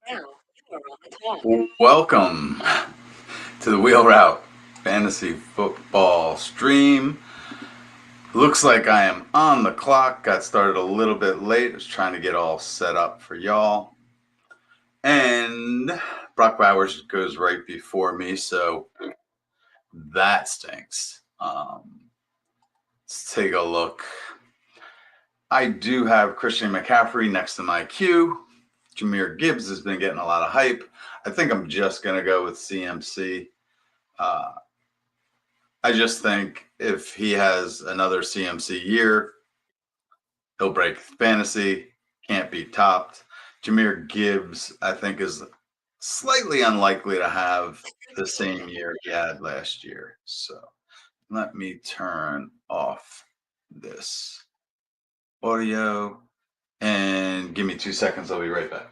Now you are on the clock. Welcome to the Wheel Route Fantasy Football Stream. Looks like I am on the clock. Got started a little bit late. I was trying to get all set up for y'all. And Brock Bowers goes right before me, so that stinks. Let's take a look. I do have Christian McCaffrey next to my queue. Jahmyr Gibbs has been getting a lot of hype. I think I'm just going to go with CMC. I just think if he has another CMC year, he'll break fantasy, can't be topped. Jahmyr Gibbs, I think, is slightly unlikely to have the same year he had last year. So let me turn off this audio and give me 2 seconds. I'll be right back.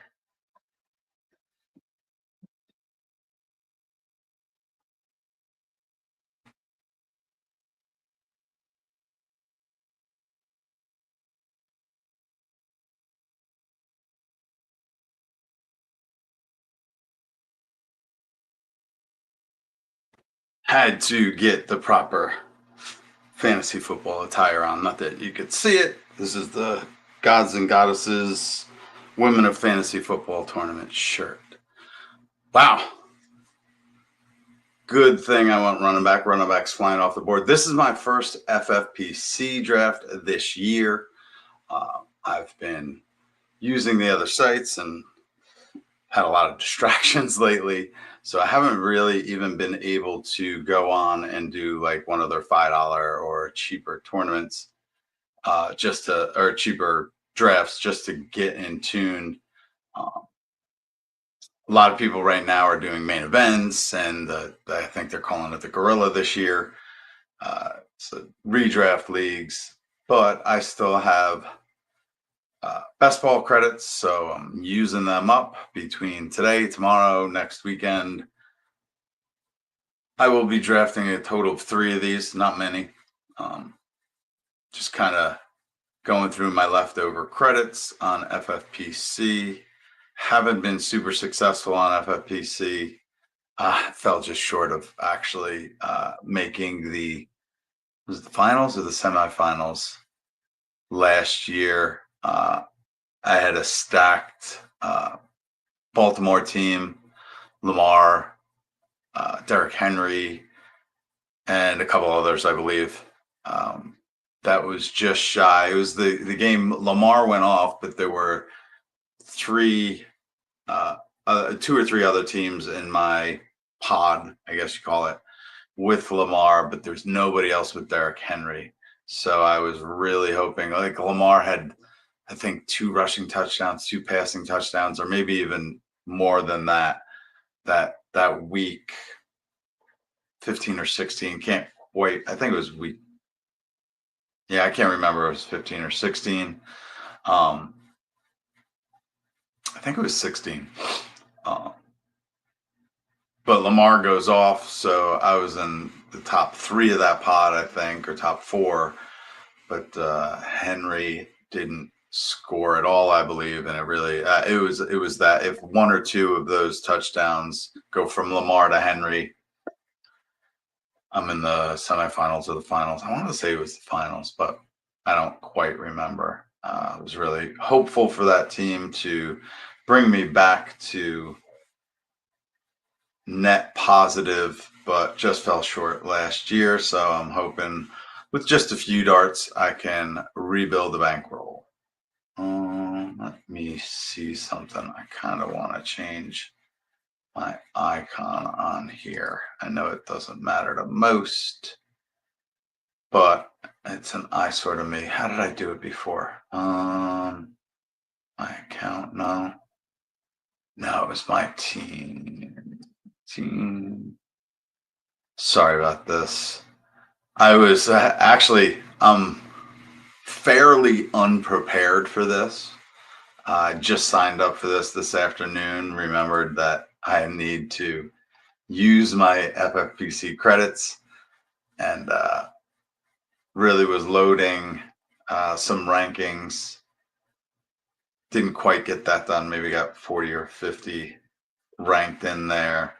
Had to get the proper fantasy football attire on. Not that you could see it. This is the Gods and Goddesses Women of Fantasy Football Tournament shirt. Wow. Good thing I went running back. Running back's flying off the board. This is my first FFPC draft this year. I've been using the other sites and had a lot of distractions lately. So I haven't really even been able to go on and do like one of their $5 or cheaper tournaments, or cheaper drafts just to get in tune. A lot of people right now are doing main events, and I think they're calling it the Gorilla this year. So redraft leagues, but I still have best ball credits, so I'm using them up between today, tomorrow, next weekend. I will be drafting a total of 3 of these, not many. Just kind of going through my leftover credits on FFPC. Haven't been super successful on FFPC. Fell just short of actually making was it the finals or the semifinals last year. I had a stacked Baltimore team, Lamar, Derrick Henry, and a couple others, I believe. That was just shy. It was the game Lamar went off, but there were 2 or 3 other teams in my pod, I guess you call it, with Lamar, but there's nobody else with Derrick Henry. So I was really hoping, like, Lamar had, I think, 2 rushing touchdowns, 2 passing touchdowns, or maybe even more than that week 15 or 16. Can't wait. I think it was week. Yeah, I can't remember. It was 15 or 16. I think it was 16. But Lamar goes off, so I was in the top 3 of that pod, I think, or top 4. But Henry didn't score at all, I believe, and it really it was that if 1 or 2 of those touchdowns go from Lamar to Henry, I'm in the semifinals or the finals. I want to say it was the finals, but I don't quite remember. I was really hopeful for that team to bring me back to net positive, but just fell short last year. So I'm hoping with just a few darts, I can rebuild the bankroll. Let me see something. I kind of want to change my icon on here. I know it doesn't matter to most, but it's an eyesore to me. How did I do it before? My account, no, it was my team. Sorry about this. I was actually fairly unprepared for this. I just signed up for this afternoon. Remembered that I need to use my FFPC credits, and really was loading some rankings Didn't quite get that done. Maybe got 40 or 50 ranked in there.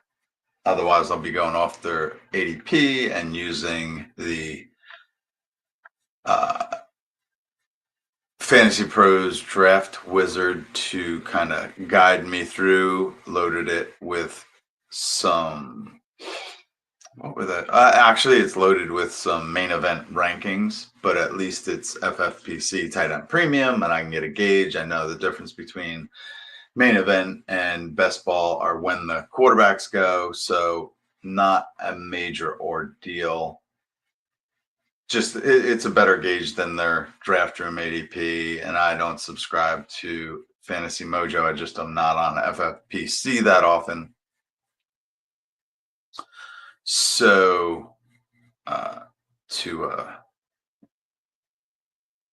Otherwise, I'll be going off their ADP and using the uh, Fantasy Pros Draft Wizard to kind of guide me through. Loaded it with some, what were that? Actually, it's loaded with some main event rankings, but at least it's FFPC tight end premium, and I can get a gauge. I know the difference between main event and best ball are when the quarterbacks go, so not a major ordeal. Just it's a better gauge than their draft room ADP, and I don't subscribe to Fantasy Mojo. I just am not on FFPC that often. So to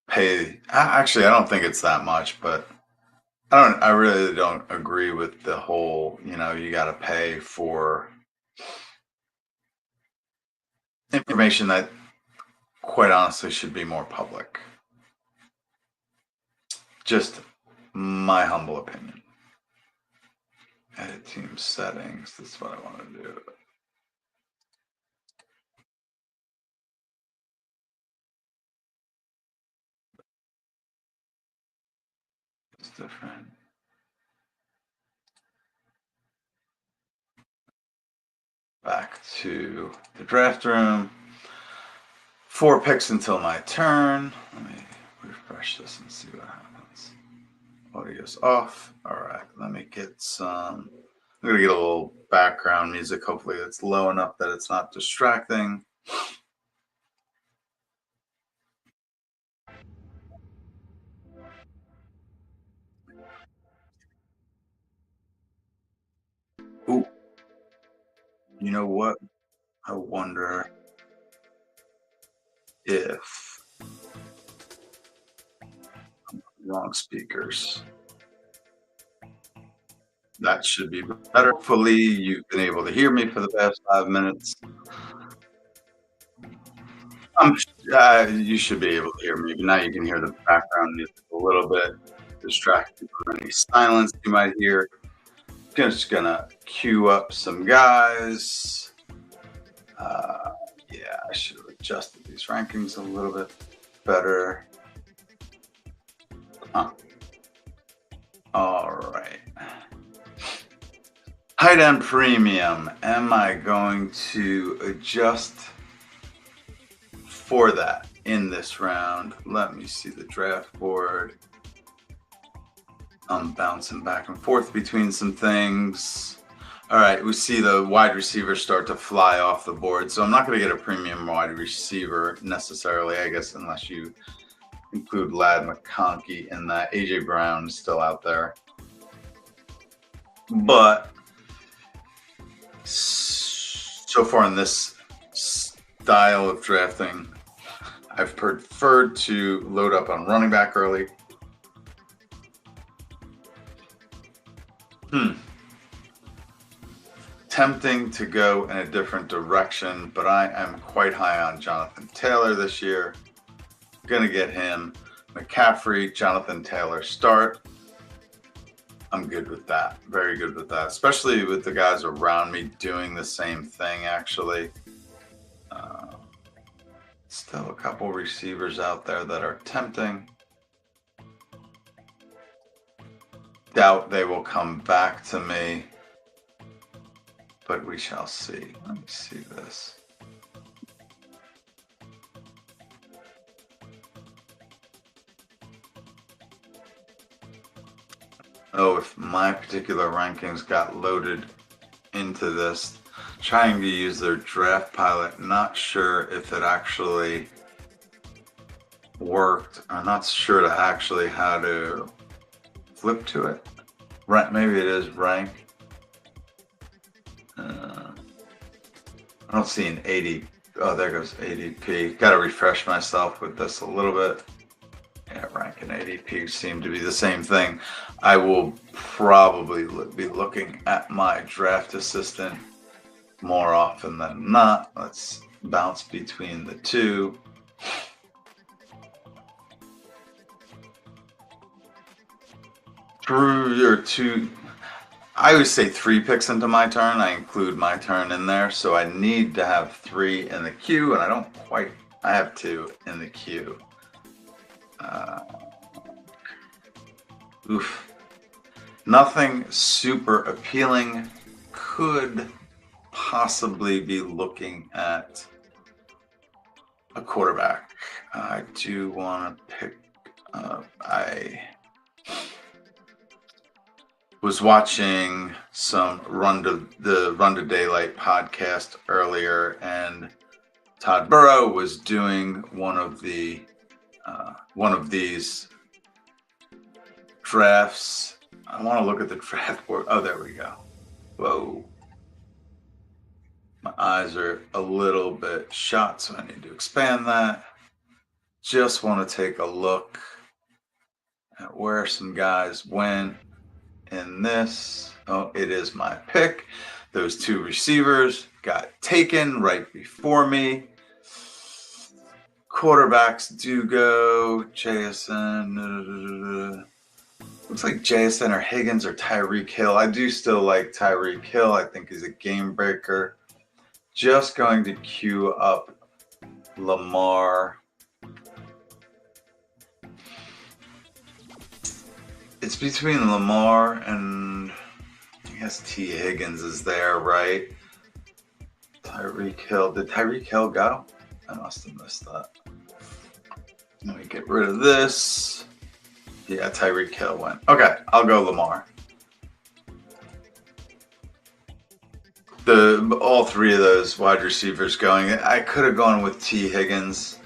pay, actually, I don't think it's that much, but I really don't agree with the whole, you got to pay for information that quite honestly should be more public. Just my humble opinion. Edit team settings. That's what I want to do. It's different. Back to the draft room. 4 picks until my turn. Let me refresh this and see what happens. Audio's off. All right, let me get some. I'm going to get a little background music. Hopefully it's low enough that it's not distracting. Ooh, you know what? I wonder if wrong speakers. That should be better. Hopefully you've been able to hear me for the past 5 minutes. You should be able to hear me. Now you can hear the background music a little bit, distracted from any silence you might hear. Just gonna queue up some guys. Yeah, I should have adjusted these rankings a little bit better. All right. Tight end premium. Am I going to adjust for that in this round? Let me see the draft board. I'm bouncing back and forth between some things. All right, we see the wide receivers start to fly off the board. So I'm not going to get a premium wide receiver necessarily, I guess, unless you include Lad McConkey in that. AJ Brown is still out there. But so far in this style of drafting, I've preferred to load up on running back early. Tempting to go in a different direction, but I am quite high on Jonathan Taylor this year. Gonna get him. McCaffrey, Jonathan Taylor start. I'm good with that. Very good with that, especially with the guys around me doing the same thing, actually. Still a couple receivers out there that are tempting. Doubt they will come back to me, but we shall see. Let me see this. Oh, if my particular rankings got loaded into this, trying to use their draft pilot, not sure if it actually worked. I'm not sure to actually how to flip to it. Right, maybe it is rank. I don't see an 80. Oh, there goes ADP. Got to refresh myself with this a little bit. Yeah, rank and ADP seem to be the same thing. I will probably be looking at my draft assistant more often than not. Let's bounce between the two. Three or two. I always say 3 picks into my turn. I include my turn in there, so I need to have 3 in the queue, and I don't quite. I have 2 in the queue. Oof. Nothing super appealing. Could possibly be looking at a quarterback. I do want to pick. I was watching some Run to Daylight podcast earlier, and Todd Burrow was doing one of these drafts. I want to look at the draft board. Oh, there we go. Whoa. My eyes are a little bit shot, so I need to expand that. Just want to take a look at where some guys went in this. Oh, it is my pick. Those 2 receivers got taken right before me. Quarterbacks do go JSN. Looks like JSN or Higgins or Tyreek Hill. I do still like Tyreek Hill. I think he's a game breaker. Just going to queue up Lamar. It's between Lamar and I guess T. Higgins is there, right? Tyreek Hill. Did Tyreek Hill go? I must have missed that. Let me get rid of this. Yeah, Tyreek Hill went. Okay, I'll go Lamar. All 3 of those wide receivers going. I could have gone with T. Higgins.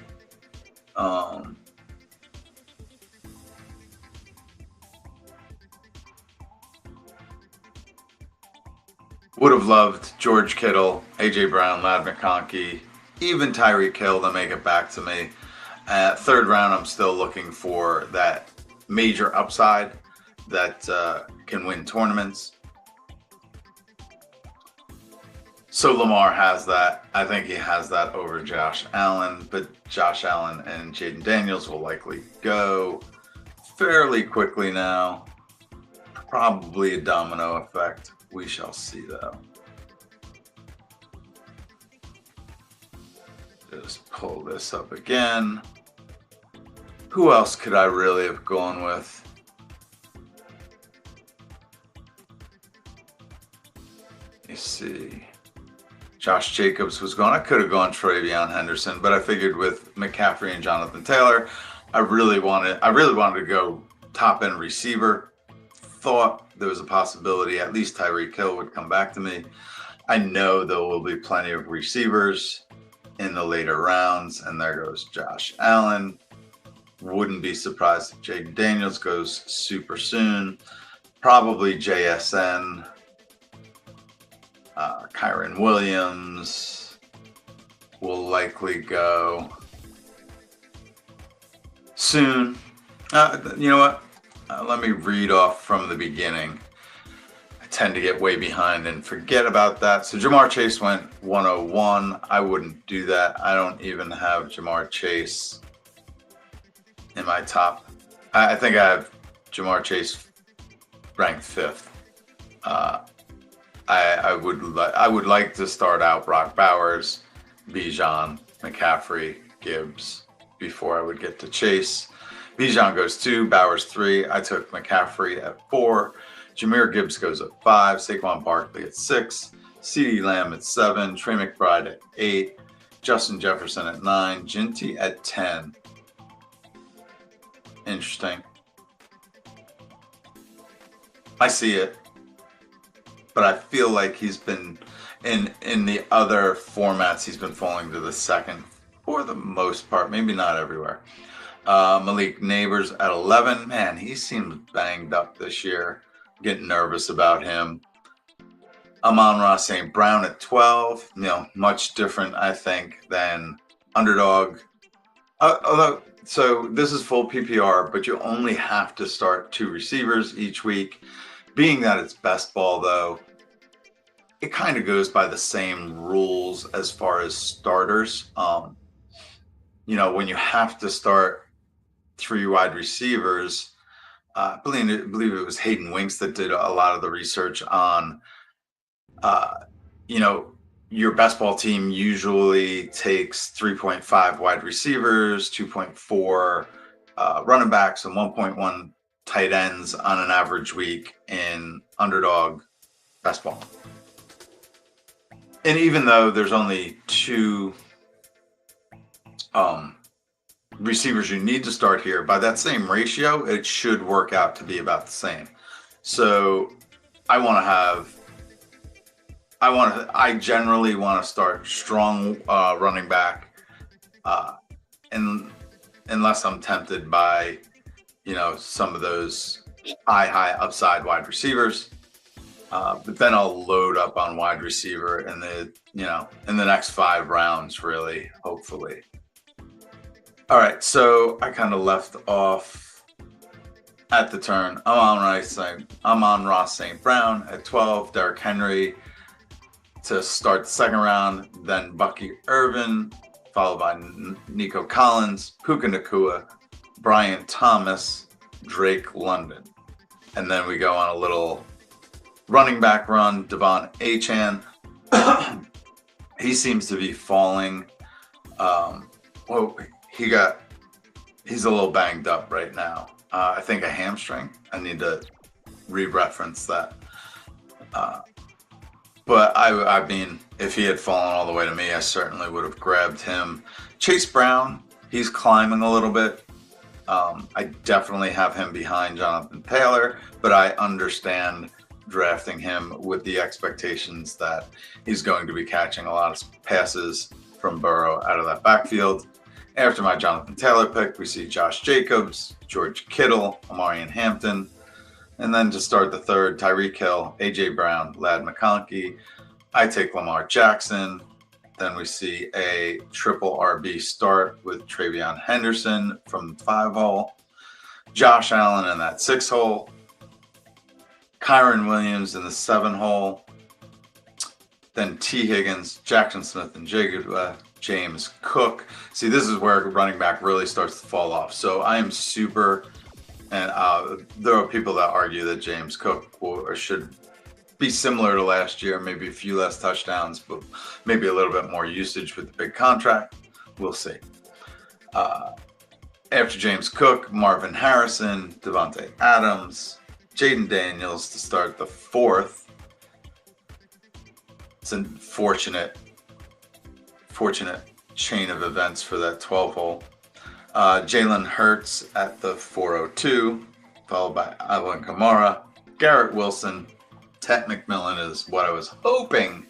Would have loved George Kittle, A.J. Brown, Ladd McConkey, even Tyreek Hill to make it back to me. 3rd round, I'm still looking for that major upside that can win tournaments. So Lamar has that. I think he has that over Josh Allen, but Josh Allen and Jaden Daniels will likely go fairly quickly now. Probably a domino effect. We shall see, though. Just pull this up again. Who else could I really have gone with? Let me see. Josh Jacobs was gone. I could have gone Travion Henderson, but I figured with McCaffrey and Jonathan Taylor, I really wanted to go top end receiver. Thought there was a possibility at least Tyreek Hill would come back to me. I know there will be plenty of receivers in the later rounds, and there goes Josh Allen. Wouldn't be surprised if Jaden Daniels goes super soon. Probably JSN. Kyron Williams will likely go soon. You know what? Let me read off from the beginning. I tend to get way behind and forget about that. So Jamar Chase went 101. I wouldn't do that. I don't even have Jamar Chase in my top. I think I have Jamar Chase ranked 5th. I would like to start out Brock Bowers, Bijan, McCaffrey, Gibbs before I would get to Chase. Bijan goes 2, Bowers 3. I took McCaffrey at 4. Jahmyr Gibbs goes at 5. Saquon Barkley at 6. CeeDee Lamb at 7. Trey McBride at 8. Justin Jefferson at 9. Ginty at 10. Interesting. I see it. But I feel like he's been in the other formats, he's been falling to the 2nd for the most part, maybe not everywhere. Malik Neighbors at 11. Man, he seems banged up this year. Getting nervous about him. Amon-Ra St. Brown at 12. Much different, I think, than Underdog. So this is full PPR, but you only have to start 2 receivers each week. Being that it's best ball, though, it kind of goes by the same rules as far as starters. When you have to start 3 wide receivers, I believe it was Hayden Winks that did a lot of the research on, uh, you know, your best ball team usually takes 3.5 wide receivers, 2.4 running backs, and 1.1 tight ends on an average week in underdog best ball. And even though there's only two receivers you need to start here, by that same ratio, it should work out to be about the same. So I want to have, I generally want to start strong running back, and unless I'm tempted by, some of those high upside wide receivers. But then I'll load up on wide receiver in the next 5 rounds, really, hopefully. All right, so I kind of left off at the turn. I'm on Ross St. Brown at 12, Derrick Henry to start the second round, then Bucky Irvin, followed by Nico Collins, Puka Nacua, Brian Thomas, Drake London. And then we go on a little running back run, Devon Achane. He seems to be falling. He's a little banged up right now. I think a hamstring. I need to re-reference that. But I mean, if he had fallen all the way to me, I certainly would have grabbed him. Chase Brown, he's climbing a little bit. I definitely have him behind Jonathan Taylor, but I understand drafting him with the expectations that he's going to be catching a lot of passes from Burrow out of that backfield. After my Jonathan Taylor pick, we see Josh Jacobs, George Kittle, Amarian Hampton, and then to start the third, Tyreek Hill, A.J. Brown, Ladd McConkey. I take Lamar Jackson. Then we see a triple RB start with Travion Henderson from the 5 hole, Josh Allen in that 6 hole, Kyron Williams in the 7 hole, then T. Higgins, Jackson Smith, and James Cook. See, this is where running back really starts to fall off. So I am super, and there are people that argue that James Cook should be similar to last year, maybe a few less touchdowns, but maybe a little bit more usage with the big contract. We'll see. After James Cook, Marvin Harrison, Devontae Adams, Jaden Daniels to start the 4th. It's a fortunate chain of events for that 12 hole. Jalen Hurts at the 402, followed by Alvin Kamara, Garrett Wilson. Ted McMillan is what I was hoping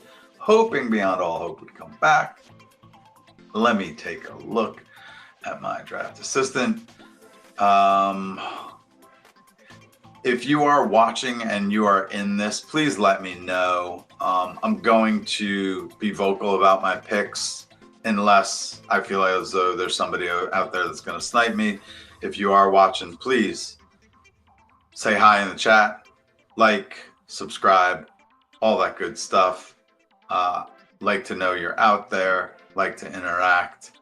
beyond all hope would come back. Let me take a look at my draft assistant. If you are watching and you are in this, please let me know. I'm going to be vocal about my picks unless I feel as though there's somebody out there that's going to snipe me. If you are watching, please say hi in the chat, like, subscribe, all that good stuff. Like to know you're out there, like to interact,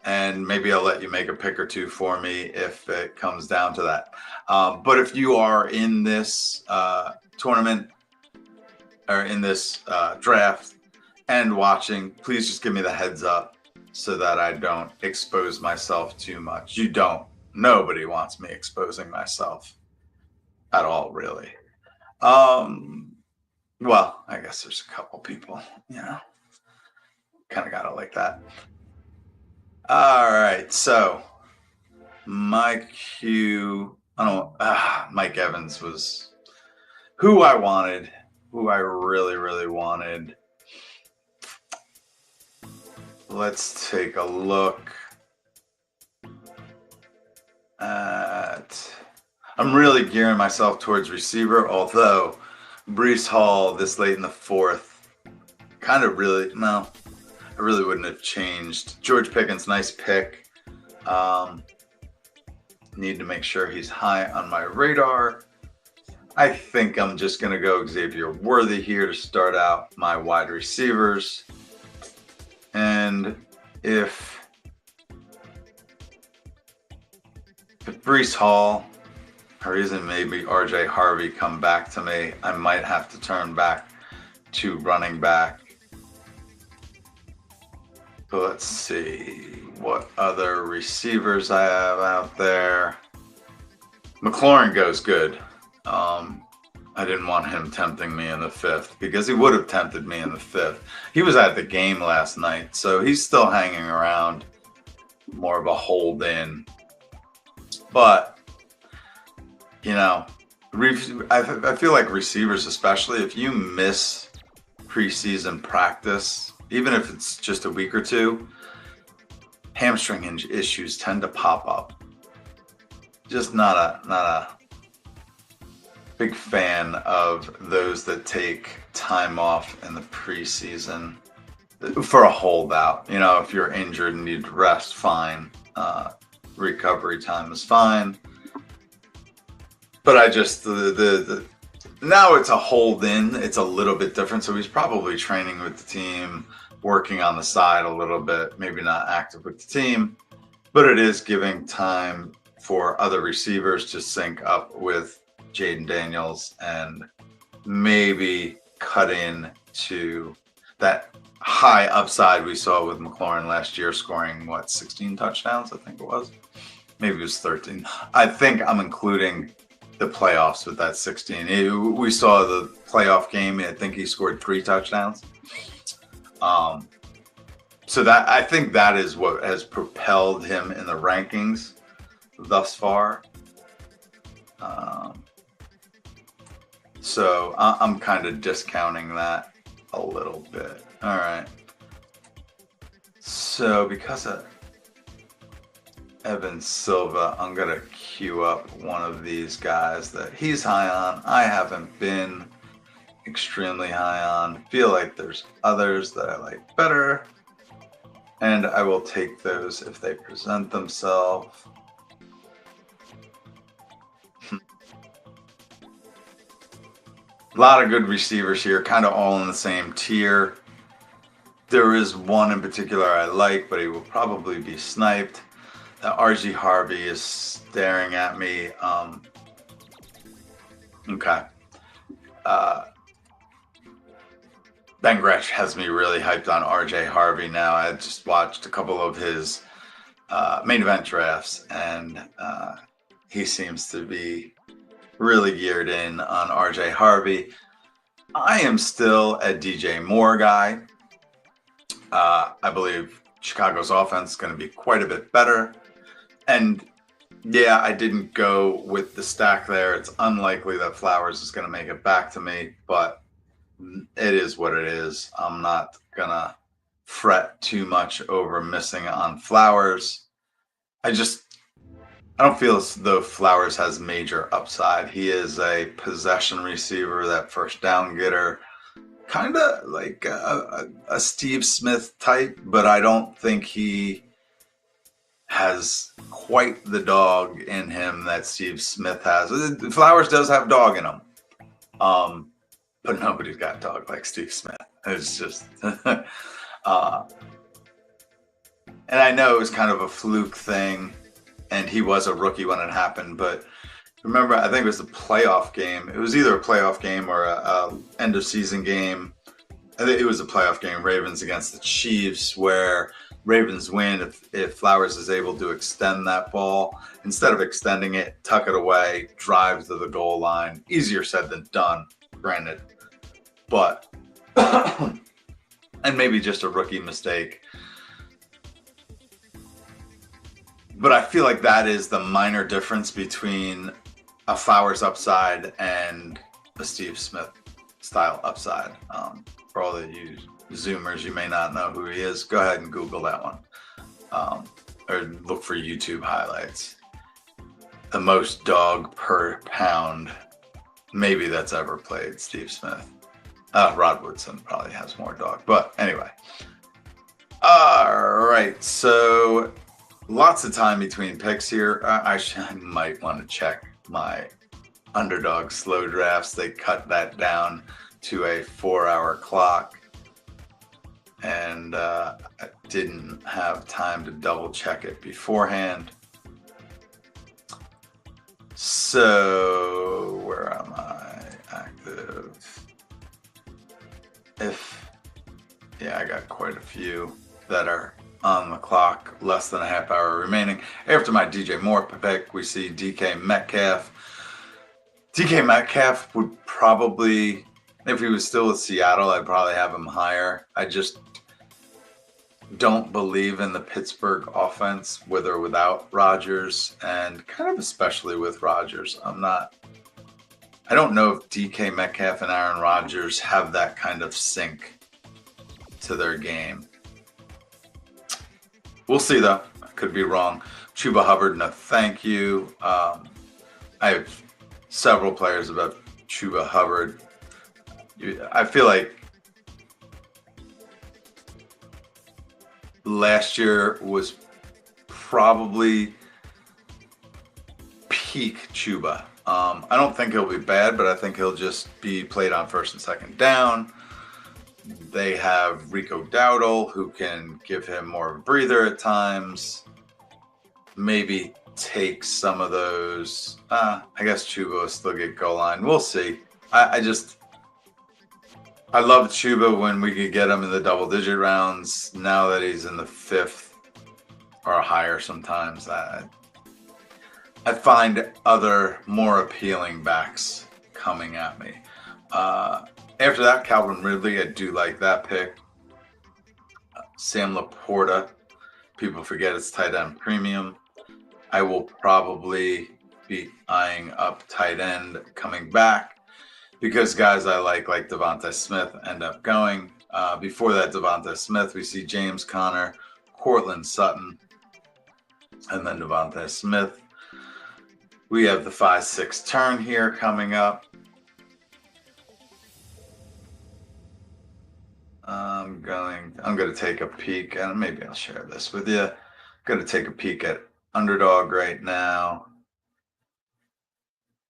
and maybe I'll let you make a pick or two for me if it comes down to that. But if you are in this tournament or in this draft and watching, please just give me the heads up so that I don't expose myself too much. Nobody wants me exposing myself at all, really. Well, I guess there's a couple people, kind of got it like that. All right, so my cue, Mike Evans was who I wanted, who I really, really wanted. Let's take a look at, I'm really gearing myself towards receiver, although Breece Hall this late in the 4th, I really wouldn't have changed. George Pickens, nice pick. Need to make sure he's high on my radar. I think I'm just going to go Xavier Worthy here to start out my wide receivers. And if Breece Hall reason maybe RJ Harvey come back to me. I might have to turn back to running back. But let's see what other receivers I have out there. McLaurin goes good. I didn't want him tempting me in the 5th because he would have tempted me in the 5th. He was at the game last night, so he's still hanging around, more of a hold in. But, you know, I feel like receivers, especially if you miss preseason practice, even if it's just a week or two, hamstring issues tend to pop up. Just not a big fan of those that take time off in the preseason for a holdout. You know, if you're injured and need rest, fine. Recovery time is fine. But I just now it's a hold in. It's a little bit different. So he's probably training with the team, working on the side a little bit, maybe not active with the team, but it is giving time for other receivers to sync up with Jaden Daniels and maybe cut in to that high upside we saw with McLaurin last year, scoring 16 touchdowns, I think it was. Maybe it was 13. I think I'm including the playoffs with that 16. We saw the playoff game. I think he scored 3 touchdowns. So that, I think that is what has propelled him in the rankings thus far. So I'm kind of discounting that a little bit. All right. So because of Evan Silva, I'm going to queue up one of these guys that he's high on. I haven't been extremely high on. Feel like there's others that I like better. And I will take those if they present themselves. A lot of good receivers here, kind of all in the same tier. There is one in particular I like, but he will probably be sniped. RG Harvey is staring at me. Okay. Ben Gretsch has me really hyped on RJ Harvey now. I just watched a couple of his main event drafts, and he seems to be really geared in on RJ Harvey. I am still a DJ Moore guy. I believe Chicago's offense is going to be quite a bit better. And yeah, I didn't go with the stack there. It's unlikely that Flowers is going to make it back to me, but it is what it is. I'm not going to fret too much over missing on Flowers. I don't feel as though Flowers has major upside. He is a possession receiver, that first down getter, kind of like a Steve Smith type, but I don't think he has quite the dog in him that Steve Smith has. Flowers does have dog in him, but nobody's got dog like Steve Smith. It's just, and I know it was kind of a fluke thing, and he was a rookie when it happened, but remember, I think it was the playoff game. It was either a playoff game or a end of season game. I think it was a playoff game, Ravens against the Chiefs, where Ravens win if Flowers is able to extend that ball. Instead of extending it, tuck it away, drive to the goal line. Easier said than done, granted. But, and maybe just a rookie mistake. But I feel like that is the minor difference between a Flowers upside and a Steve Smith style upside. For all of you Zoomers, you may not know who he is. Go ahead and Google that one. Or look for YouTube highlights. The most dog per pound maybe that's ever played, Steve Smith. Rod Woodson probably has more dog. But anyway. All right. So lots of time between picks here. I might want to check my underdog slow drafts. They cut that down to a 4-hour clock, and I didn't have time to double check it beforehand. So where am I active? Yeah, I got quite a few that are on the clock, less than a half hour remaining. After my DJ Moore pick, we see DK Metcalf. DK Metcalf would probably, if he was still with Seattle, I'd probably have him higher. I just don't believe in the Pittsburgh offense with or without Rodgers, and kind of especially with Rodgers. I don't know if DK Metcalf and Aaron Rodgers have that kind of sync to their game. We'll see, though. I could be wrong. Chuba Hubbard, no thank you. I have several players about Chuba Hubbard. I feel like last year was probably peak Chuba. I don't think he'll be bad, but I think he'll just be played on first and second down. They have Rico Dowdle, who can give him more of a breather at times. Maybe take some of those. I guess Chuba will still get goal line. We'll see. I loved Chuba when we could get him in the double-digit rounds. Now that he's in the 5th or higher sometimes, I find other more appealing backs coming at me. After that, Calvin Ridley, I do like that pick. Sam Laporta, people forget it's tight end premium. I will probably be eyeing up tight end coming back because guys I like Devontae Smith end up going. Before that Devontae Smith, we see James Conner, Cortland Sutton, and then Devontae Smith. We have the 5-6 turn here coming up. I'm going to take a peek, and maybe I'll share this with you. I'm going to take a peek at Underdog right now.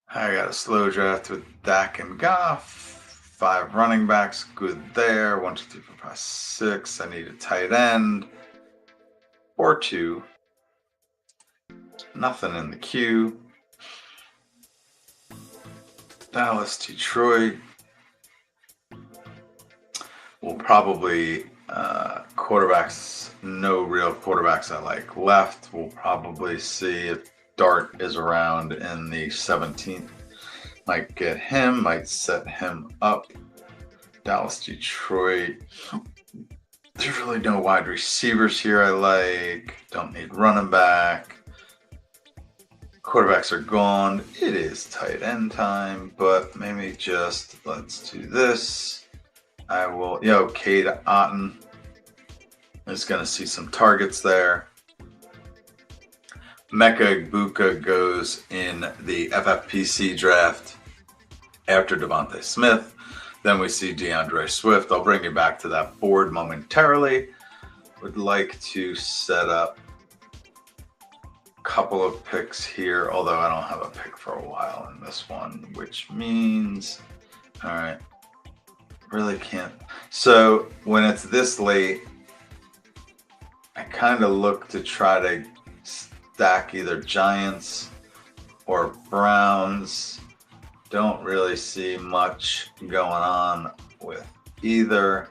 I got a slow draft with Dak and Goff. 5 running backs, good there. 1, 2, 3, 4, 5, 6. I need a tight end or 2. Nothing in the queue. Dallas, Detroit. We'll probably quarterbacks, no real quarterbacks I like left. We'll probably see if Dart is around in the 17th. Might get him, might set him up. Dallas, Detroit. There's really no wide receivers here I like. Don't need running back. Quarterbacks are gone. It is tight end time, but maybe just let's do this. I will, Cade Otton is going to see some targets there. Mecca Igbukah goes in the FFPC draft after Devontae Smith. Then we see DeAndre Swift. I'll bring you back to that board momentarily. Would like to set up a couple of picks here, although I don't have a pick for a while in this one, which means, all right, really can't. So when it's this late, I kind of look to try to stack either Giants or Browns. Don't really see much going on with either.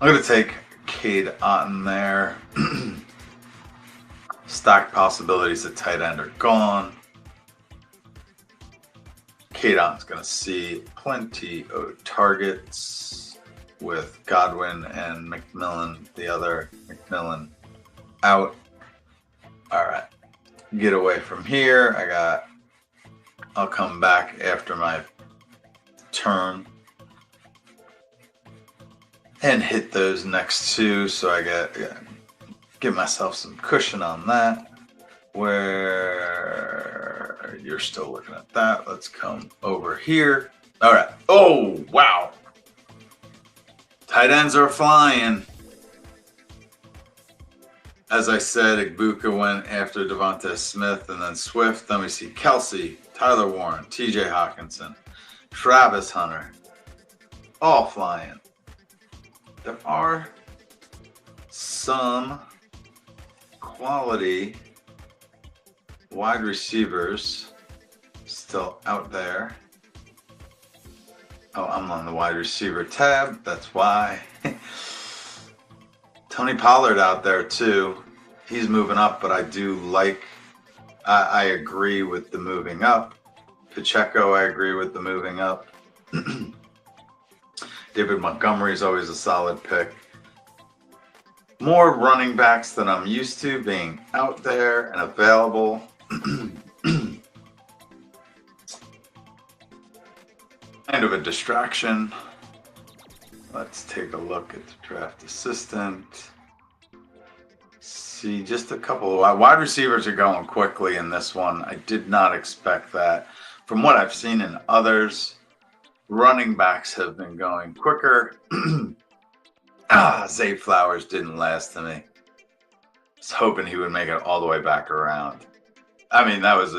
I'm going to take Cade Otton there. Stack possibilities at tight end are gone. Cade Otton's going to see plenty of targets with Godwin and McMillan, the other McMillan, out. All right. Get away from here. I'll come back after my turn and hit those next 2. So I give myself some cushion on that. Where you're still looking at that. Let's come over here. All right. Oh, wow. Tight ends are flying. As I said, Igbukah went after Devontae Smith and then Swift. Then we see Kelsey, Tyler Warren, TJ Hawkinson, Travis Hunter, all flying. There are some quality wide receivers still out there. Oh, I'm on the wide receiver tab. That's why. Tony Pollard out there too. He's moving up, but I do like, I agree with the moving up. Pacheco, I agree with the moving up. David Montgomery is always a solid pick. More running backs than I'm used to being out there and available. Kind of a distraction. Let's take a look at the draft assistant. See, just a couple of wide receivers are going quickly in this one. I did not expect that. From what I've seen in others, running backs have been going quicker. Zay Flowers didn't last to me. I was hoping he would make it all the way back around. I mean, that was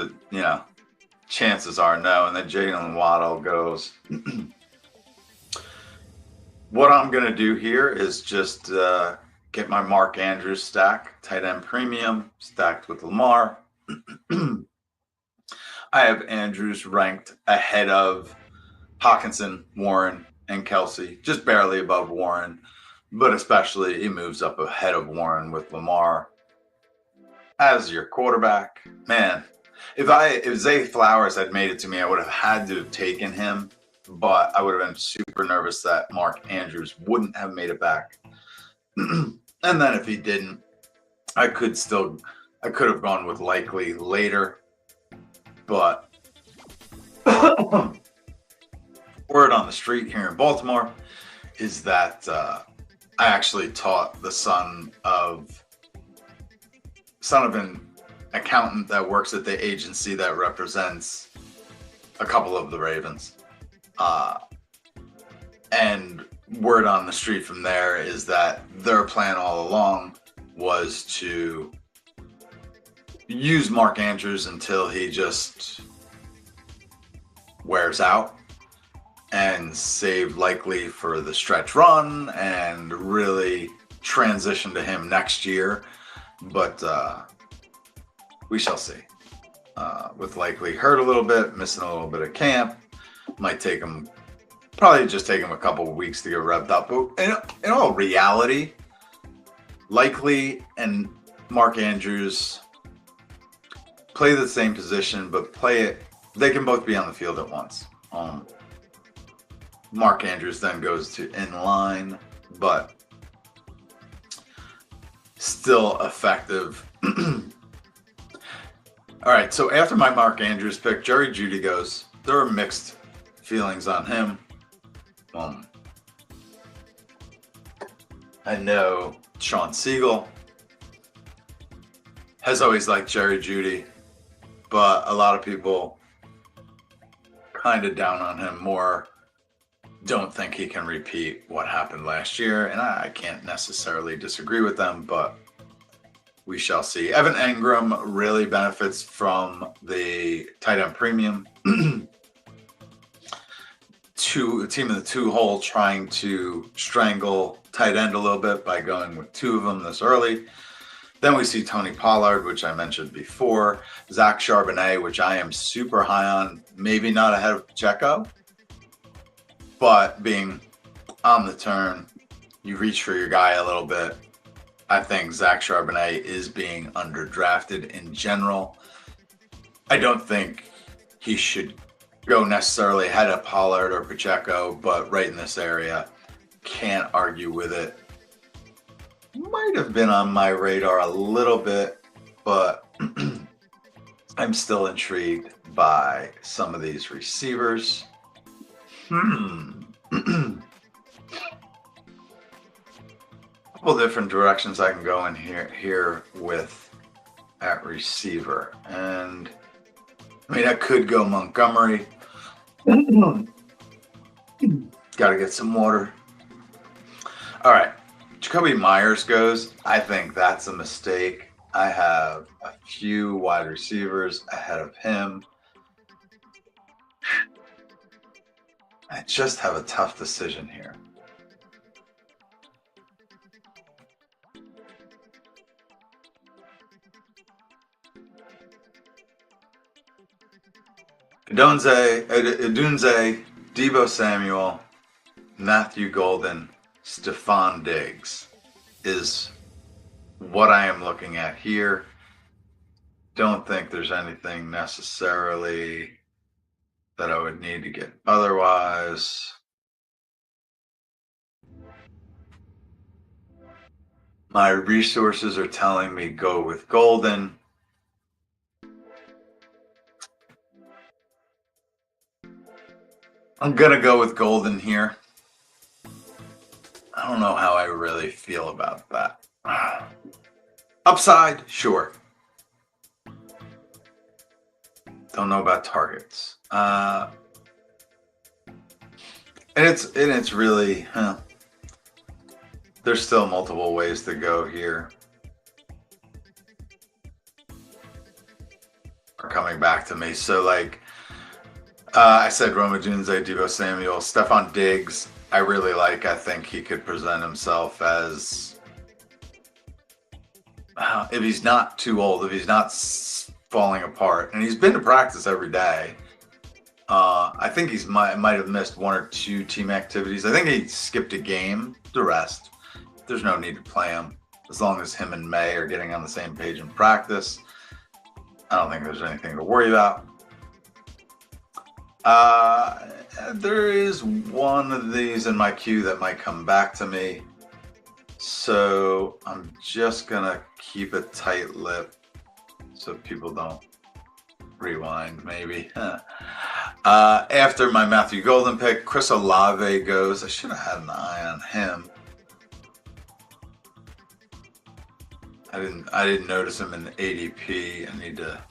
chances are no. And then Jalen Waddle goes. What I'm going to do here is just get my Mark Andrews stack, tight end premium, stacked with Lamar. I have Andrews ranked ahead of Hawkinson, Warren, and Kelsey, just barely above Warren, but especially he moves up ahead of Warren with Lamar as your quarterback. Man, if Zay Flowers had made it to me, I would have had to have taken him, but I would have been super nervous that Mark Andrews wouldn't have made it back. And then if he didn't, I could have gone with Likely later, but word on the street here in Baltimore is that I actually taught the son of an accountant that works at the agency that represents a couple of the Ravens. And word on the street from there is that their plan all along was to use Mark Andrews until he just wears out and save Likely for the stretch run and really transition to him next year. But we shall see. With Likely hurt a little bit, missing a little bit of camp, might probably just take him a couple of weeks to get revved up. But in all reality, Likely and Mark Andrews play the same position, but they can both be on the field at once. Mark Andrews then goes to inline, but still effective. All right, so after my Mark Andrews pick, Jerry Jeudy goes. There are mixed feelings on him. I know Sean Siegel has always liked Jerry Jeudy, but a lot of people kind of down on him more. Don't think he can repeat what happened last year, and I can't necessarily disagree with them, but we shall see. Evan Engram really benefits from the tight end premium. A team in the two-hole trying to strangle tight end a little bit by going with two of them this early. Then we see Tony Pollard, which I mentioned before. Zach Charbonnet, which I am super high on, maybe not ahead of Pacheco, but being on the turn, you reach for your guy a little bit. I think Zach Charbonnet is being underdrafted in general. I don't think he should go necessarily ahead of Pollard or Pacheco, but right in this area, can't argue with it. Might have been on my radar a little bit, but I'm still intrigued by some of these receivers. Couple different directions I can go in here with at receiver, and I mean I could go Montgomery. Got to get some water. All right, Jacoby Myers goes. I think that's a mistake. I have a few wide receivers ahead of him. I just have a tough decision here. Dunze, Debo Samuel, Matthew Golden, Stephon Diggs is what I am looking at here. Don't think there's anything necessarily that I would need to get otherwise. My resources are telling me go with Golden. I'm going to go with Golden here. I don't know how I really feel about that. Upside, sure. Don't know about targets. And it's really, there's still multiple ways to go here. Are coming back to me. So like I said, Rome Odunze, Debo Samuel, Stephon Diggs, I really like. I think he could present himself as, if he's not too old, if he's not falling apart, and he's been to practice every day. I think he's might have missed one or two team activities. I think he skipped a game. The rest, there's no need to play him as long as him and May are getting on the same page in practice. I don't think there's anything to worry about. There is one of these in my queue that might come back to me. So I'm just gonna keep a tight lip so people don't rewind maybe. After my Matthew Golden pick, Chris Olave goes. I should have had an eye on him. I didn't notice him in ADP. I need to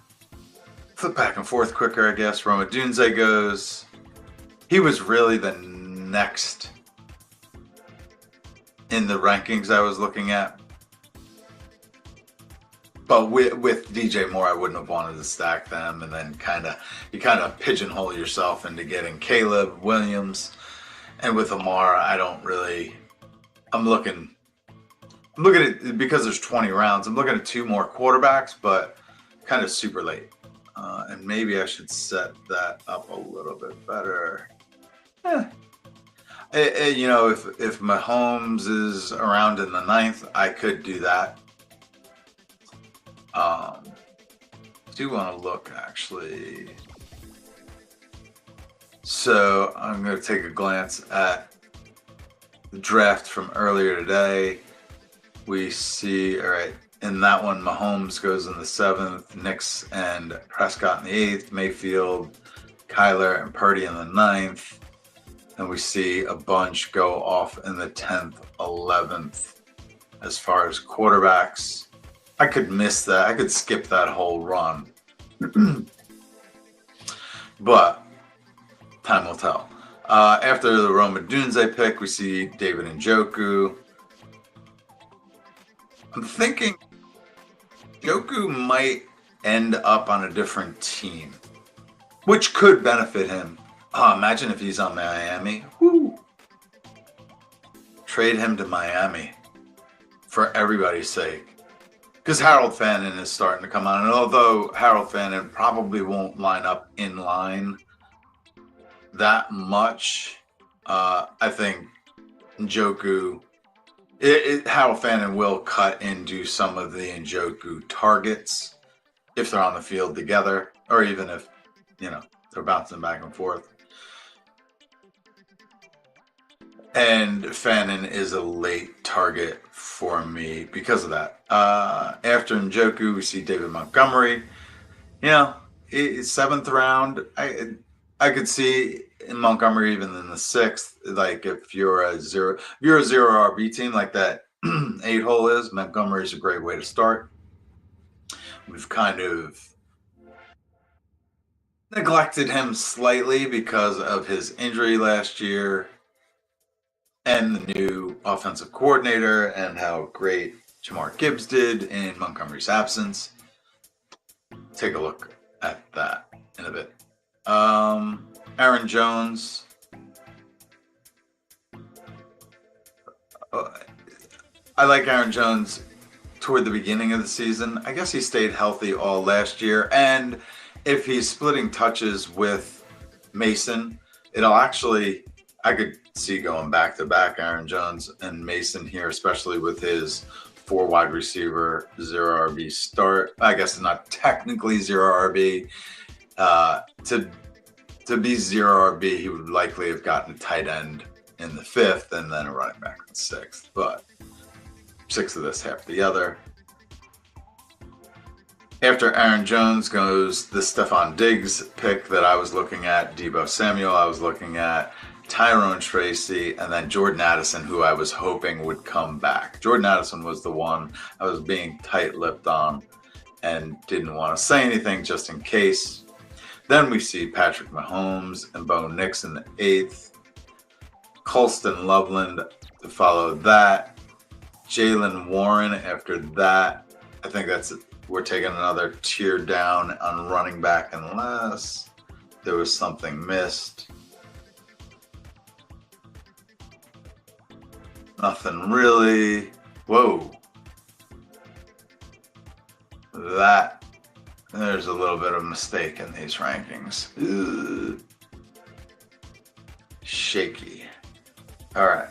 flip back and forth quicker, I guess. Rome Odunze goes. He was really the next in the rankings I was looking at. But with DJ Moore, I wouldn't have wanted to stack them, and then you kind of pigeonhole yourself into getting Caleb Williams. And with Amar, I don't really. I'm looking at it because there's 20 rounds. I'm looking at two more quarterbacks, but kind of super late. And maybe I should set that up a little bit better. You know, if Mahomes is around in the 9th, I could do that. Do want to look actually. So I'm going to take a glance at the draft from earlier today. We see, all right, in that one, Mahomes goes in the 7th, Knicks and Prescott in the 8th, Mayfield, Kyler, and Purdy in the 9th. And we see a bunch go off in the 10th, 11th. As far as quarterbacks, I could miss that. I could skip that whole run. But time will tell. After the Rome Odunze pick, we see David Njoku. I'm thinking Njoku might end up on a different team, which could benefit him. Imagine if he's on Miami. Woo. Trade him to Miami for everybody's sake. Because Harold Fannin is starting to come on. And although Harold Fannin probably won't line up in line that much, I think Njoku, Harold Fannin will cut into some of the Njoku targets if they're on the field together, or even if, they're bouncing back and forth. And Fannin is a late target for me because of that. After Njoku, we see David Montgomery. 7th round. I could see in Montgomery even in the 6th. Like if you're a zero RB team like that 8-hole is, Montgomery is a great way to start. We've kind of neglected him slightly because of his injury last year and the new offensive coordinator and how great Jamar Gibbs did in Montgomery's absence. Take a look at that in a bit. Aaron Jones. I like Aaron Jones toward the beginning of the season. I guess he stayed healthy all last year, and if he's splitting touches with Mason, it'll actually, I could see going back to back Aaron Jones and Mason here, especially with his 4 wide receiver, 0 RB start. I guess it's not technically 0 RB. To be 0 RB, he would likely have gotten a tight end in the 5th and then a running back in the 6th. But 6 of this, half the other. After Aaron Jones goes the Stephon Diggs pick that I was looking at, Deebo Samuel I was looking at, Tyrone Tracy, and then Jordan Addison, who I was hoping would come back. Jordan Addison was the one I was being tight-lipped on and didn't want to say anything just in case. Then we see Patrick Mahomes and Bo Nix in the 8th. Colston Loveland to follow that. Jaylen Warren after that. I think that's it. We're taking another tier down on running back unless there was something missed. Nothing really. Whoa. There's a little bit of mistake in these rankings. Ugh. Shaky. All right.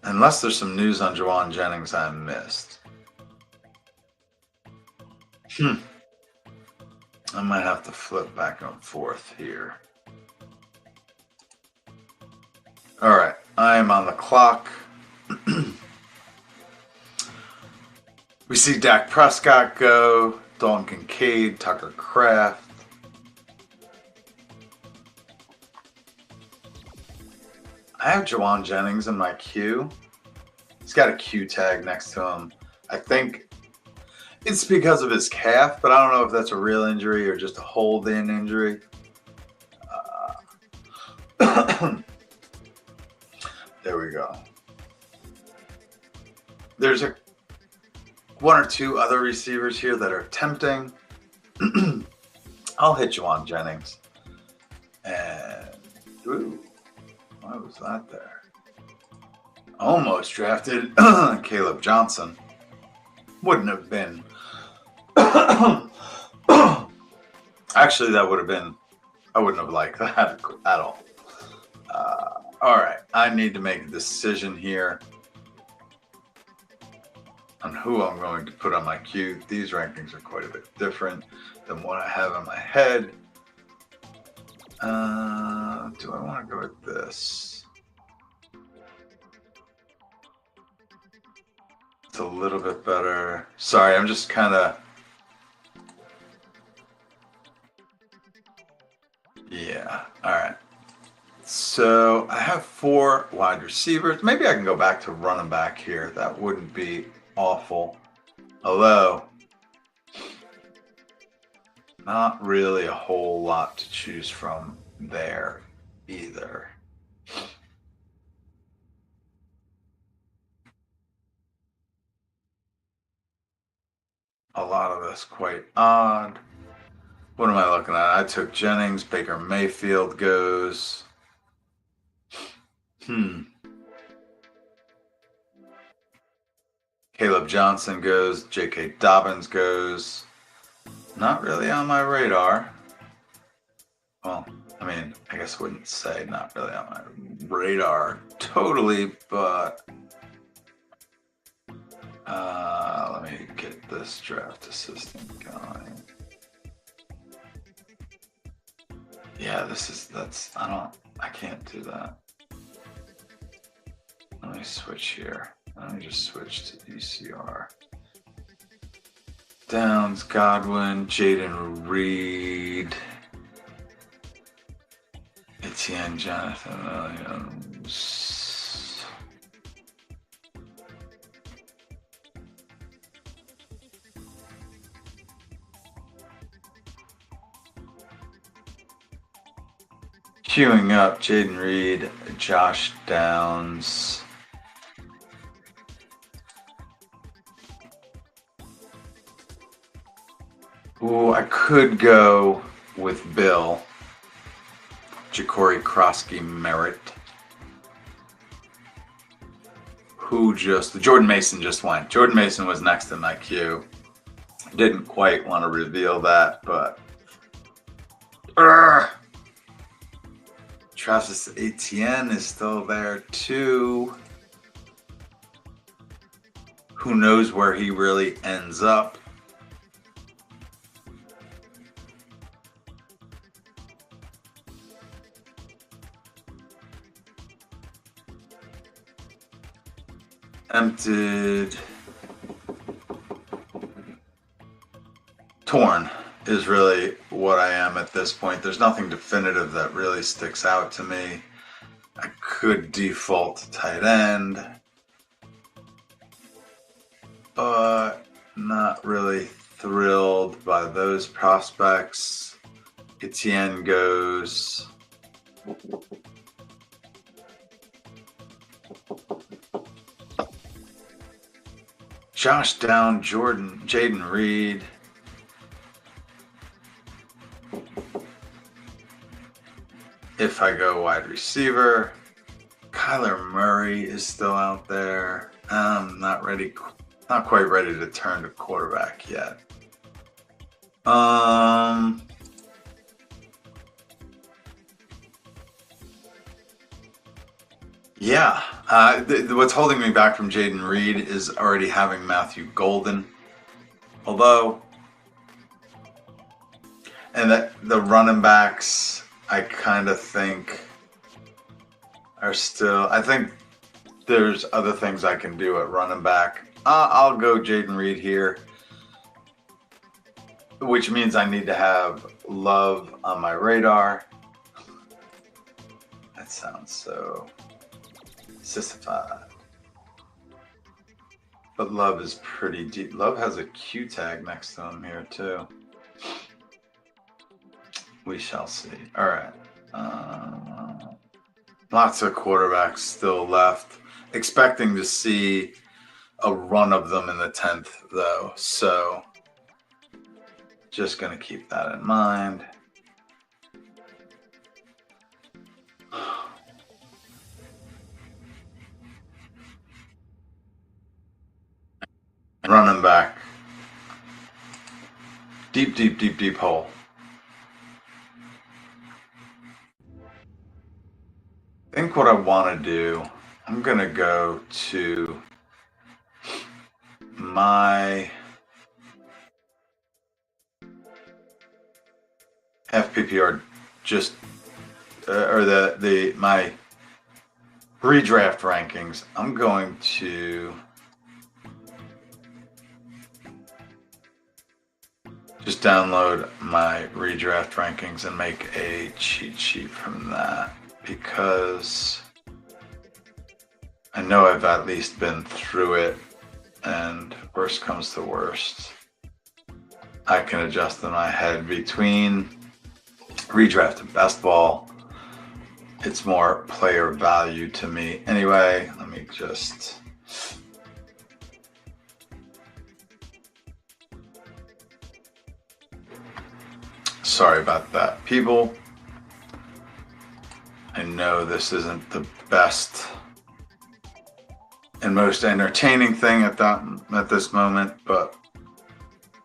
Unless there's some news on Jauan Jennings I missed. I might have to flip back and forth here. All right, I am on the clock. We see Dak Prescott go, Dalton Kincaid, Tucker Kraft. I have Jauan Jennings in my queue. He's got a Q tag next to him. I think it's because of his calf, but I don't know if that's a real injury or just a hold-in injury. There we go. There's one or two other receivers here that are tempting. I'll hit Jauan Jennings. And, ooh, why was that there? Almost drafted Caleb Johnson. Wouldn't have been. Actually, that would have been. I wouldn't have liked that at all. All right, I need to make a decision here on who I'm going to put on my queue. These rankings are quite a bit different than what I have in my head. Do I want to go with this? It's a little bit better. Sorry, I'm just kind of... Yeah, all right. So I have 4 wide receivers. Maybe I can go back to running back here. That wouldn't be awful. Although, not really a whole lot to choose from there either. A lot of this quite odd. What am I looking at? I took Jennings. Baker Mayfield goes. Caleb Johnson goes. J.K. Dobbins goes. Not really on my radar. Well, I mean, I guess I wouldn't say not really on my radar totally, but let me get this draft assistant going. Yeah, I can't do that. Let me switch here. Let me just switch to ECR. Downs, Godwin, Jaden Reed, Etienne Jonathan Williams. Queuing up Jaden Reed, Josh Downs. Ooh, I could go with Bill. Ja'Cory Krosky Merritt. Jordan Mason just went. Jordan Mason was next in my queue. Didn't quite want to reveal that, but Travis Etienne is still there too. Who knows where he really ends up? Empted. Torn is really what I am at this point. There's nothing definitive that really sticks out to me. I could default to tight end, but not really thrilled by those prospects. Etienne goes. Josh down, Jaden Reed. If I go wide receiver, Kyler Murray is still out there. I'm not quite ready to turn to quarterback yet. Yeah. What's holding me back from Jaden Reed is already having Matthew Golden. Although, and that the running backs, I kind of think are still. I think there's other things I can do at running back. I'll go Jaden Reed here, which means I need to have Love on my radar. That sounds so sissified. But Love is pretty deep. Love has a Q tag next to him here too. We shall see. All right. Lots of quarterbacks still left. Expecting to see a run of them in the 10th, though. So just going to keep that in mind. Running back. Deep, deep, deep, deep hole. I think what I want to do, I'm going to go to my FPPR or my redraft rankings. I'm going to just download my redraft rankings and make a cheat sheet from that, because I know I've at least been through it, and worst comes to worst, I can adjust in my head between redraft and best ball. It's more player value to me. Anyway, let me just... Sorry about that, people. I know this isn't the best and most entertaining thing at this moment, but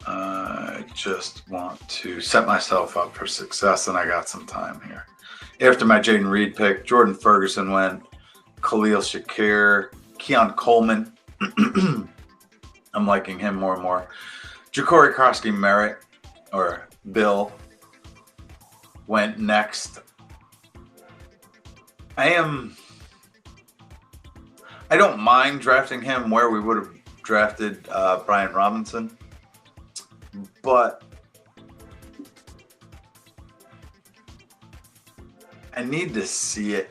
I just want to set myself up for success, and I got some time here. After my Jaden Reed pick, Jordan Ferguson went, Khalil Shakir, Keon Coleman. I'm liking him more and more. Ja'Cory Krosky-Merritt, or Bill, went next. I don't mind drafting him where we would have drafted Brian Robinson, but I need to see it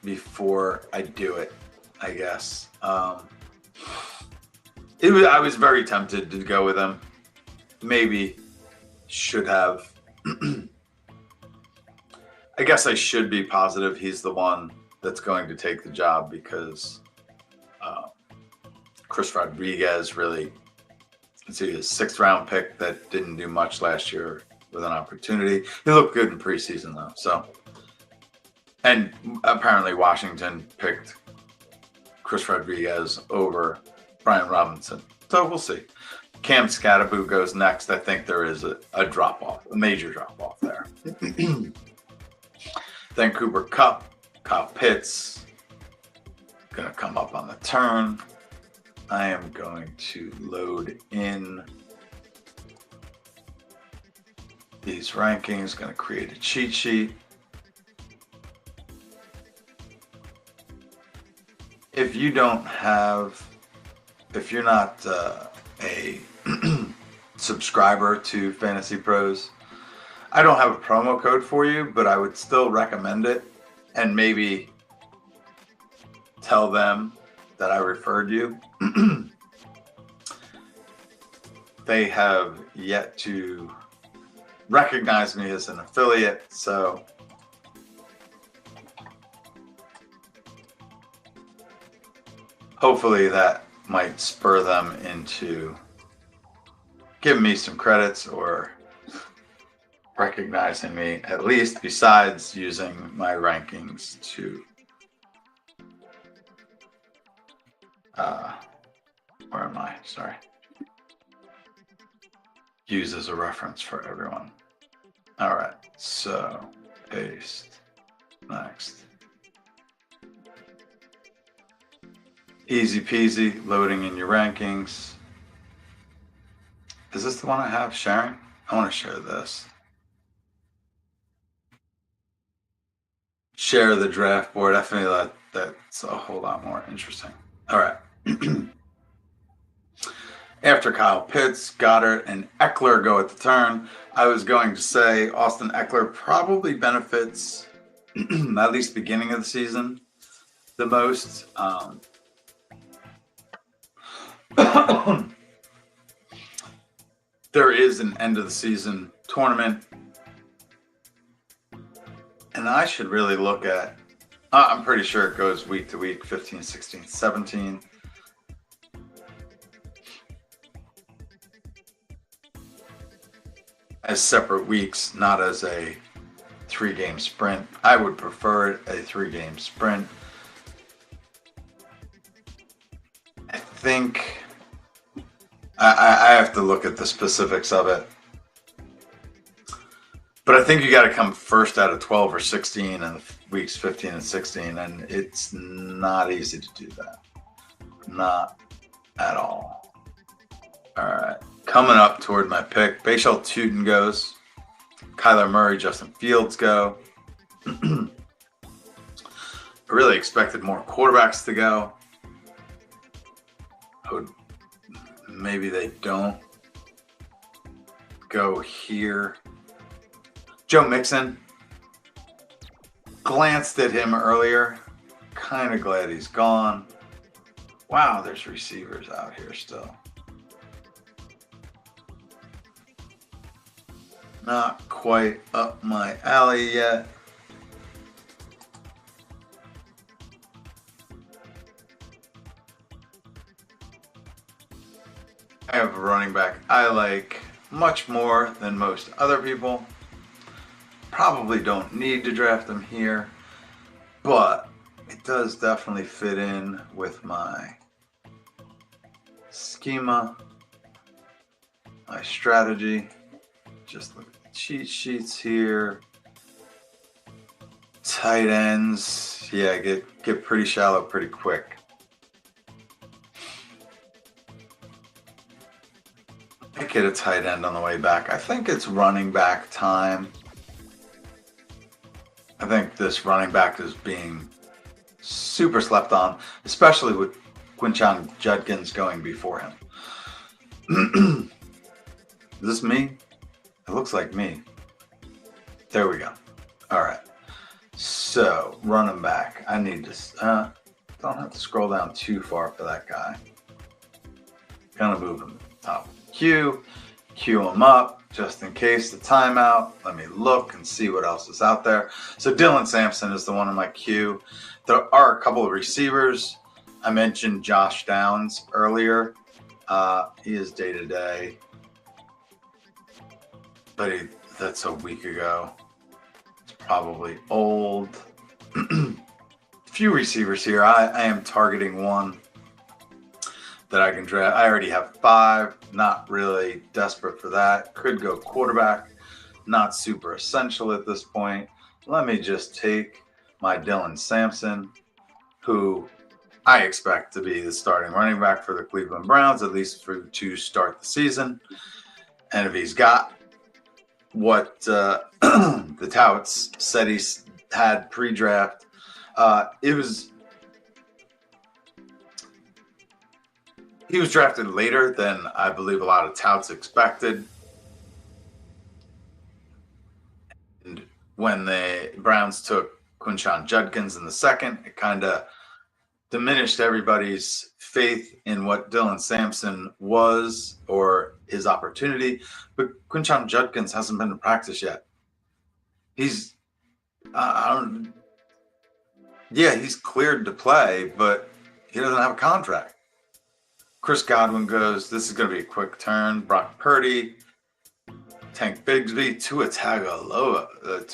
before I do it, I guess. I was very tempted to go with him. Maybe should have. I guess I should be positive he's the one that's going to take the job, because Chris Rodriguez really, let's see, his 6th round pick that didn't do much last year with an opportunity. He looked good in preseason though. So, and apparently Washington picked Chris Rodriguez over Brian Robinson. So we'll see. Cam Scattaboo goes next. I think there is a drop-off, a major drop-off there. Then Cooper Kupp, Kyle Pitts, going to come up on the turn. I am going to load in these rankings, going to create a cheat sheet. If you don't have, if you're not a subscriber to Fantasy Pros, I don't have a promo code for you, but I would still recommend it, and maybe tell them that I referred you. They have yet to recognize me as an affiliate, so hopefully that might spur them into giving me some credits or recognizing me, at least, besides using my rankings to where am I? Sorry. Use as a reference for everyone. All right, so paste, next. Easy peasy, loading in your rankings. Is this the one I have sharing? I want to share this. Share the draft board. I feel that's a whole lot more interesting. All right. After Kyle Pitts, Goddard, and Eckler go at the turn, I was going to say Austin Eckler probably benefits, at least beginning of the season, the most. There is an end of the season tournament, and I should really look at, I'm pretty sure it goes week to week, 15, 16, 17. As separate weeks, not as a 3-game sprint. I would prefer it a 3-game sprint. I think I have to look at the specifics of it. But I think you got to come first out of 12 or 16 in weeks 15 and 16, and it's not easy to do that. Not at all. All right. Coming up toward my pick, Bashal Tutin goes. Kyler Murray, Justin Fields go. I really expected more quarterbacks to go. Maybe they don't go here. Joe Mixon. Glanced at him earlier. Kind of glad he's gone. Wow, there's receivers out here still. Not quite up my alley yet. I have a running back I like much more than most other people. Probably don't need to draft them here, but it does definitely fit in with my schema, my strategy. Just look at the cheat sheets here. Tight ends, yeah, get pretty shallow pretty quick. I get a tight end on the way back. I think it's running back time. I think this running back is being super slept on, especially with Quinshon Judkins going before him. Is this me? It looks like me. There we go. All right. So, running back. I need to, don't have to scroll down too far for that guy. Gonna move him top queue him up just in case the timeout. Let me look and see what else is out there. So, Dylan Sampson is the one in my queue. There are a couple of receivers. I mentioned Josh Downs earlier. He is day-to-day. But that's a week ago. It's probably old. Few receivers here. I am targeting one that I can draft. I already have 5, not really desperate for that. Could go quarterback, not super essential at this point. Let me just take my Dylan Sampson, who I expect to be the starting running back for the Cleveland Browns, at least to start the season. And if he's got what the touts said he had pre-draft, he was drafted later than I believe a lot of touts expected. And when the Browns took Quinshon Judkins in the second, it kind of diminished everybody's faith in what Dylan Sampson was or his opportunity. But Quinshon Judkins hasn't been to practice yet. He's, he's cleared to play, but he doesn't have a contract. Chris Godwin goes, this is going to be a quick turn. Brock Purdy, Tank Bigsby, Tua Tagovailoa,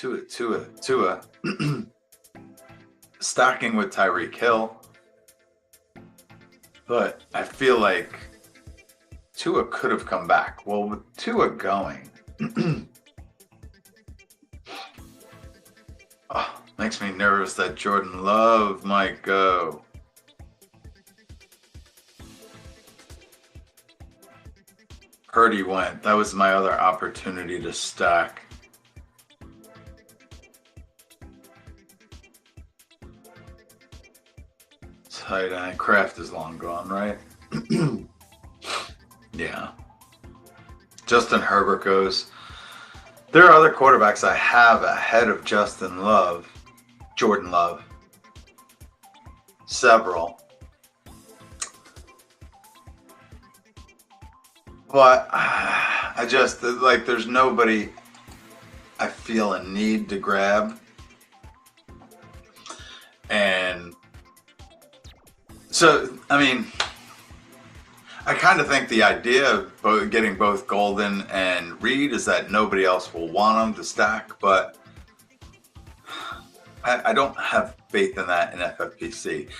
Tua, stacking with Tyreek Hill. But I feel like Tua could have come back. Well, with Tua going, makes me nervous that Jordan Love might go. Purdy went. That was my other opportunity to stack. Tight end. Kraft is long gone, right? Yeah. Justin Herbert goes. There are other quarterbacks I have ahead of Jordan Love. Several. But I just, like, there's nobody I feel a need to grab. And so, I mean, I kind of think the idea of getting both Golden and Reed is that nobody else will want them to stack, but I don't have faith in that in FFPC.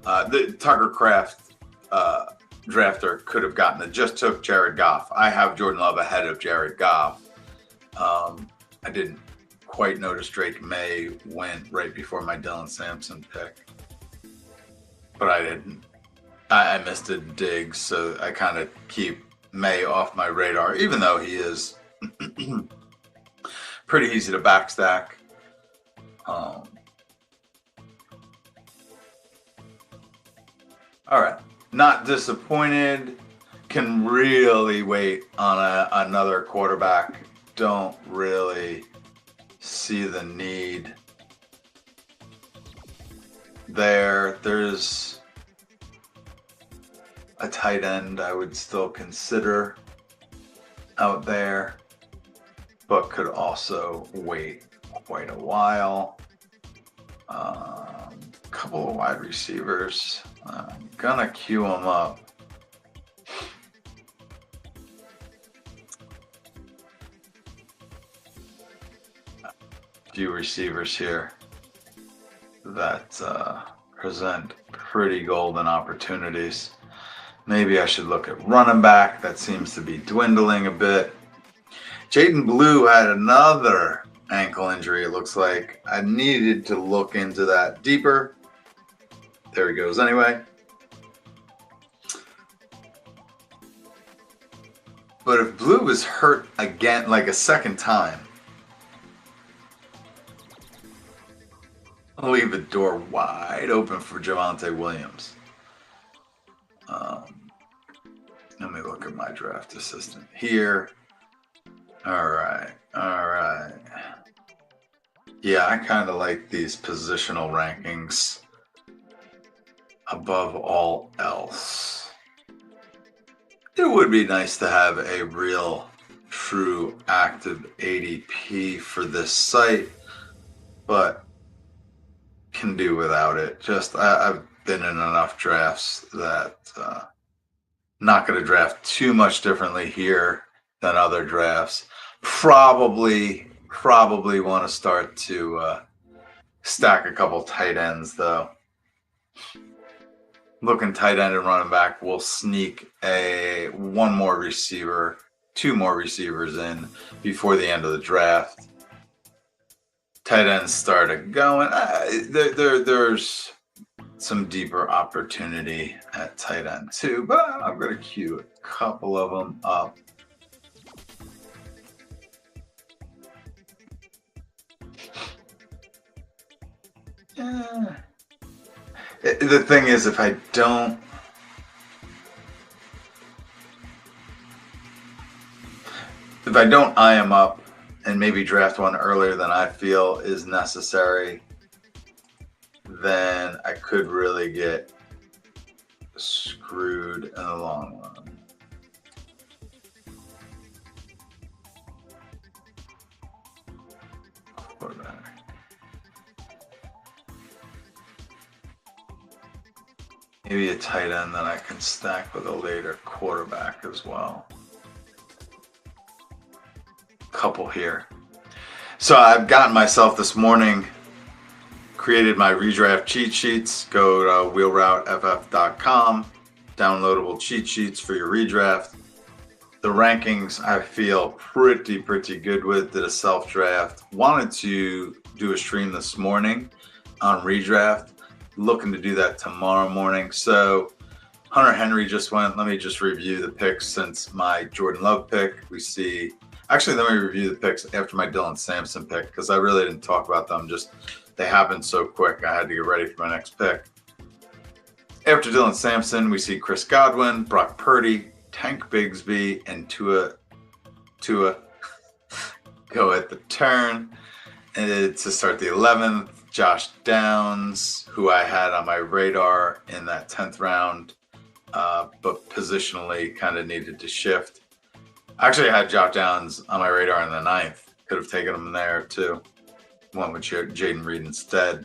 The Tucker Kraft drafter could have gotten it, just took Jared Goff. I have Jordan Love ahead of Jared Goff. I didn't quite notice Drake May went right before my Dylan Sampson pick. But I didn't. I missed a dig, so I kind of keep May off my radar, even though he is pretty easy to backstack. All right. Not disappointed. Can really wait on another quarterback. Don't really see the need there. There's a tight end I would still consider out there, but could also wait quite a while. Couple of wide receivers. I'm gonna queue them up. A few receivers here that present pretty golden opportunities. Maybe I should look at running back. That seems to be dwindling a bit. Jaden Blue had another ankle injury, it looks like. I needed to look into that deeper. There he goes anyway. But if Blue was hurt again, like a second time, I'll leave the door wide open for Javonte Williams. Let me look at my draft assistant here. All right. Yeah, I kind of like these positional rankings above all else. It would be nice to have a real, true, active ADP for this site, but can do without it. Just I've been in enough drafts that not going to draft too much differently here than other drafts. Probably want to start to stack a couple tight ends though. looking tight end and running back, we'll sneak one more receiver, two more receivers in before the end of the draft. Tight ends started going. There's some deeper opportunity at tight end too, but I'm going to queue a couple of them up. The thing is, if I don't eye him up and maybe draft one earlier than I feel is necessary, then I could really get screwed in the long run. Quarterback. Maybe a tight end that I can stack with a later quarterback as well. Couple here. So I've gotten myself this morning, created my redraft cheat sheets. Go to wheelrouteff.com, downloadable cheat sheets for your redraft. The rankings I feel pretty good with. Did a self draft. Wanted to do a stream this morning on redraft. Looking to do that tomorrow morning. So Hunter Henry just went. Let me just review the picks since my Jordan Love pick. Actually, let me review the picks after my Dylan Sampson pick because I really didn't talk about them. Just they happened so quick. I had to get ready for my next pick. After Dylan Sampson, we see Chris Godwin, Brock Purdy, Tank Bigsby, and Tua go at the turn. And to start the 11th, Josh Downs, who I had on my radar in that 10th round, but positionally kind of needed to shift. Actually, I had Josh Downs on my radar in the 9th. Could have taken him there too. Went with Jaden Reed instead.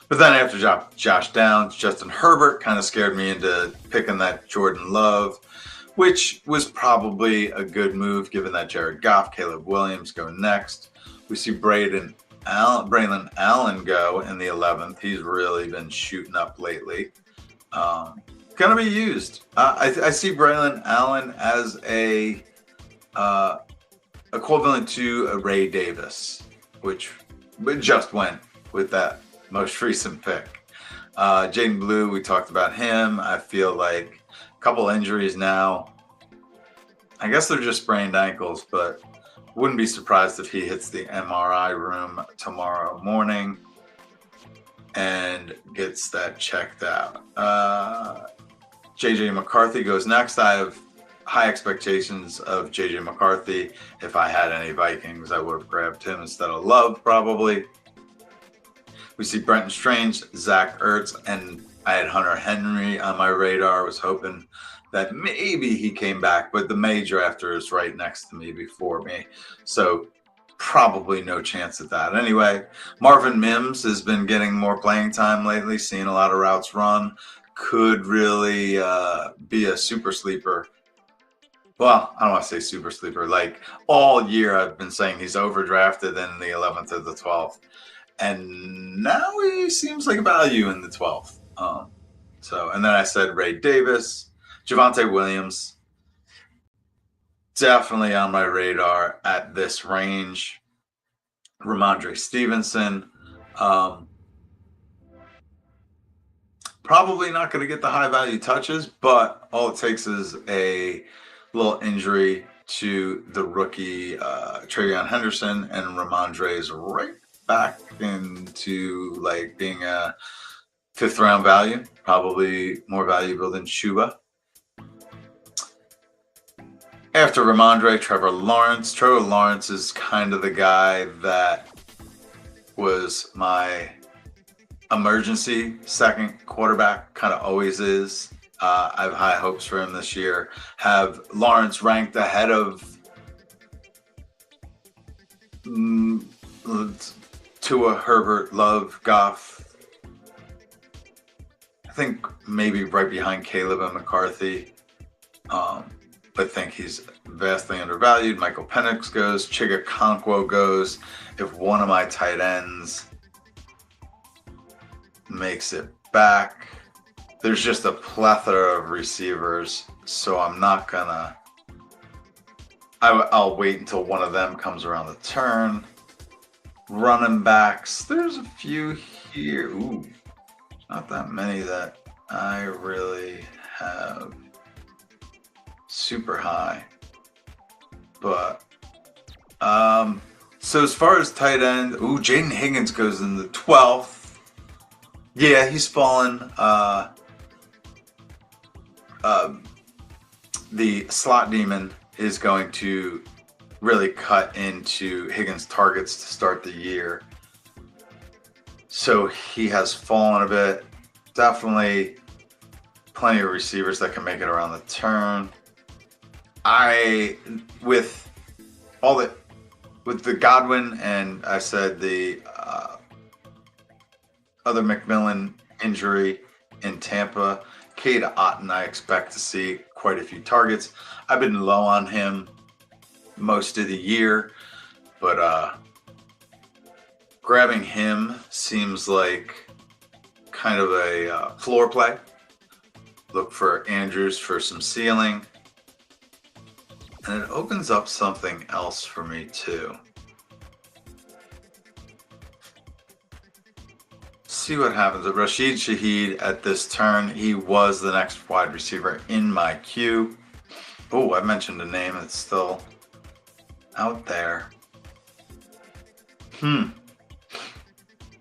But then after Josh Downs, Justin Herbert kind of scared me into picking that Jordan Love, which was probably a good move given that Jared Goff, Caleb Williams go next. We see Braylon Allen go in the 11th. He's really been shooting up lately. Going to be used. I see Braylon Allen as a equivalent to a Ray Davis, which just went with that most recent pick. Jaden Blue, we talked about him. I feel like a couple injuries now. I guess they're just sprained ankles, but wouldn't be surprised if he hits the MRI room tomorrow morning and gets that checked out. JJ McCarthy goes next. I have high expectations of JJ McCarthy. If I had any Vikings, I would have grabbed him instead of Love, probably. We see Brenton Strange, Zach Ertz, and I had Hunter Henry on my radar. I was hoping that maybe he came back, but the May drafter is right next to me before me. So probably no chance at that. Anyway, Marvin Mims has been getting more playing time lately, seeing a lot of routes run. Could really be a super sleeper. Well, I don't want to say super sleeper. Like all year I've been saying he's overdrafted in the 11th or the 12th. And now he seems like a value in the 12th. And then I said Ray Davis, Javonte Williams, definitely on my radar at this range. Ramondre Stevenson, probably not going to get the high value touches, but all it takes is a little injury to the rookie Travion Henderson, and Ramondre is right back into like being a 5th round value, probably more valuable than Chuba. After Ramondre, Trevor Lawrence. Trevor Lawrence is kind of the guy that was my emergency second quarterback, kind of always is. I have high hopes for him this year. Have Lawrence ranked ahead of Tua, Herbert, Love, Goff. I think maybe right behind Caleb and McCarthy. I think he's vastly undervalued. Michael Penix goes. Chiga Okonkwo goes. If one of my tight ends makes it back, there's just a plethora of receivers, so I'm not gonna. I'll wait until one of them comes around the turn. Running backs, there's a few here. Ooh, not that many that I really have super high. But so as far as tight end, ooh, Jaden Higgins goes in the 12th. Yeah, he's fallen. The slot demon is going to really cut into Higgins' targets to start the year. So he has fallen a bit. Definitely plenty of receivers that can make it around the turn. With the Godwin and I said the other McMillan injury in Tampa, Cade Otton, I expect to see quite a few targets. I've been low on him most of the year, but grabbing him seems like kind of a floor play. Look for Andrews for some ceiling. And it opens up something else for me too. See what happens. Rashid Shaheed at this turn, he was the next wide receiver in my queue. Oh, I mentioned a name that's still out there.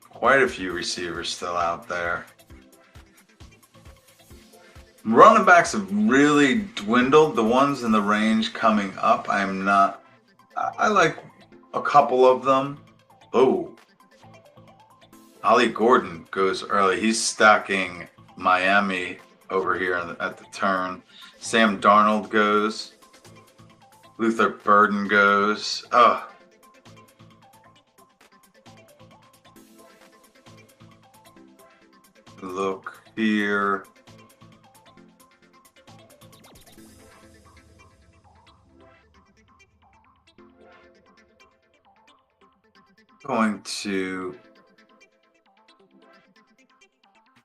Quite a few receivers still out there. Running backs have really dwindled. The ones in the range coming up, I like a couple of them. Oh, Ollie Gordon goes early. He's stacking Miami over here at the turn. Sam Darnold goes. Luther Burden goes. Look here.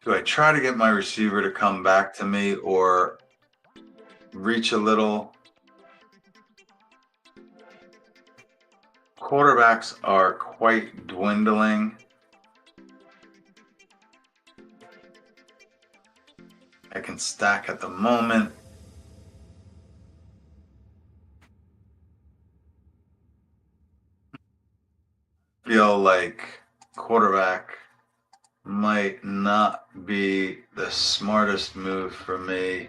Do I try to get my receiver to come back to me or reach a little? Quarterbacks are quite dwindling. I can stack at the moment. Feel like quarterback might not be the smartest move for me.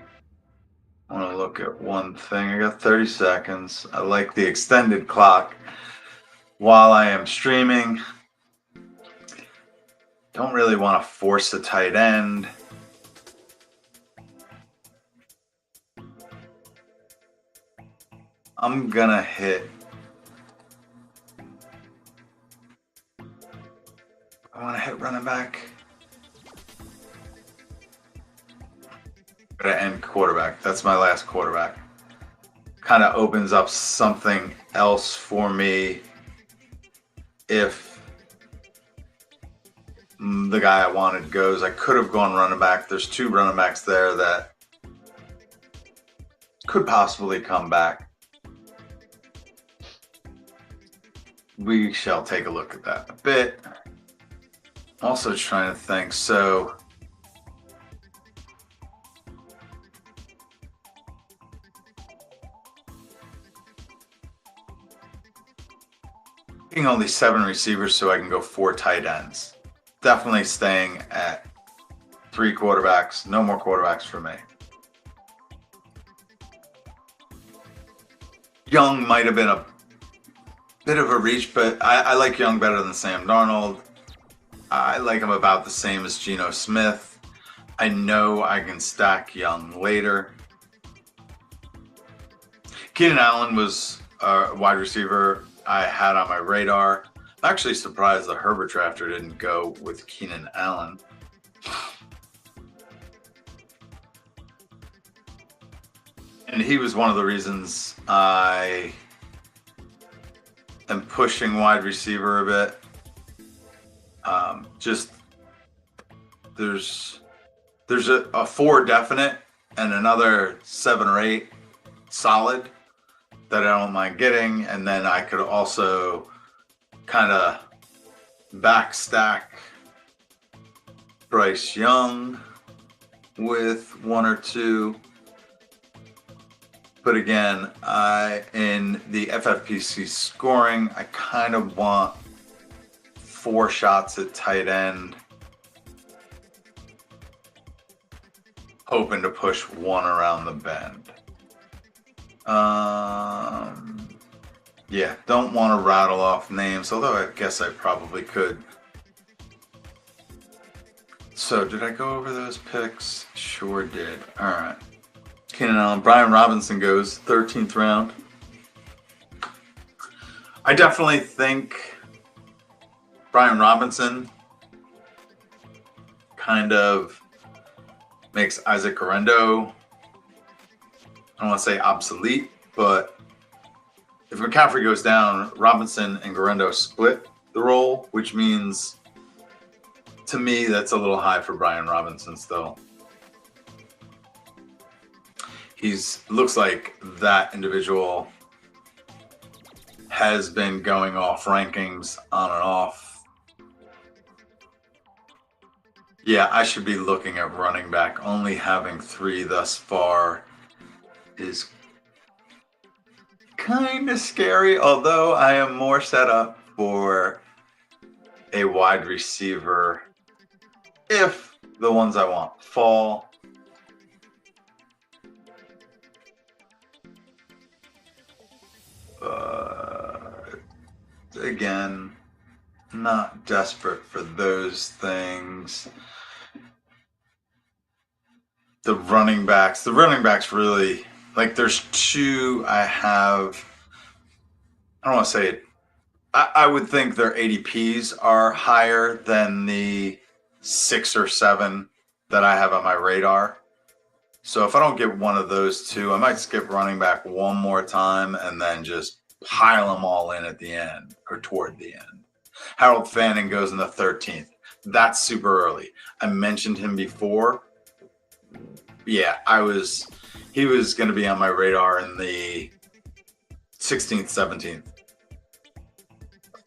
I want to look at one thing. I got 30 seconds. I like the extended clock while I am streaming. Don't really want to force a tight end. I'm gonna hit. I want to hit running back. Gonna end quarterback. That's my last quarterback. Kind of opens up something else for me if the guy I wanted goes. I could have gone running back. There's two running backs there that could possibly come back. We shall take a look at that in a bit. Also trying to think. So picking only 7 receivers so I can go 4 tight ends. Definitely staying at 3 quarterbacks. No more quarterbacks for me. Young might have been a bit of a reach, but I like Young better than Sam Darnold. I like him about the same as Geno Smith. I know I can stack Young later. Keenan Allen was a wide receiver I had on my radar. I'm actually surprised the Herbert drafter didn't go with Keenan Allen. And he was one of the reasons I am pushing wide receiver a bit. there's a 4 definite and another 7 or 8 solid that I don't mind getting. And then I could also kind of backstack Bryce Young with 1 or 2. But again, in the FFPC scoring, I kind of want 4 shots at tight end, hoping to push 1 around the bend. Yeah, don't want to rattle off names, although I guess I probably could. So did I go over those picks? Sure did. All right. Keenan Allen, Brian Robinson goes 13th round. I definitely think Brian Robinson kind of makes Isaac Guerrero, I don't want to say obsolete, but if McCaffrey goes down, Robinson and Guerrero split the role, which means to me that's a little high for Brian Robinson still. Looks like that individual has been going off rankings on and off. Yeah, I should be looking at running back. Only having 3 thus far is kind of scary, although I am more set up for a wide receiver if the ones I want fall. Again, not desperate for those things. The running backs really, like, there's 2 I have. I don't want to say it. I would think their ADPs are higher than the 6 or 7 that I have on my radar. So if I don't get one of those 2, I might skip running back one more time and then just pile them all in at the end or toward the end. Harold Fanning goes in the 13th. That's super early. I mentioned him before. Yeah, he was going to be on my radar in the 16th, 17th.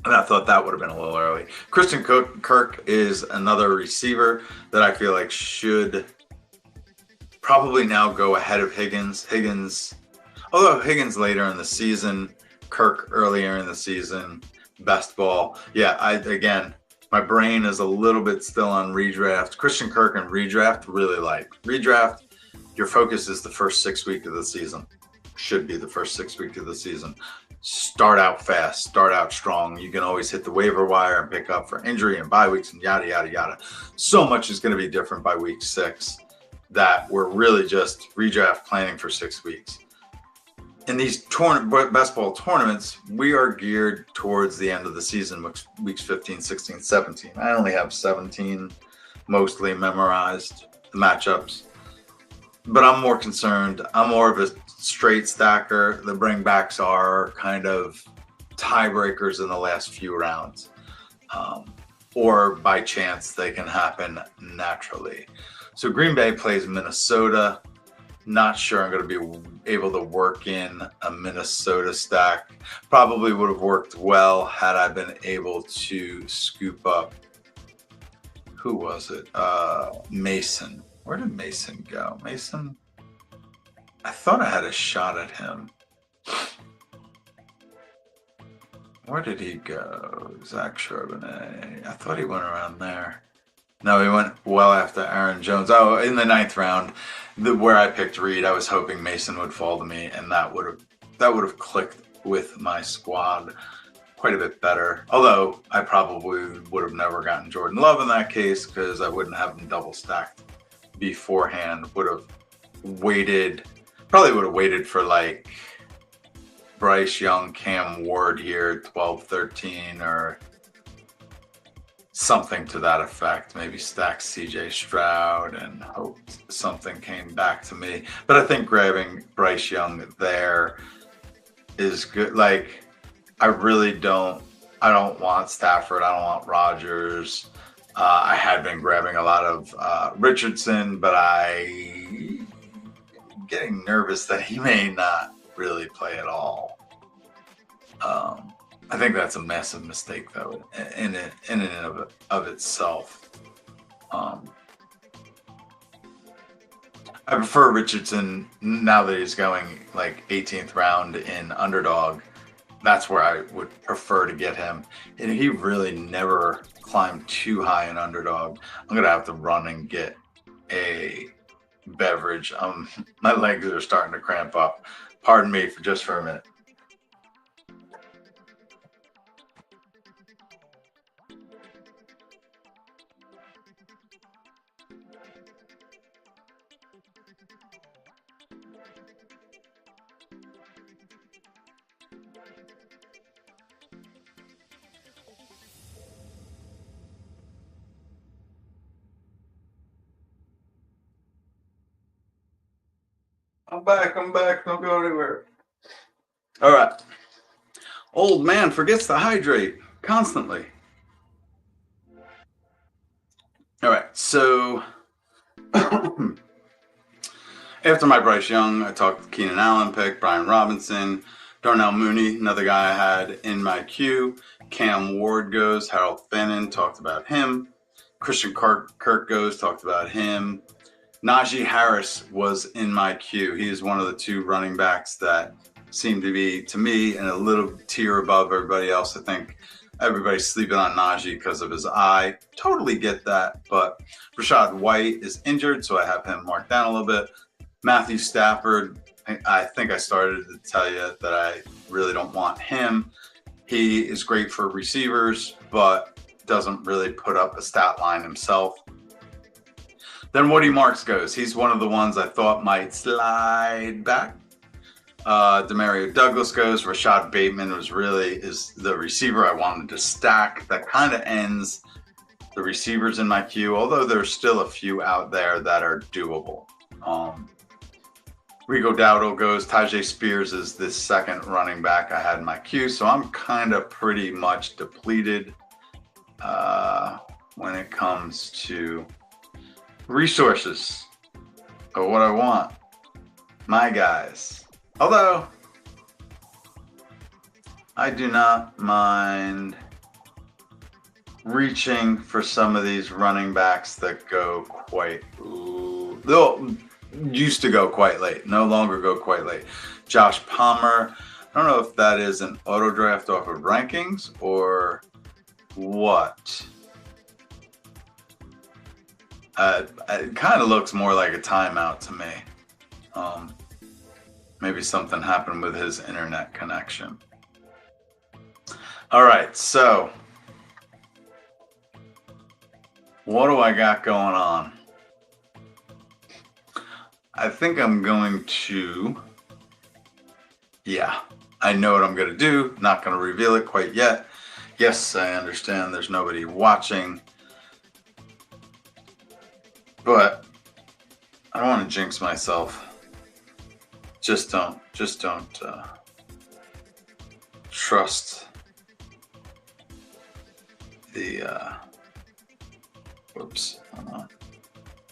And I thought that would have been a little early. Christian Kirk is another receiver that I feel like should probably now go ahead of Higgins. Although Higgins later in the season, Kirk earlier in the season, best ball. Yeah, again, my brain is a little bit still on redraft. Christian Kirk and redraft really like. Redraft, your focus is the first 6 weeks of the season. Should be the first 6 weeks of the season. Start out fast, start out strong. You can always hit the waiver wire and pick up for injury and bye weeks and yada, yada, yada. So much is going to be different by week 6 that we're really just redraft planning for 6 weeks. In these best ball tournaments, we are geared towards the end of the season, weeks 15, 16, 17. I only have 17 mostly memorized, the matchups. But I'm more concerned. I'm more of a straight stacker. The bringbacks are kind of tiebreakers in the last few rounds. Or by chance, they can happen naturally. So Green Bay plays Minnesota. Not sure I'm going to be able to work in a Minnesota stack. Probably would have worked well had I been able to scoop up, who was it? Mason. Where did Mason go? Mason? I thought I had a shot at him. Where did he go? Zach Charbonnet. I thought he went around there. No, he went well after Aaron Jones. Oh, in the 9th round, where I picked Reed, I was hoping Mason would fall to me, and that would have clicked with my squad quite a bit better. Although I probably would have never gotten Jordan Love in that case because I wouldn't have him double stacked beforehand. Probably would have waited for like Bryce Young, Cam Ward here, 12, 13, or something to that effect. Maybe stack CJ Stroud and hoped something came back to me. But I think grabbing Bryce Young there is good. Like, I don't want Stafford. I don't want Rodgers. I had been grabbing a lot of Richardson, but I'm getting nervous that he may not really play at all. I think that's a massive mistake, though, in and of itself. I prefer Richardson now that he's going like 18th round in underdog. That's where I would prefer to get him. And he really never climbed too high in underdog. I'm gonna have to run and get a beverage. My legs are starting to cramp up. Pardon me for a minute. I'm back. Don't go anywhere. All right. Old man forgets to hydrate constantly. All right. So after my Bryce Young, I talked Keenan Allen pick, Brian Robinson, Darnell Mooney, another guy I had in my queue. Cam Ward goes, Harold Fannin, talked about him. Christian Kirk goes, talked about him. Najee Harris was in my queue. He is one of the two running backs that seem to be, to me, in a little tier above everybody else. I think everybody's sleeping on Najee because of his eye. Totally get that. But Rashad White is injured, so I have him marked down a little bit. Matthew Stafford, I think I started to tell you that I really don't want him. He is great for receivers, but doesn't really put up a stat line himself. Then Woody Marks goes. He's one of the ones I thought might slide back. Demario Douglas goes. Rashad Bateman is the receiver I wanted to stack. That kind of ends the receivers in my queue, although there's still a few out there that are doable. Rico Dowdle goes. Tajay Spears is the second running back I had in my queue, so I'm kind of pretty much depleted when it comes to resources of what I want. My guys. Although, I do not mind reaching for some of these running backs that go quite used to go quite late, no longer go quite late. Josh Palmer, I don't know if that is an auto draft off of rankings or what. It kind of looks more like a timeout to me. Maybe something happened with his internet connection. All right, so what do I got going on? I think I'm going to, I know what I'm going to do. Not going to reveal it quite yet. Yes, I understand there's nobody watching, but I don't want to jinx myself. Just don't trust the, whoops, hold on.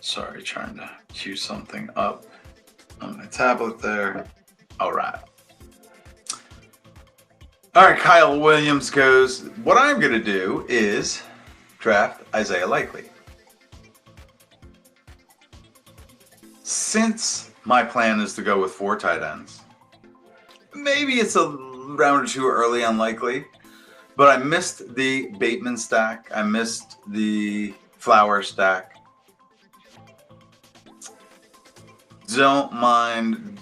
Sorry, trying to cue something up on my tablet there. All right. All right, Kyle Williams goes. What I'm going to do is draft Isaiah Likely. Since my plan is to go with 4 tight ends, maybe it's a round or two early on Likely, but I missed the Bateman stack. I missed the Flower stack. Don't mind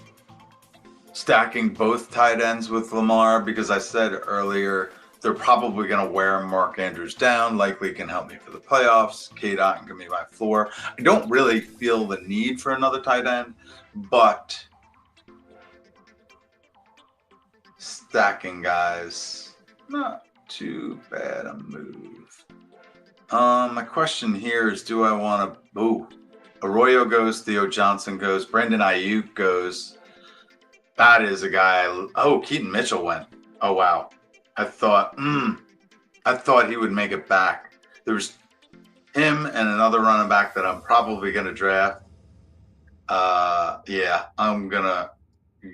stacking both tight ends with Lamar because I said earlier they're probably going to wear Mark Andrews down. Likely can help me for the playoffs. K-Dot can give me my floor. I don't really feel the need for another tight end, but stacking guys, not too bad a move. My question here is, do I want to... Arroyo goes, Theo Johnson goes, Brandon Ayuk goes. That is a guy. Keaton Mitchell went. Oh wow. I thought he would make it back. There was him and another running back that I'm probably going to draft. Yeah, I'm going to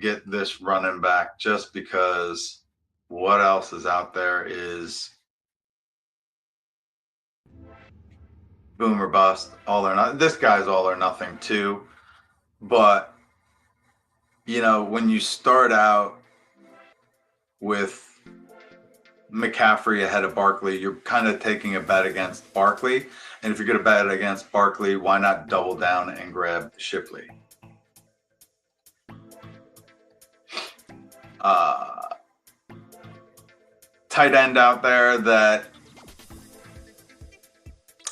get this running back just because what else is out there is boom or bust, all or not. This guy's all or nothing too. But, when you start out with McCaffrey ahead of Barkley, you're kind of taking a bet against Barkley. And if you're going to bet against Barkley, why not double down and grab Shipley? Tight end out there that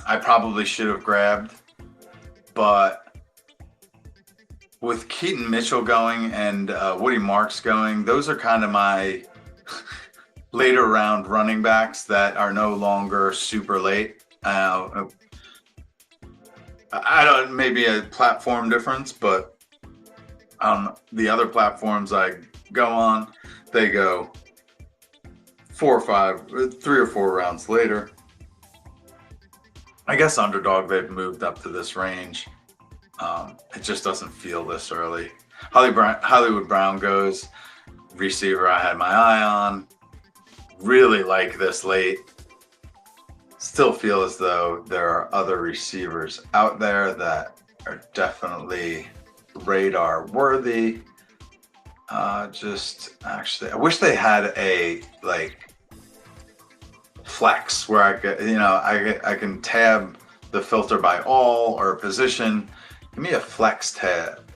I probably should have grabbed, but with Keaton Mitchell going and Woody Marks going, those are kind of my later round running backs that are no longer super late. I don't, maybe a platform difference, but the other platforms I go on, they go 4 or 5, 3 or 4 rounds later. I guess Underdog, they've moved up to this range. It just doesn't feel this early. Hollywood Brown goes, receiver I had my eye on. Really like this late. Still feel as though there are other receivers out there that are definitely radar worthy. I wish they had a flex where I could, I can tab the filter by all or position. Give me a flex tab,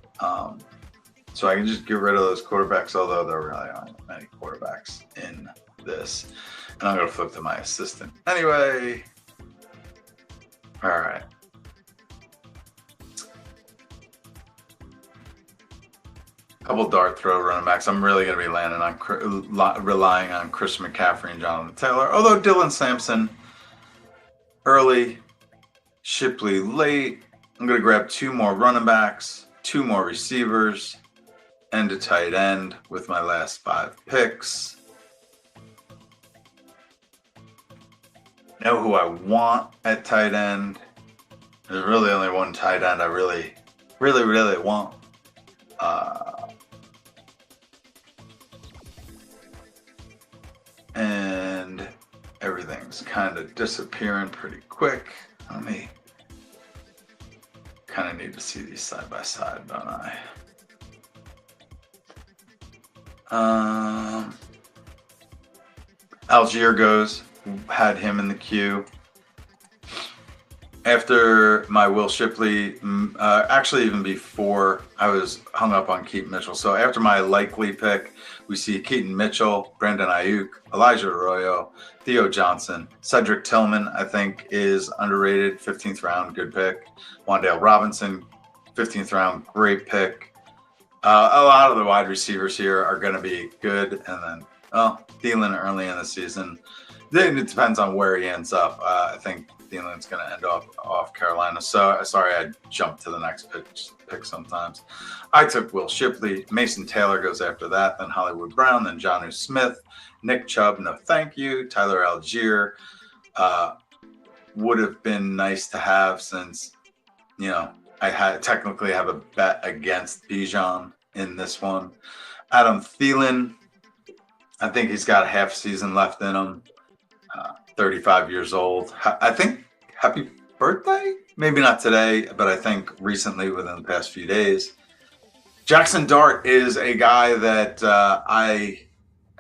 so I can just get rid of those quarterbacks. Although there really aren't many quarterbacks in this, and I'm gonna flip to my assistant anyway. All right. Couple dart throw running backs. I'm really going to be landing on relying on Christian McCaffrey and Jonathan Taylor. Although Dylan Sampson early, Shipley late. I'm going to grab 2 more running backs, 2 more receivers, and a tight end with my last 5 picks. Know who I want at tight end. There's really only one tight end I really want. And everything's kind of disappearing pretty quick. Let me kind of need to see these side by side, don't I? Algier goes, had him in the queue. After my Will Shipley, actually even before I was hung up on Keaton Mitchell. So after my likely pick, we see Keaton Mitchell, Brandon Ayuk, Elijah Arroyo, Theo Johnson, Cedric Tillman, I think is underrated, 15th round, good pick. Wan'Dale Robinson, 15th round, great pick. A lot of the wide receivers here are going to be good. And then, Thielen early in the season. Then it depends on where he ends up. I think Thielen's going to end up off Carolina. So sorry, I jumped to the next pick sometimes. I took Will Shipley. Mason Taylor goes after that. Then Hollywood Brown. Then Jonnu Smith. Nick Chubb, no thank you. Tyler Algier would have been nice to have since, I technically have a bet against Bijan in this one. Adam Thielen, I think he's got a half season left in him. 35 years old. I think happy birthday? Maybe not today, but I think recently within the past few days. Jackson Dart is a guy that I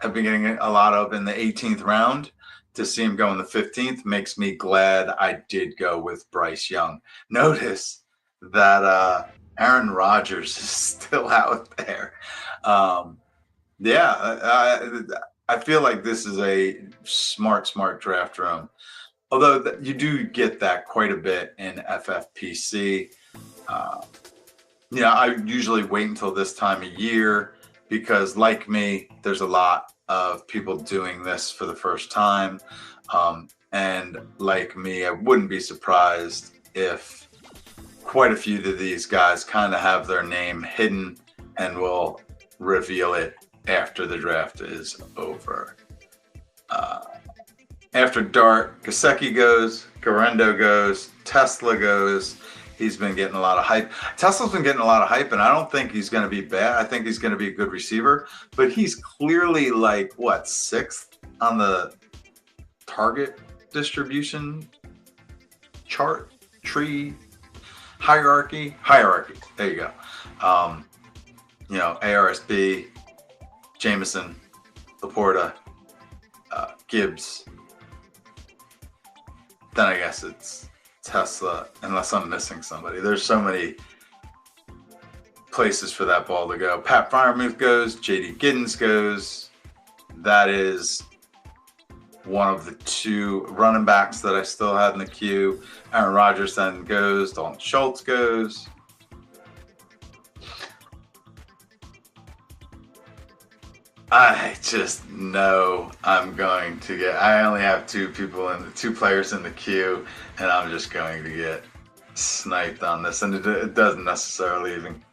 have been getting a lot of in the 18th round. To see him go in the 15th makes me glad I did go with Bryce Young. Notice that Aaron Rodgers is still out there. I feel like this is a smart draft room. Although you do get that quite a bit in FFPC. I usually wait until this time of year because, like me, there's a lot of people doing this for the first time. And like me, I wouldn't be surprised if quite a few of these guys kind of have their name hidden and will reveal it after the draft is over. After dark, Gasecki goes, Garendo goes, Tesla goes. He's been getting a lot of hype. Tesla's been getting a lot of hype, and I don't think he's going to be bad. I think he's going to be a good receiver, but he's clearly like, what, sixth on the target distribution chart, tree, hierarchy. There you go. ARSB, Jameson, Laporta, Gibbs. Then I guess it's Tesla, unless I'm missing somebody. There's so many places for that ball to go. Pat Freiermuth goes, JD Giddens goes. That is one of the two running backs that I still had in the queue. Aaron Rodgers then goes, Dalton Schultz goes. I just know I'm going to get. I only have two players in the queue, and I'm just going to get sniped on this. And it doesn't necessarily even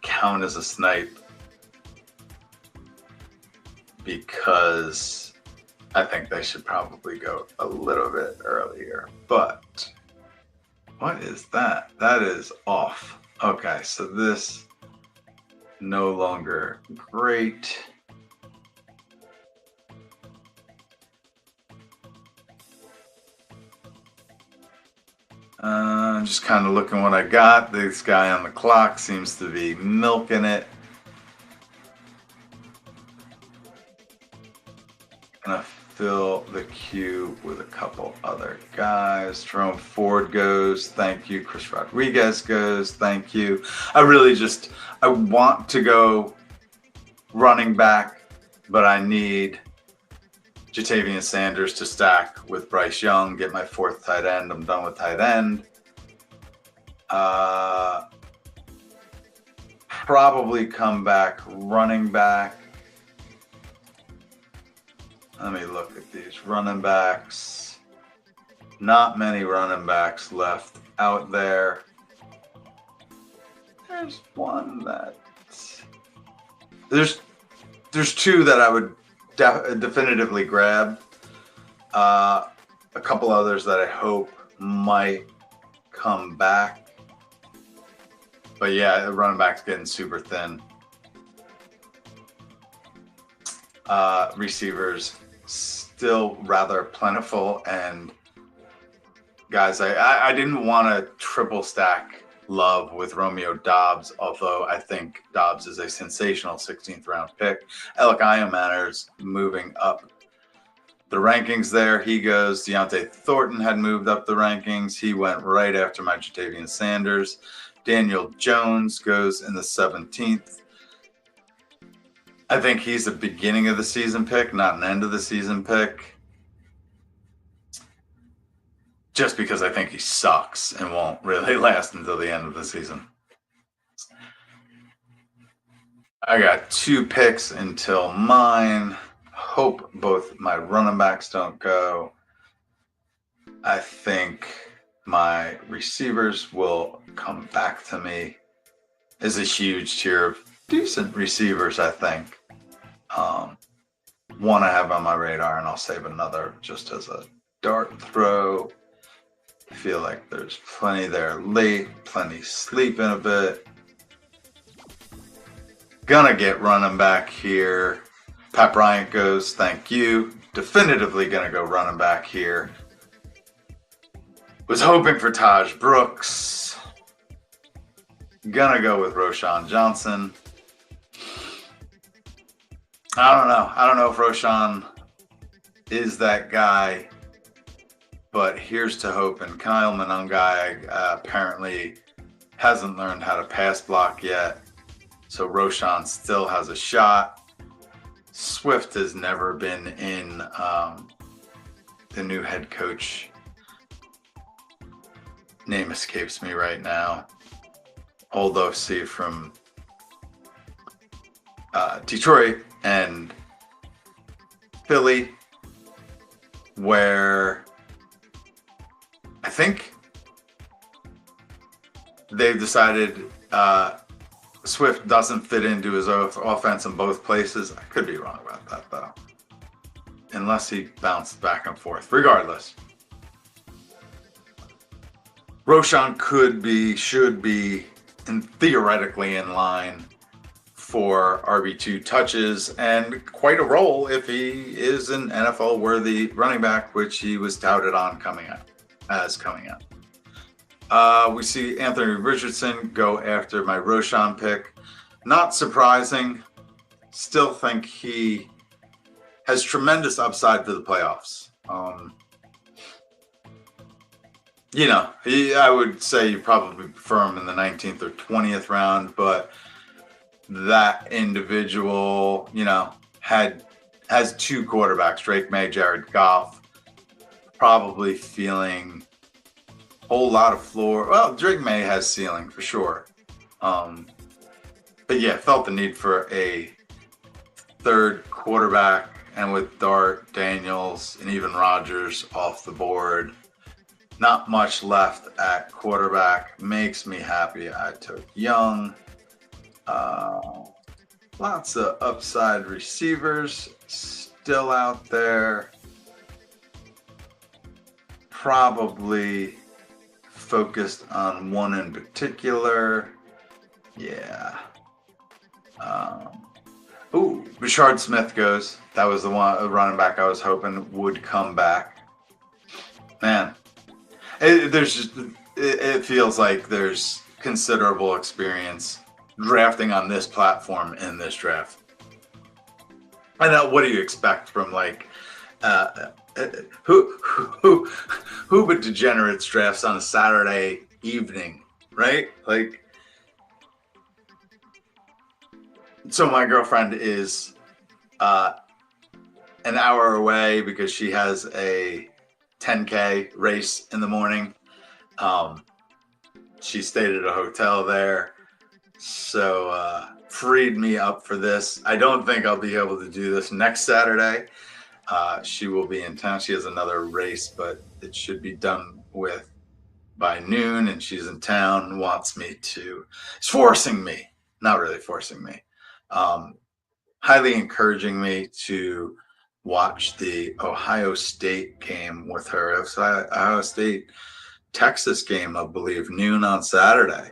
count as a snipe because I think they should probably go a little bit earlier. But what is that? That is off. Okay, so this. No longer great. Just kind of looking what I got. This guy on the clock seems to be milking it. Gonna fill the queue with a couple other guys. Jerome Ford goes, thank you. Chris Rodriguez goes, thank you. I want to go running back, but I need Jatavian Sanders to stack with Bryce Young, get my fourth tight end. I'm done with tight end. Probably come back running back. Let me look at these running backs. Not many running backs left out there. There's one that... There's two that I would definitively grab. A couple others that I hope might come back. But yeah, the running back's getting super thin. Receivers still rather plentiful, and guys, I didn't want to triple stack Love with Romeo Dobbs, although I think Dobbs is a sensational 16th round pick. Alec Iomaner's moving up the rankings there. He goes. Deontay Thornton had moved up the rankings. He went right after my Jatavian Sanders. Daniel Jones goes in the 17th. I think he's a beginning of the season pick, not an end of the season pick. Just because I think he sucks and won't really last until the end of the season. I got 2 picks until mine. Hope both my running backs don't go. I think my receivers will come back to me. There's a huge tier of decent receivers, I think. One I have on my radar, and I'll save another just as a dart throw. I feel like there's plenty there late, plenty sleeping a bit. Gonna get running back here. Pat Bryant goes, thank you. Definitively gonna go running back here. Was hoping for Taj Brooks. Gonna go with Roschon Johnson. I don't know if Roschon is that guy, but here's to hoping. Kyle Monangai apparently hasn't learned how to pass block yet, so Roschon still has a shot. Swift has never been in the new head coach. Name escapes me right now. Old OC from Detroit and Philly, where I think they've decided Swift doesn't fit into his offense in both places. I could be wrong about that, though. unless he bounced back and forth. Regardless, Roshan should be, and theoretically in line for RB2 touches and quite a role if he is an NFL-worthy running back, which he was touted on coming out. We see Anthony Richardson go after my Roshan pick. Not surprising. Still think he has tremendous upside for the playoffs. I would say you probably prefer him in the 19th or 20th round, but that individual, has two quarterbacks, Drake May, Jared Goff, probably feeling a whole lot of floor. Well, Drake May has ceiling for sure. But yeah, felt the need for a third quarterback, and with Dart, Daniels, and even Rodgers off the board, not much left at quarterback. Makes me happy. I took Young. Lots of upside receivers still out there. Probably focused on one in particular. Yeah. Rashard Smith goes. That was the one running back I was hoping would come back. Man, it feels like there's considerable experience drafting on this platform in this draft. I know. What do you expect from who but degenerates drafts on a Saturday evening, right? So my girlfriend is an hour away because she has a 10K race in the morning. She stayed at a hotel there, so freed me up for this. I don't think I'll be able to do this next Saturday. She will be in town. She has another race, but it should be done with by noon, and she's in town, is forcing me, not really forcing me, highly encouraging me to watch the Ohio State game with her. It was Ohio State Texas game, I believe, noon on Saturday.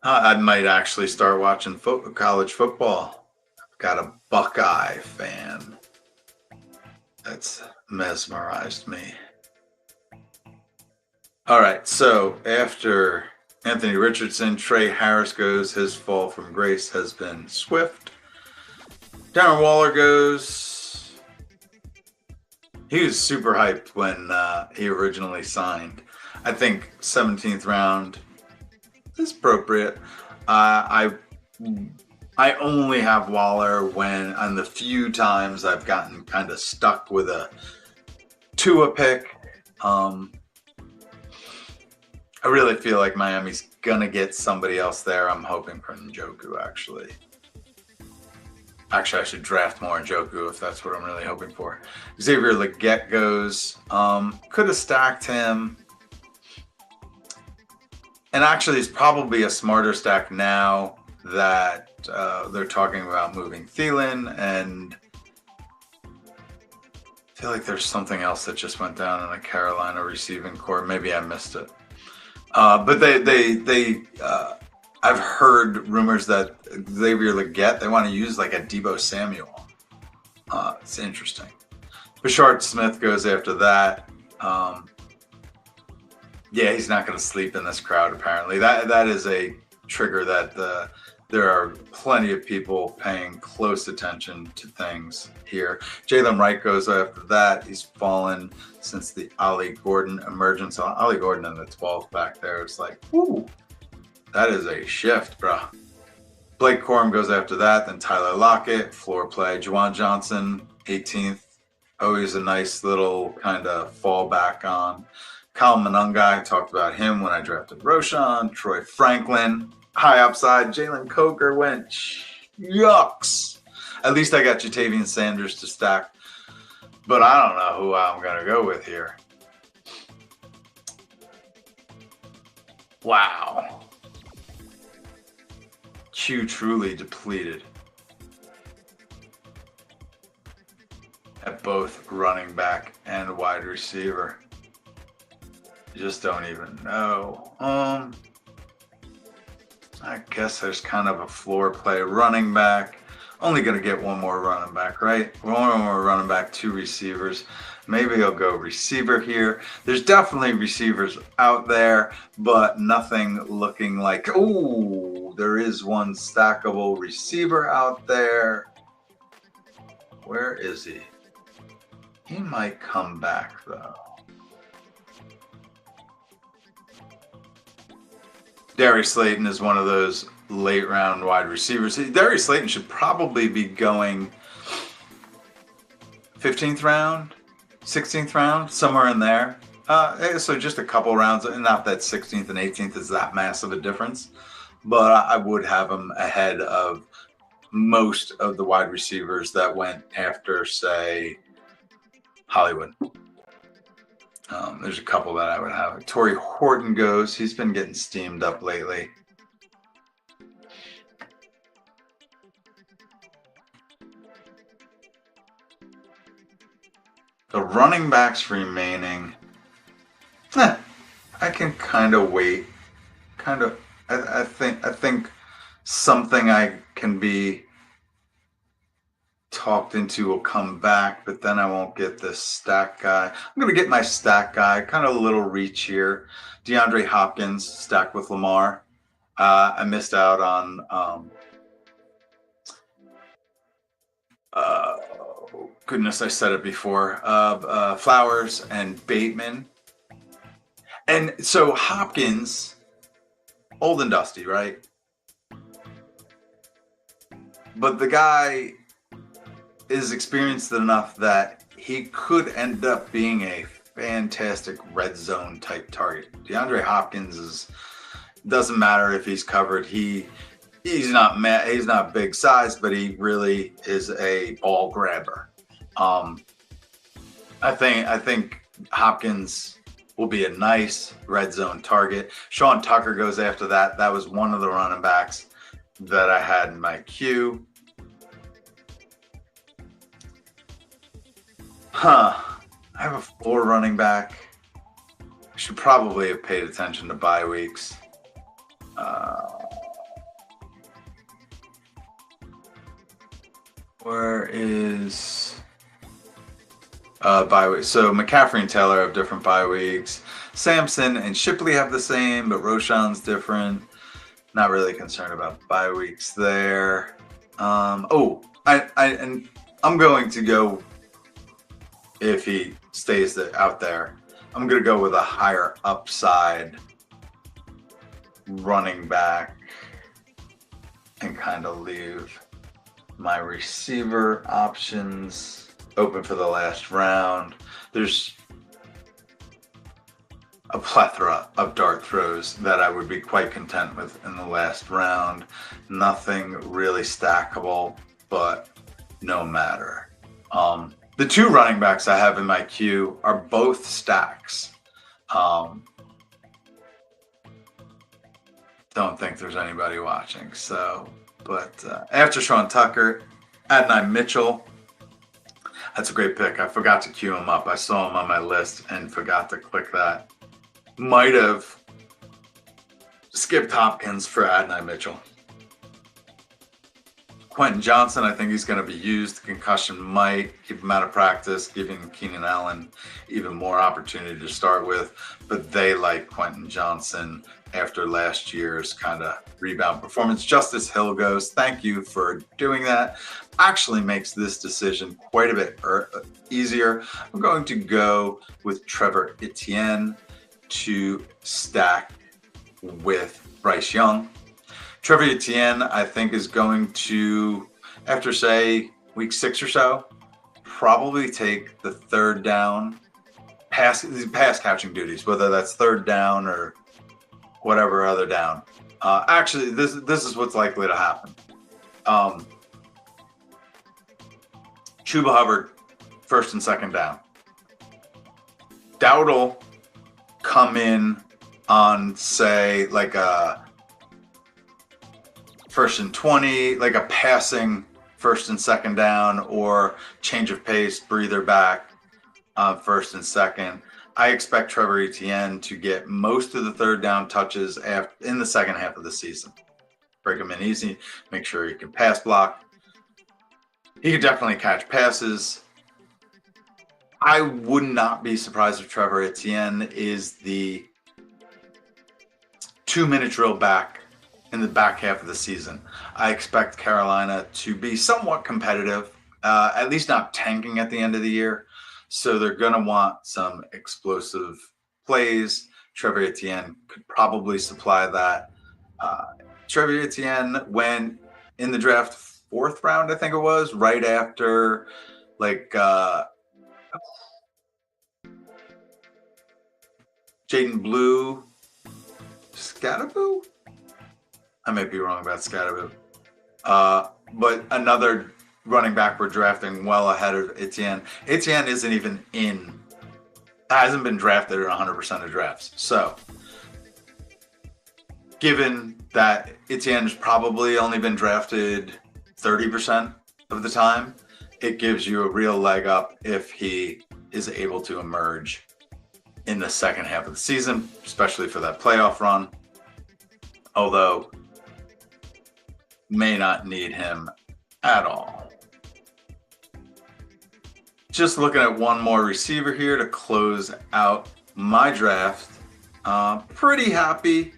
I might actually start watching college football. I've got a Buckeye fan that's mesmerized me. All right, so after Anthony Richardson, Trey Harris goes. His fall from grace has been swift. Darren Waller goes. He was super hyped when he originally signed. I think 17th round is appropriate. I only have Waller when, on the few times I've gotten kind of stuck with a Tua pick. I really feel like Miami's gonna get somebody else there. I'm hoping for Njoku, actually. Actually, I should draft more Njoku if that's what I'm really hoping for. Xavier Legette goes. Could have stacked him. And actually, it's probably a smarter stack now that they're talking about moving Thielen, and I feel like there's something else that just went down in the Carolina receiving core. Maybe I missed it. But they I've heard rumors that Xavier Legette, they want to use like a Deebo Samuel. It's interesting. Rashard Smith goes after that. Yeah, he's not going to sleep in this crowd, apparently. That is a trigger that there are plenty of people paying close attention to things here. Jalen Wright goes after that. He's fallen since the Ollie Gordon emergence. Ollie Gordon in the 12th back there. It's like, whoo, that is a shift, bro. Blake Corum goes after that. Then Tyler Lockett, floor play. Juwan Johnson, 18th. Always a nice little kind of fallback on. Kyle Monungai, I talked about him when I drafted Roshan. Troy Franklin, high upside. Jalen Coker went yucks. At least I got Jatavian Sanders to stack. But I don't know who I'm going to go with here. Wow. Q truly depleted. at both running back and wide receiver. You just don't even know. I guess there's kind of a floor play. Running back, only going to get one more running back, right? One more running back, 2 receivers. Maybe I'll go receiver here. There's definitely receivers out there, but nothing looking like, oh, there is one stackable receiver out there. Where is he? He might come back, though. Darius Slayton is one of those late round wide receivers. Darius Slayton should probably be going 15th round, 16th round, somewhere in there. So just a couple rounds. Not that 16th and 18th is that massive a difference, but I would have him ahead of most of the wide receivers that went after, say, Hollywood. There's a couple that I would have. Torrey Horton goes. He's been getting steamed up lately. The running backs remaining, I can kind of wait. I think something I can be talked into will come back, but then I won't get this stack guy. I'm going to get my stack guy, kind of a little reach here. DeAndre Hopkins stacked with Lamar. I missed out on, goodness, I said it before, Flowers and Bateman. And so Hopkins, old and dusty, right? But the guy is experienced enough that he could end up being a fantastic red zone type target. DeAndre Hopkins doesn't matter if he's covered. He's not big size, but he really is a ball grabber. I think Hopkins will be a nice red zone target. Sean Tucker goes after that. That was one of the running backs that I had in my queue. I have a 4 running back. I should probably have paid attention to bye weeks. Where is bye week? So McCaffrey and Taylor have different bye weeks. Sampson and Shipley have the same, but Roshan's different. Not really concerned about bye weeks there. I'm going to go. If he stays out there, I'm going to go with a higher upside running back and kind of leave my receiver options open for the last round. There's a plethora of dart throws that I would be quite content with in the last round. Nothing really stackable, but no matter. The 2 running backs I have in my queue are both stacks. Don't think there's anybody watching. So, but after Sean Tucker, Adonai Mitchell. That's a great pick. I forgot to queue him up. I saw him on my list and forgot to click that. Might have skipped Hopkins for Adonai Mitchell. Quentin Johnson, I think he's going to be used. The concussion might keep him out of practice, giving Keenan Allen even more opportunity to start with. But they like Quentin Johnson after last year's kind of rebound performance. Justice Hill goes. Thank you for doing that. Actually makes this decision quite a bit easier. I'm going to go with Trevor Etienne to stack with Bryce Young. Trevor Etienne, I think, is going to, after, say, week 6 or so, probably take the third down pass catching duties, whether that's third down or whatever other down. Actually, this is what's likely to happen. Chuba Hubbard, first and second down. Dowdle come in on, say, like a 1st and 20, like a passing first and second down, or change of pace, breather back on first and second. I expect Trevor Etienne to get most of the third down touches in the second half of the season. Break him in easy, make sure he can pass block. He can definitely catch passes. I would not be surprised if Trevor Etienne is the 2-minute drill back in the back half of the season. I expect Carolina to be somewhat competitive, at least not tanking at the end of the year. So they're going to want some explosive plays. Trevor Etienne could probably supply that. Trevor Etienne went in the draft 4th round, I think it was, right after Jaden Blue, Scatterboo? I might be wrong about Scatterboo. But another running back we're drafting well ahead of Etienne. Etienne hasn't been drafted in 100% of drafts. So, given that Etienne's probably only been drafted 30% of the time, it gives you a real leg up if he is able to emerge in the second half of the season, especially for that playoff run. Although, may not need him at all. Just looking at one more receiver here to close out my draft. Pretty happy.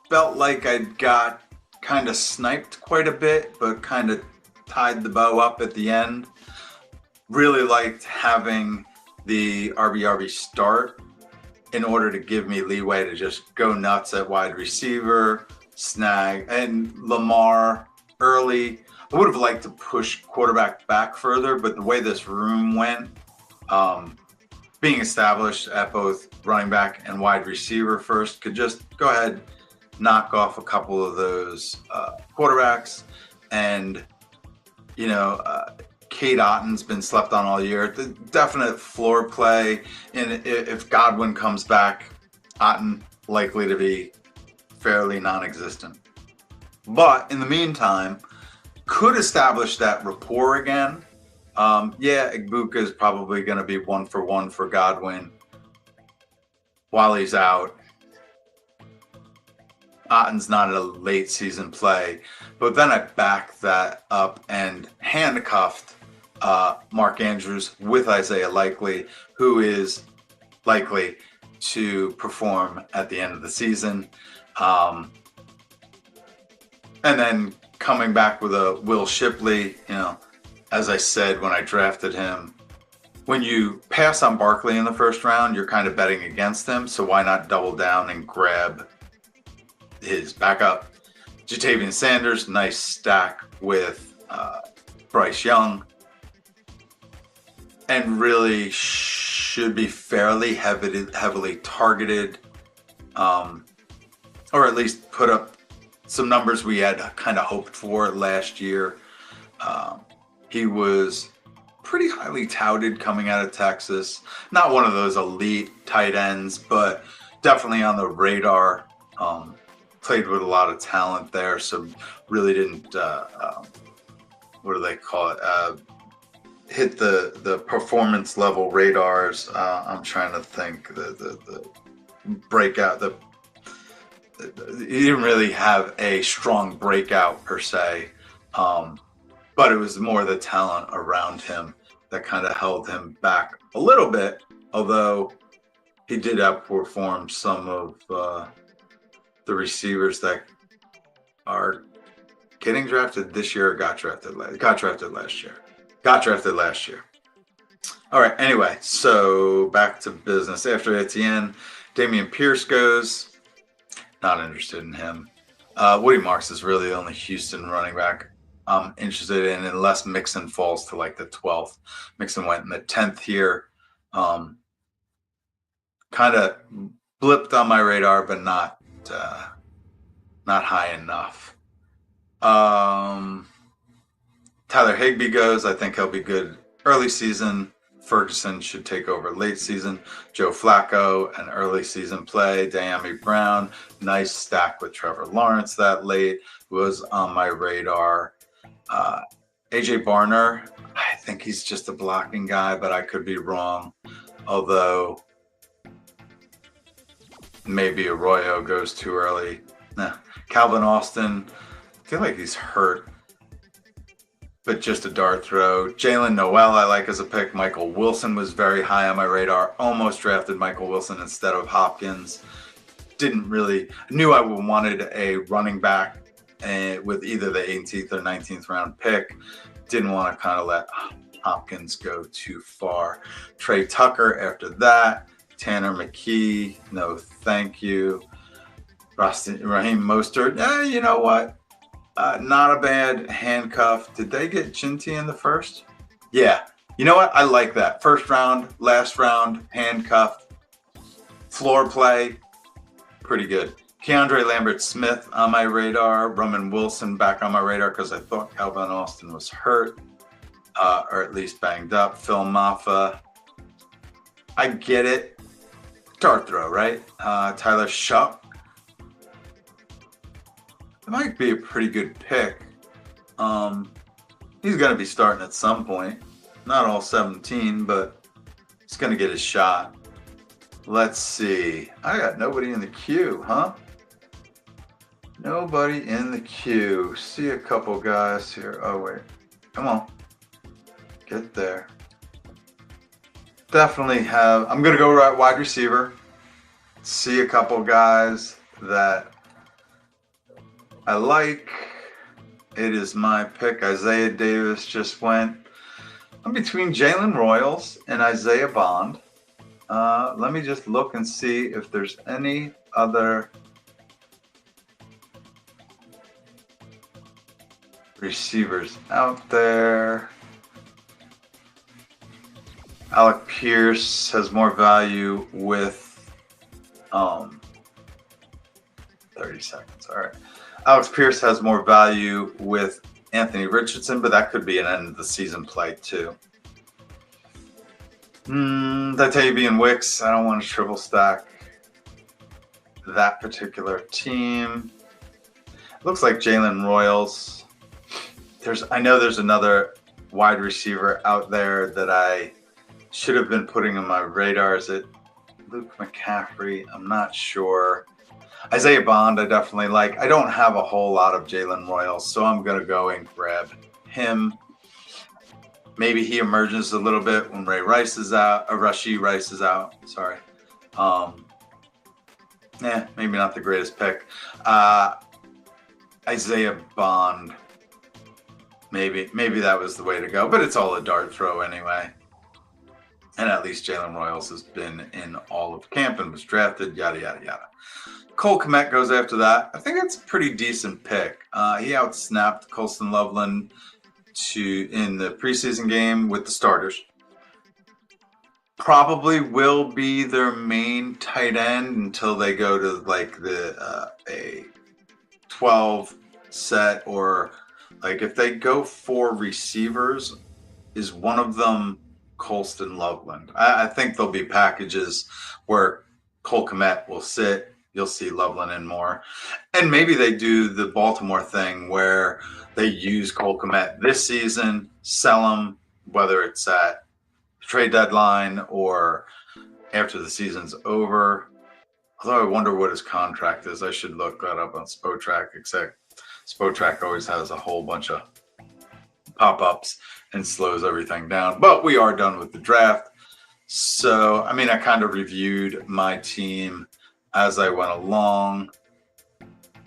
Felt like I got kind of sniped quite a bit, but kind of tied the bow up at the end. Really liked having the RB start in order to give me leeway to just go nuts at wide receiver, snag, and Lamar early. I would have liked to push quarterback back further, but the way this room went, being established at both running back and wide receiver first, could just go ahead, knock off a couple of those quarterbacks. And, Cade Otton's been slept on all year. The definite floor play. And if Godwin comes back, Otton likely to be fairly non-existent. But in the meantime, could establish that rapport again. Igbuka is probably going to be 1-for-1 for Godwin while he's out. Otton's not a late season play, but then I backed that up and handcuffed Mark Andrews with Isaiah Likely, who is likely to perform at the end of the season. And then coming back with a Will Shipley, as I said when I drafted him, when you pass on Barkley in the first round, you're kind of betting against him. So why not double down and grab his backup? Jatavian Sanders, nice stack with Bryce Young, and really should be fairly heavily targeted, or at least put up some numbers we had kind of hoped for last year. He was pretty highly touted coming out of Texas. Not one of those elite tight ends, but definitely on the radar. Played with a lot of talent there, so really didn't, what do they call it? Hit the performance level radars. I'm trying to think the breakout. He didn't really have a strong breakout per se, but it was more the talent around him that kind of held him back a little bit. Although he did outperform some of the receivers that are getting drafted this year or got drafted last year. All right, anyway, so back to business. After Etienne, Damian Pierce goes. Not interested in him. Woody Marks is really the only Houston running back I'm interested in, unless Mixon falls to like the 12th. Mixon went in the 10th here. Kind of blipped on my radar, but not high enough. Tyler Higbee goes. I think he'll be good early season, Ferguson should take over late season. Joe Flacco, an early season play. Diami Brown, nice stack with Trevor Lawrence that late, was on my radar. AJ Barner, I think he's just a blocking guy, but I could be wrong. Although maybe Arroyo goes too early. Nah. Calvin Austin, I feel like he's hurt, but just a dart throw. Jalen Noel, I like as a pick. Michael Wilson was very high on my radar. Almost drafted Michael Wilson instead of Hopkins. Didn't really, knew I wanted a running back with either the 18th or 19th round pick. Didn't want to kind of let Hopkins go too far. Trey Tucker after that. Tanner McKee, no thank you. Raheem Mostert, you know what? Not a bad handcuff. Did they get Chinty in the first? Yeah. You know what? I like that. First round, last round, handcuff, floor play, pretty good. Keandre Lambert-Smith on my radar. Roman Wilson back on my radar because I thought Calvin Austin was hurt, or at least banged up. Phil Maffa, I get it. Dart throw, right? Tyler Shuck. It might be a pretty good pick. He's going to be starting at some point. Not all 17, but he's going to get his shot. Let's see. I got nobody in the queue, huh? Nobody in the queue. See a couple guys here. Oh, wait. Come on. Get there. Definitely have. I'm going to go right wide receiver. See a couple guys that I like. It is my pick. Isaiah Davis just went. I'm between Jalen Royals and Isaiah Bond. Let me just look and see if there's any other receivers out there. Alec Pierce has more value with 30 seconds. All right. Alex Pierce has more value with Anthony Richardson, but that could be an end of the season play too. Datavian Wicks, I don't want to triple stack that particular team. Looks like Jalen Royals. I know there's another wide receiver out there that I should have been putting on my radar. Is it Luke McCaffrey? I'm not sure. Isaiah Bond, I definitely like. I don't have a whole lot of Jalen Royals, so I'm going to go and grab him. Maybe he emerges a little bit when Ray Rice is out, or Rashee Rice is out. Sorry. Maybe not the greatest pick. Isaiah Bond. Maybe that was the way to go, but it's all a dart throw anyway. And at least Jalen Royals has been in all of camp and was drafted, yada, yada, yada. Cole Kmet goes after that. I think that's a pretty decent pick. He outsnapped Colston Loveland in the preseason game with the starters. Probably will be their main tight end until they go to like a 12 set, or like if they go 4 receivers, is one of them Colston Loveland? I think there'll be packages where Cole Kmet will sit. You'll see Loveland in more. And maybe they do the Baltimore thing where they use Cole Kmet this season, sell him, whether it's at trade deadline or after the season's over. Although I wonder what his contract is. I should look that up on Spotrac, except Spotrac always has a whole bunch of pop-ups and slows everything down. But we are done with the draft. So, I mean, I kind of reviewed my team as I went along.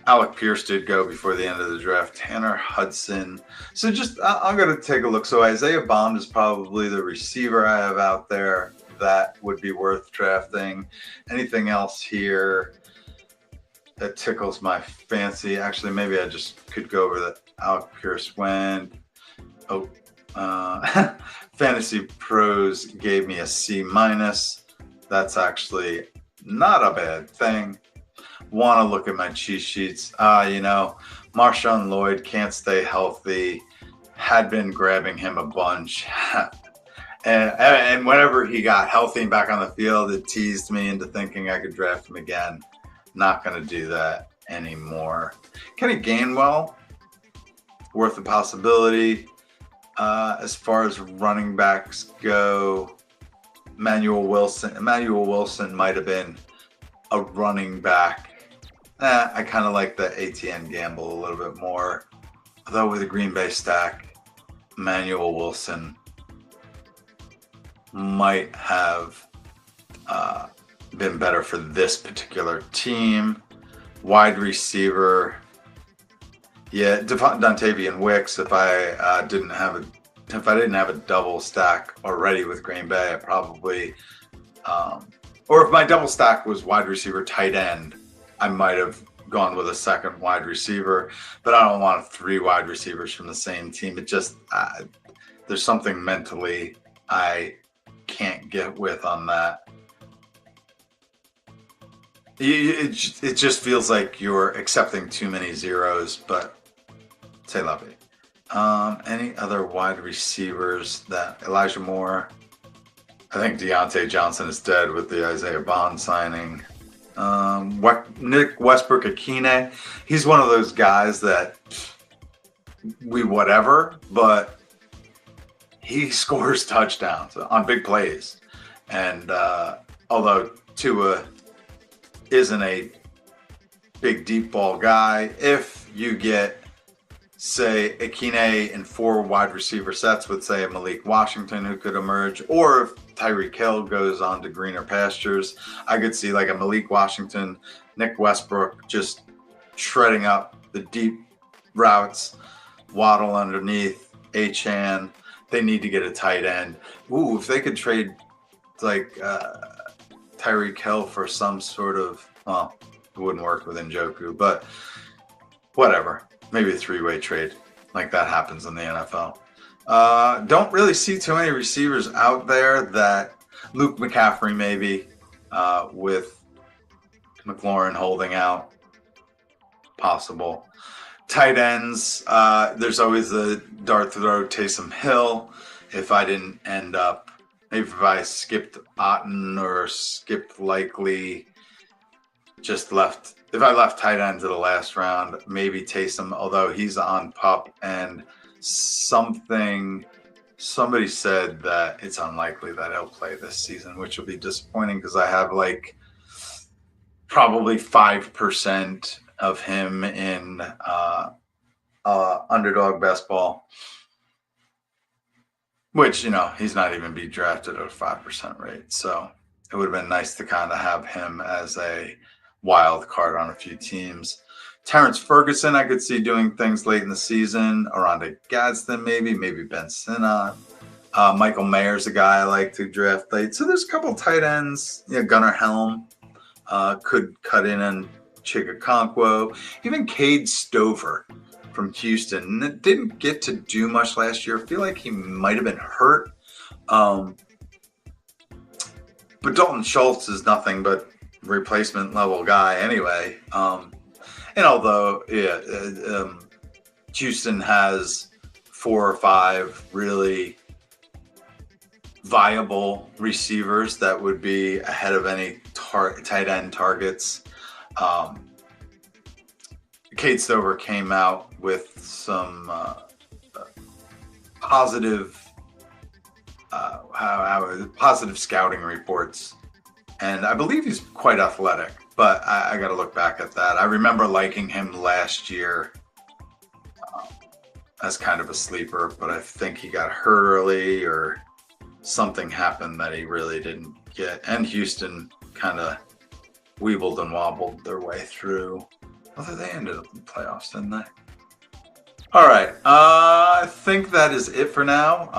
Alec Pierce did go before the end of the draft. Tanner Hudson. So I'm going to take a look. So Isaiah Bond is probably the receiver I have out there that would be worth drafting. Anything else here that tickles my fancy? Actually, maybe I just could go over that. Alec Pierce went. Fantasy Pros gave me a C-. That's actually not a bad thing. Want to look at my cheat sheets. Marshawn Lloyd can't stay healthy. Had been grabbing him a bunch. And whenever he got healthy and back on the field, it teased me into thinking I could draft him again. Not going to do that anymore. Kenny Gainwell, worth a possibility. As far as running backs go, Emmanuel Wilson might have been a running back. I kind of like the ATN gamble a little bit more. Although with a Green Bay stack, Emmanuel Wilson might have been better for this particular team. Wide receiver, yeah, Dontavian Wicks. If I didn't have a double stack already with Green Bay, I probably, or if my double stack was wide receiver, tight end, I might have gone with a second wide receiver. But I don't want 3 wide receivers from the same team. It just there's something mentally I can't get with on that. It just feels like you're accepting too many zeros, but say lovey. Any other wide receivers that Elijah Moore? I think Deontay Johnson is dead with the Isaiah Bond signing. Nick Westbrook-Akine, he's one of those guys that but he scores touchdowns on big plays. And although Tua isn't a big deep ball guy, if you get, say, Akine in 4 wide receiver sets with, say, a Malik Washington who could emerge, or if Tyreek Hill goes on to greener pastures, I could see like a Malik Washington, Nick Westbrook just shredding up the deep routes, Waddle underneath, Achane. They need to get a tight end. Ooh, if they could trade like Tyreek Hill for some sort of, well, it wouldn't work with Njoku, but whatever. Maybe a 3-way trade like that happens in the NFL. Don't really see too many receivers out there. That Luke McCaffrey maybe with McLaurin holding out, possible. Tight ends, there's always the dart throw Taysom Hill. If I didn't end up, maybe if I skipped Otten or skipped Likely, if I left tight ends at the last round, maybe Taysom, although he's on PUP, and somebody said that it's unlikely that he'll play this season, which will be disappointing because I have like probably 5% of him in underdog best ball, which, he's not even be drafted at a 5% rate. So it would have been nice to kind of have him as a wild card on a few teams. Terrence Ferguson, I could see doing things late in the season. Aranda Gadsden, maybe Ben Sinnott. Michael Mayer's a guy I like to draft late. So there's a couple tight ends. Gunnar Helm could cut in and Chigakonkwo. Even Cade Stover from Houston didn't get to do much last year. I feel like he might have been hurt. But Dalton Schultz is nothing but replacement level guy anyway. And although Houston has 4 or 5 really viable receivers that would be ahead of any tight end targets. Cade Stover came out with some positive scouting reports, and I believe he's quite athletic, but I got to look back at that. I remember liking him last year as kind of a sleeper, but I think he got hurt early or something happened that he really didn't get. And Houston kind of weebled and wobbled their way through. Although they ended up in the playoffs, didn't they? All right. I think that is it for now.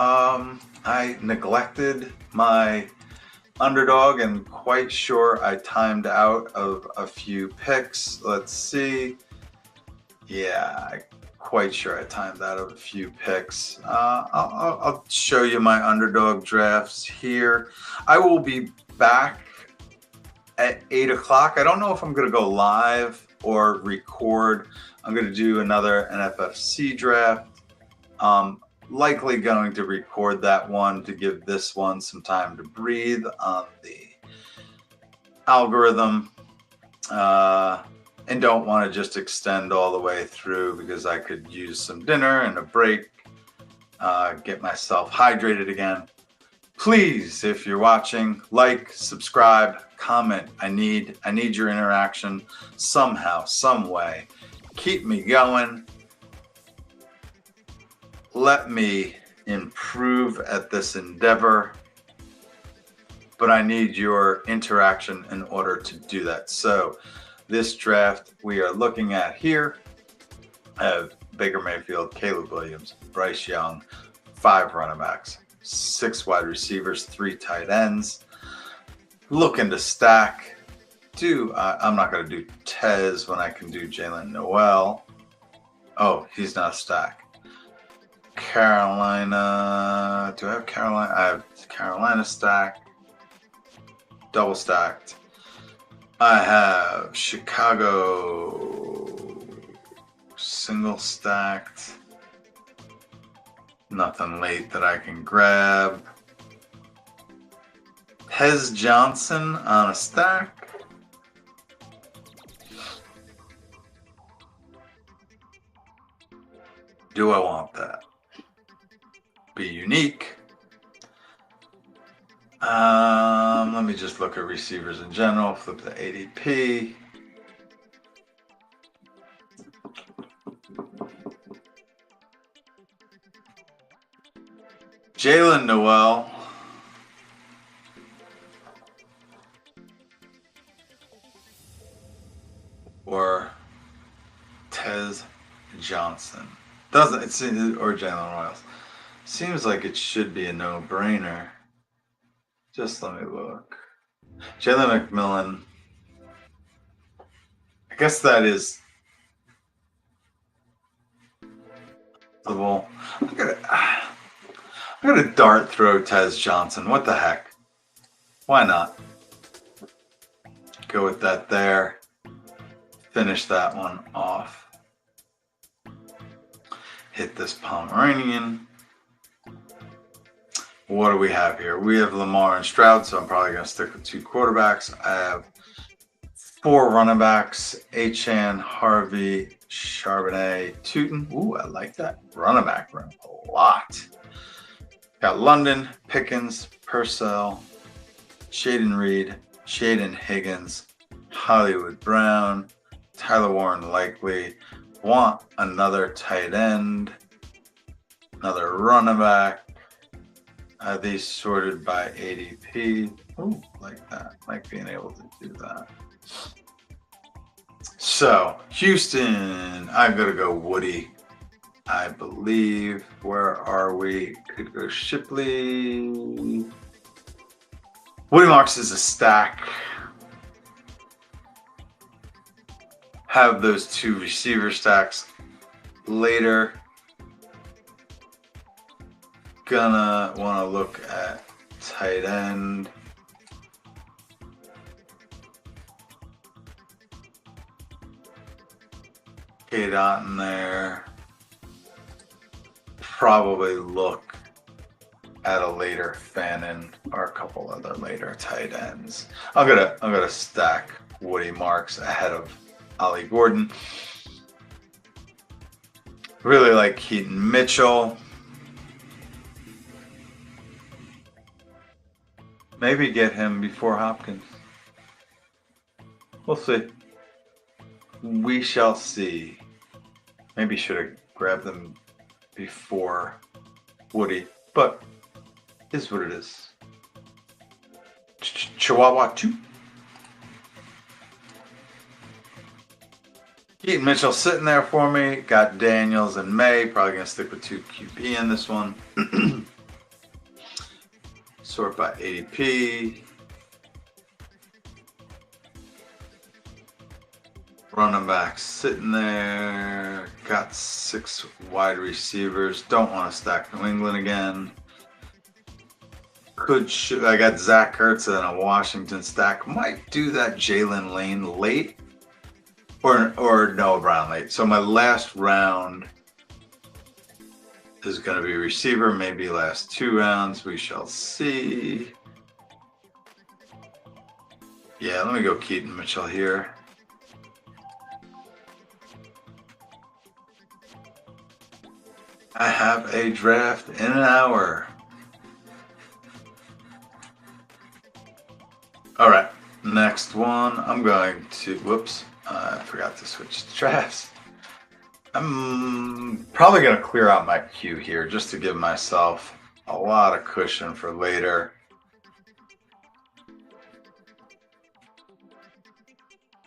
I neglected my underdog and quite sure I timed out of a few picks. Let's see. Yeah, I'm quite sure I timed out of a few picks. I'll show you my underdog drafts here. I will be back at 8 o'clock. I don't know if I'm going to go live or record. I'm going to do another NFFC draft. likely going to record that one to give this one some time to breathe on the algorithm. And don't want to just extend all the way through because I could use some dinner and a break, get myself hydrated again. Please, if you're watching, like, subscribe, comment. I need your interaction somehow, some way. Keep me going. Let me improve at this endeavor, but I need your interaction in order to do that. So this draft we are looking at here, I have Baker Mayfield, Caleb Williams, Bryce Young, 5 running backs, 6 wide receivers, 3 tight ends. Looking to stack. I'm not going to do Tez when I can do Jalen Noel. Oh, he's not a stack. Carolina. Do I have Carolina? I have Carolina stack. Double stacked. I have Chicago single stacked. Nothing late that I can grab. Hez Johnson on a stack. Do I want that? Be unique. Let me just look at receivers in general. Flip the ADP. Jalen Noel. Or Tez Johnson. Doesn't it seem, or Jalen Royals. Seems like it should be a no-brainer. Just let me look. Jalen McMillan. I guess that is I'm gonna dart throw Tez Johnson. What the heck? Why not? Go with that there. Finish that one off. Hit this Pomeranian. What do we have here? We have Lamar and Stroud, so I'm probably going to stick with 2 quarterbacks. I have 4 running backs. Achane, Harvey, Charbonnet, Tootin. Ooh, I like that running back room a lot. Got London, Pickens, Purcell, Shaden Reed, Shaden Higgins, Hollywood Brown, Tyler Warren likely. Want another tight end, another running back. These sorted by ADP. Ooh, like that. Like being able to do that. So, Houston, I'm going to go Woody, I believe. Where are we? Could go Shipley. Woody Marks is a stack. Have those 2 receiver stacks later. Gonna want to look at tight end. K-Dot in there. Probably look at a later Fannin or a couple other later tight ends. I'm gonna stack Woody Marks ahead of Ollie Gordon. Really like Keaton Mitchell. Maybe get him before Hopkins. We'll see. We shall see. Maybe should have grabbed them before Woody, but is what it is. Chihuahua 2. Keaton Mitchell sitting there for me. Got Daniels and May. Probably going to stick with 2 QB in this one. Sort by ADP. Running backs sitting there. Got 6 wide receivers. Don't want to stack New England again. I got Zach Ertz and a Washington stack. Might do that Jalen Lane late. Or Noah Brown late. So my last round is going to be receiver, maybe last 2 rounds. We shall see. Yeah, let me go Keaton Mitchell here. I have a draft in an hour. All right, next one. I'm going to, whoops, I forgot to switch to drafts. I'm probably going to clear out my queue here just to give myself a lot of cushion for later.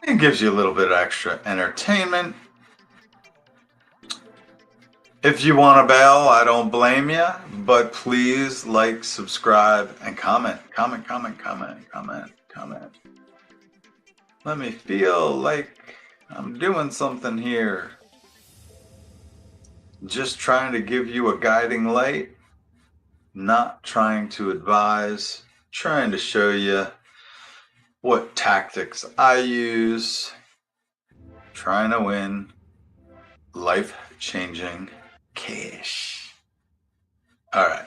It gives you a little bit of extra entertainment. If you want to bail, I don't blame you, but please like, subscribe, and comment. Comment. Let me feel like I'm doing something here. Just trying to give you a guiding light, not trying to advise, trying to show you what tactics I use, trying to win life-changing cash. All right,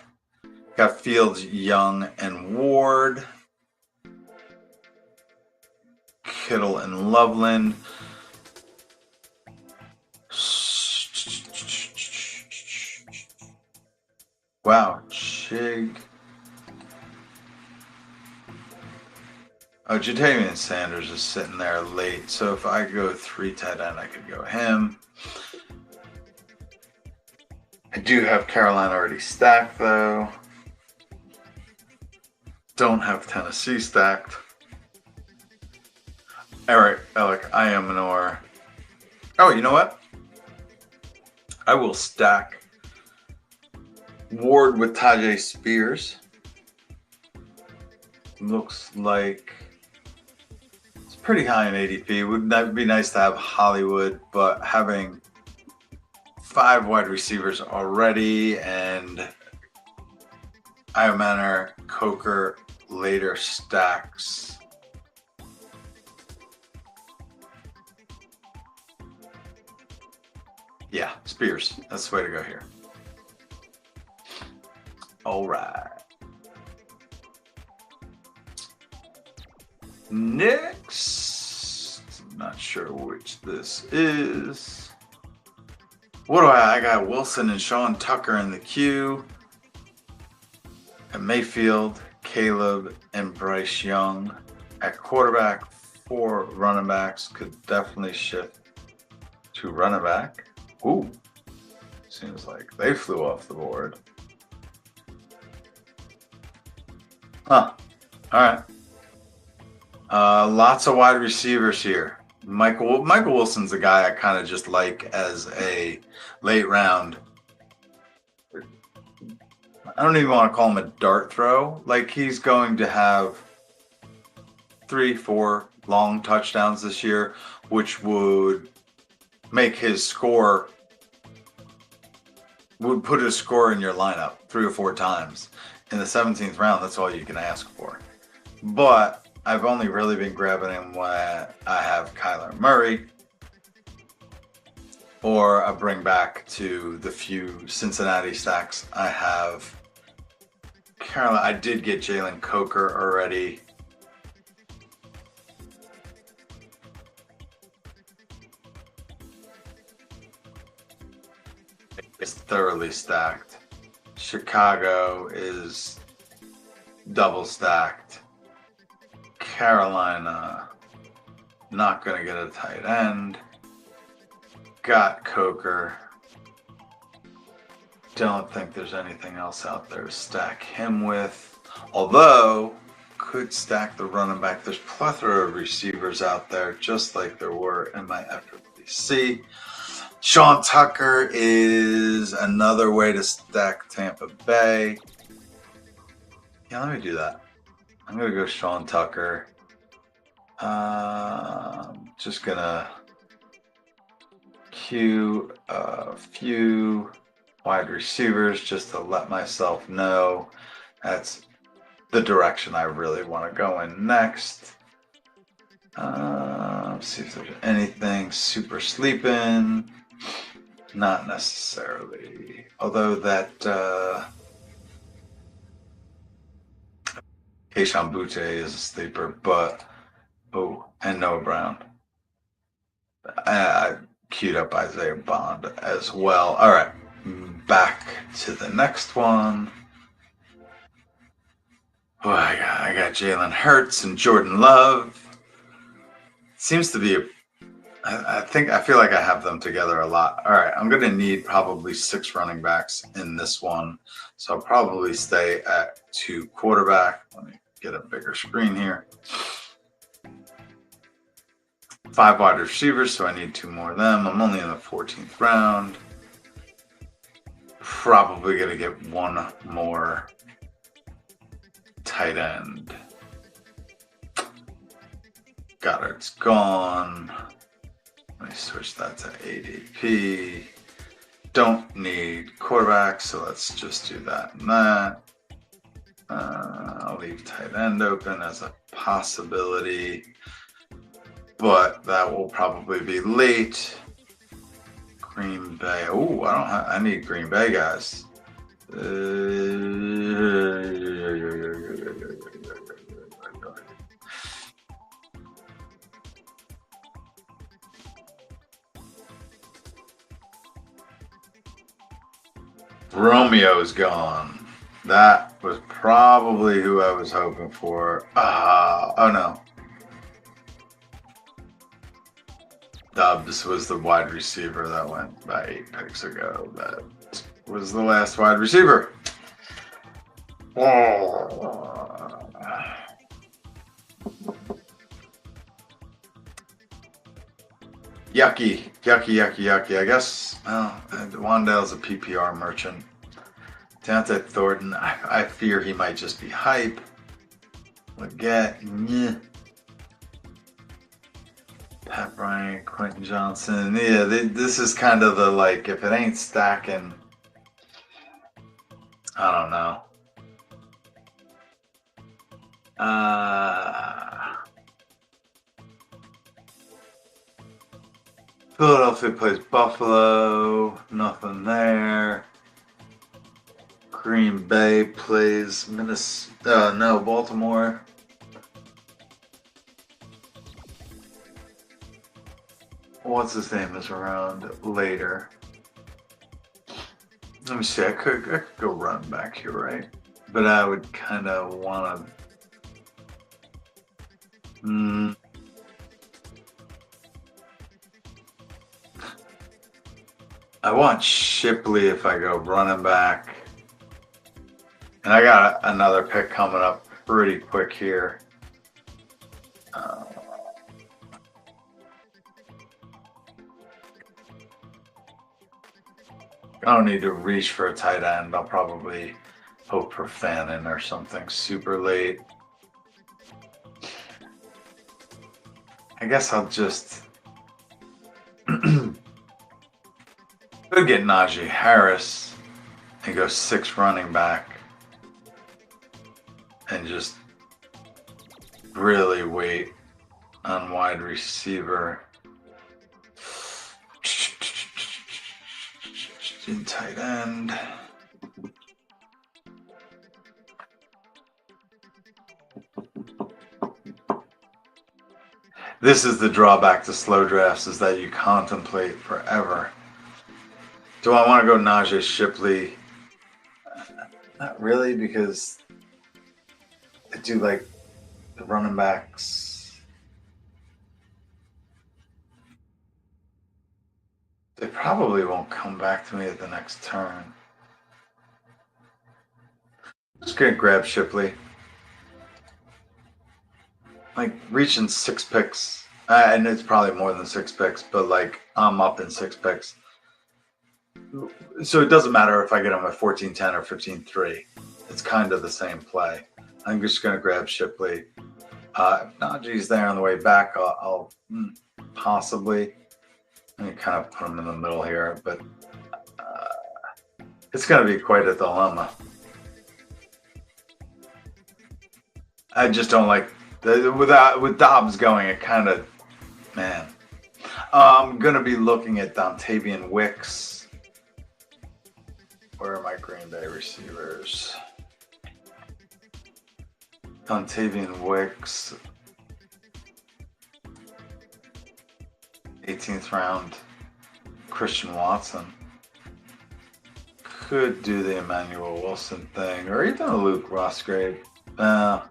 got Fields, Young, and Ward, Kittle and Loveland. Wow, Chig. Oh, Jatavian Sanders is sitting there late, so if I go 3 tight end, I could go him. I do have Carolina already stacked, though. Don't have Tennessee stacked. Eric, Iamanor. Oh, you know what? I will stack Ward with Tajay Spears. Looks like it's pretty high in ADP. Would be nice to have Hollywood, but having 5 wide receivers already and Iamanor, Coker later stacks. Yeah, Spears. That's the way to go here. All right. Next, I'm not sure which this is. What do I got Wilson and Sean Tucker in the queue. And Mayfield, Caleb, and Bryce Young. At quarterback, 4 running backs could definitely shift to running back. Ooh, seems like they flew off the board. Huh. All right. Lots of wide receivers here. Michael Wilson's a guy I kind of just like as a late round. I don't even want to call him a dart throw. Like, he's going to have 3, 4 long touchdowns this year, which would make his score, would put his score in your lineup 3 or 4 times. In the 17th round, that's all you can ask for. But I've only really been grabbing him when I have Kyler Murray, or I bring back to the few Cincinnati stacks I have. Carolina, I did get Jalen Coker already. It's thoroughly stacked. Chicago is double stacked. Carolina, not going to get a tight end. Got Coker. Don't think there's anything else out there to stack him with. Although, could stack the running back. There's plethora of receivers out there, just like there were in my FFPC. Sean Tucker is another way to stack Tampa Bay. Yeah, let me do that. I'm going to go Sean Tucker. Just going to queue a few wide receivers just to let myself know that's the direction I really want to go in next. Let's see if there's anything super sleeping. Not necessarily. Although that Keishon Butte is a sleeper, but and Noah Brown. I queued up Isaiah Bond as well. All right, back to the next one. Oh, I got Jalen Hurts and Jordan Love. Seems to be I feel like I have them together a lot. All right, I'm going to need probably 6 running backs in this one. So I'll probably stay at 2 quarterback. Let me get a bigger screen here. 5 wide receivers, so I need 2 more of them. I'm only in the 14th round. Probably going to get 1 more tight end. Goddard's gone. Let me switch that to ADP. Don't need quarterbacks, so let's just do that and that. I'll leave tight end open as a possibility, but that will probably be late. Green Bay. Oh, I need Green Bay guys. Romeo's gone. That was probably who I was hoping for. Oh no. Dobbs was the wide receiver that went by 8 picks ago. That was the last wide receiver. Oh. Yucky. I guess, well, Wandale's a PPR merchant. Deontay Thornton, I fear he might just be hype. Leggett, Pat Bryant, Quentin Johnson. Yeah, this is kind of the, like, if it ain't stacking, I don't know. Philadelphia plays Buffalo. Nothing there. Green Bay plays Baltimore. What's his name is around later. Let me see. I could go run back here, right? But I would kind of want to. I want Shipley if I go running back. And I got another pick coming up pretty quick here. I don't need to reach for a tight end. I'll probably hope for Fannin or something super late. I guess I'll just could get Najee Harris and go 6 running back and just really wait on wide receiver. In tight end. This is the drawback to slow drafts, is that you contemplate forever. Do I want to go Najee Shipley? Not really, because I do like the running backs. They probably won't come back to me at the next turn. Just gonna grab Shipley. Like, reaching 6 picks. And it's probably more than 6 picks, but like, I'm up in 6 picks. So it doesn't matter if I get him at 14-10 or 15-3. It's kind of the same play. I'm just going to grab Shipley. If Najee's there on the way back, I'll possibly. Let me kind of put him in the middle here, but it's going to be quite a dilemma. I just don't like with Dobbs going. It kind of, man. I'm going to be looking at Dontavian Wicks. Where are my Green Bay receivers? Dontavian Wicks, 18th round. Christian Watson. Could do the Emmanuel Wilson thing, or even a Luke Rosgrave. I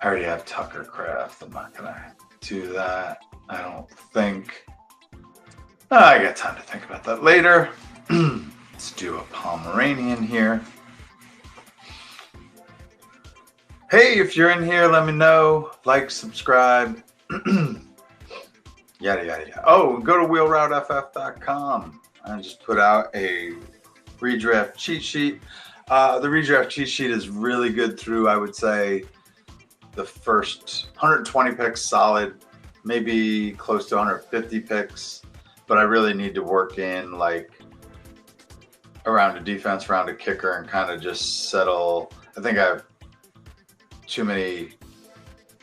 already have Tucker Kraft. I'm not going to do that. I don't think. I got time to think about that later. Let's do a Pomeranian here. Hey, if you're in here, let me know. Like, subscribe. Yada, yada, yada. Oh, go to wheelrouteff.com. I just put out a redraft cheat sheet. The redraft cheat sheet is really good through, I would say, the first 120 picks solid, maybe close to 150 picks. But I really need to work in like around a defense, around a kicker, and kind of just settle. I think I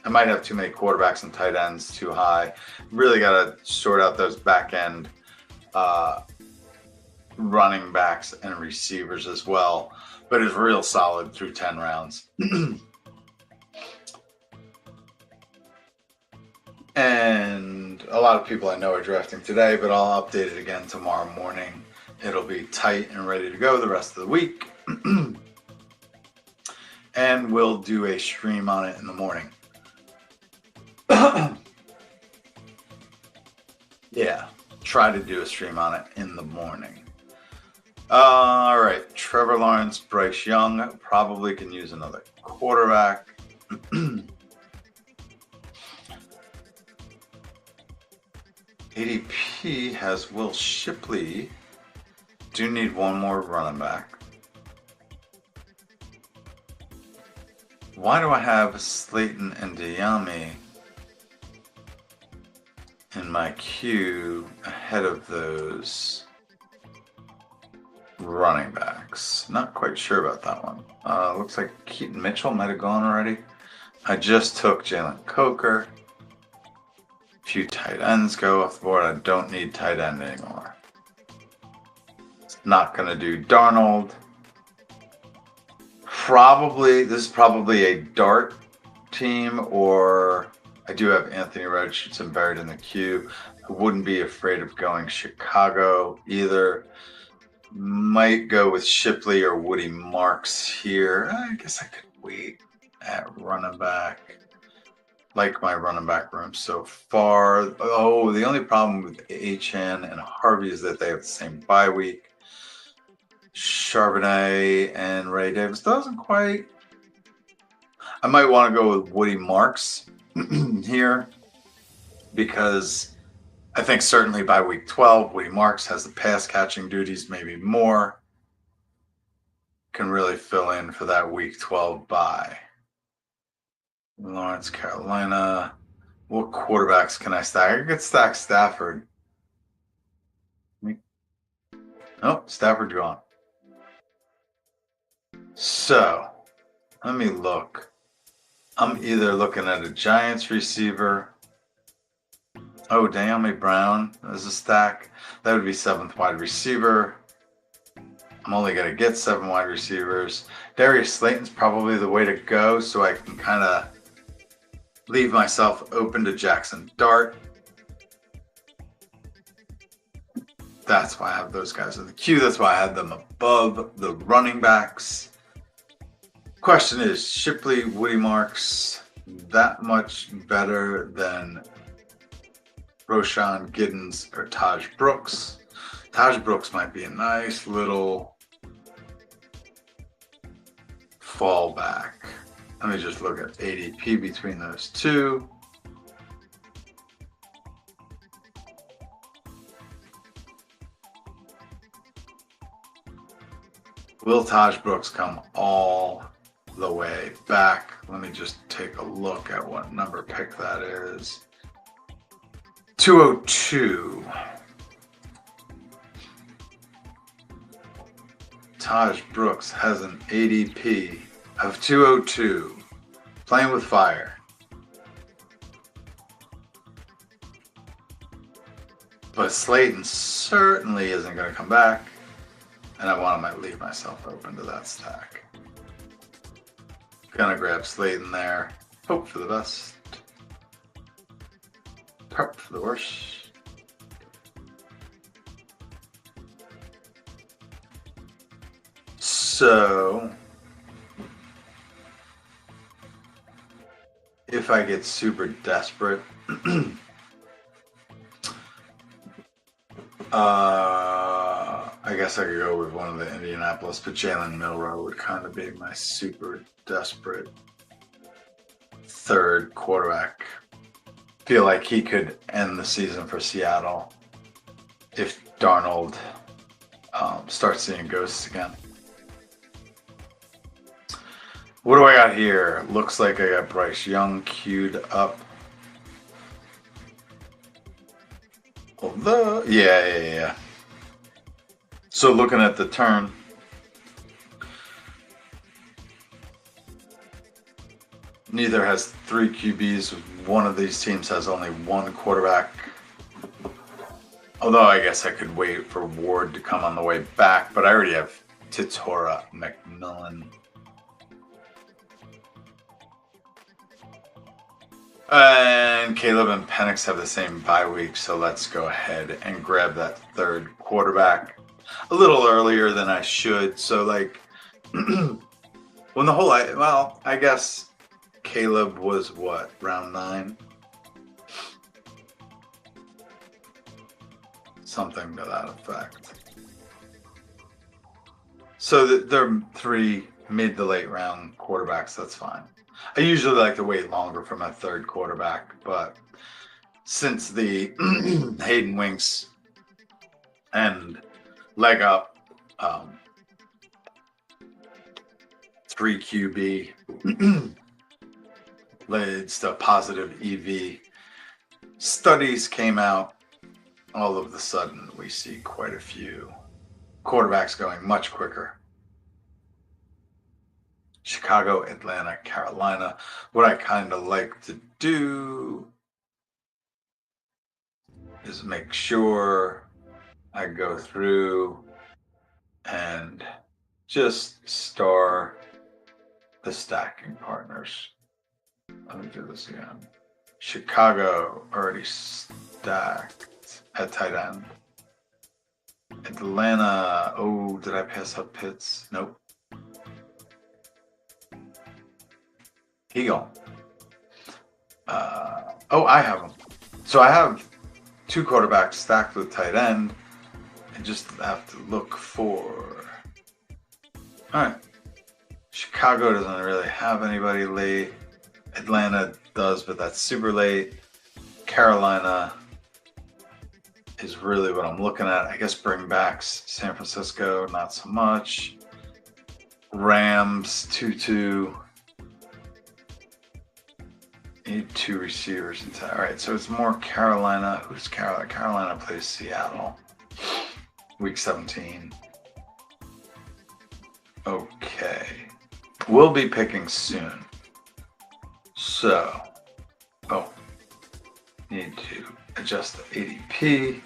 might have too many quarterbacks and tight ends too high. Really got to sort out those back end running backs and receivers as well. But it's real solid through 10 rounds. And a lot of people I know are drafting today, but I'll update it again tomorrow morning. It'll be tight and ready to go the rest of the week. And we'll do a stream on it in the morning. Yeah, try to do a stream on it in the morning. All right, Trevor Lawrence, Bryce Young, probably can use another quarterback. ADP has Will Shipley. Do need one more running back. Why do I have Slayton and Diami in my queue ahead of those running backs? Not quite sure about that one. Looks like Keaton Mitchell might have gone already. I just took Jalen Coker. A few tight ends go off the board. I don't need tight end anymore. It's not going to do Darnold. This is probably a dart team, or I do have Anthony Richardson buried in the queue. I wouldn't be afraid of going Chicago either. Might go with Shipley or Woody Marks here. I guess I could wait at running back. Like my running back room so far. Oh, the only problem with HN and Harvey is that they have the same bye week. Charbonnet and Ray Davis doesn't quite. I might want to go with Woody Marks here, because I think certainly by week 12, Woody Marks has the pass catching duties, maybe more. Can really fill in for that week 12 bye. Lawrence, Carolina. What quarterbacks can I stack? I could stack Stafford. Oh, Stafford gone. So, let me look. I'm either looking at a Giants receiver. Oh, De'Ami Brown as a stack. That would be 7th wide receiver. I'm only going to get 7 wide receivers. Darius Slayton's probably the way to go, so I can kind of leave myself open to Jackson Dart. That's why I have those guys in the queue. That's why I had them above the running backs. Question is, Shipley, Woody Marks, that much better than Roshan Giddens or Taj Brooks? Taj Brooks might be a nice little fallback. Let me just look at ADP between those two. Will Taj Brooks come all the way back? Let me just take a look at what number pick that is. 202. Taj Brooks has an ADP of 202. Playing with fire. But Slayton certainly isn't going to come back. and I want to leave myself open to that stack. Gonna grab Slayton there. Hope for the best. Prep for the worst. So, if I get super desperate, I guess I could go with one of the Indianapolis, but Jalen Milroe would kind of be my super desperate third quarterback. Feel like he could end the season for Seattle if Darnold starts seeing ghosts again. What do I got here? Looks like I got Bryce Young queued up. Although, yeah. So looking at the turn, neither has 3 QBs. One of these teams has only 1 quarterback. Although I guess I could wait for Ward to come on the way back, but I already have Titora McMillan. And Caleb and Penix have the same bye week, so let's go ahead and grab that third quarterback a little earlier than I should. So like, when the whole, I guess Caleb was what, round 9? Something to that effect. So they're 3 mid to late round quarterbacks, that's fine. I usually like to wait longer for my third quarterback, but since the Hayden Winks and leg up 3 QB leads to positive EV, studies came out, all of a sudden we see quite a few quarterbacks going much quicker. Chicago, Atlanta, Carolina. What I kind of like to do is make sure I go through and just star the stacking partners. Let me do this again. Chicago already stacked at tight end. Atlanta, oh, did I pass up Pitts? Nope. Eagle. I have them. So I have 2 quarterbacks stacked with tight end. I just have to look for. All right. Chicago doesn't really have anybody late. Atlanta does, but that's super late. Carolina is really what I'm looking at. I guess bringbacks. San Francisco, not so much. Rams, 2-2. Need 2 receivers. All right, so it's more Carolina. Who's Carolina? Carolina plays Seattle. Week 17. Okay. We'll be picking soon. So, need to adjust the ADP.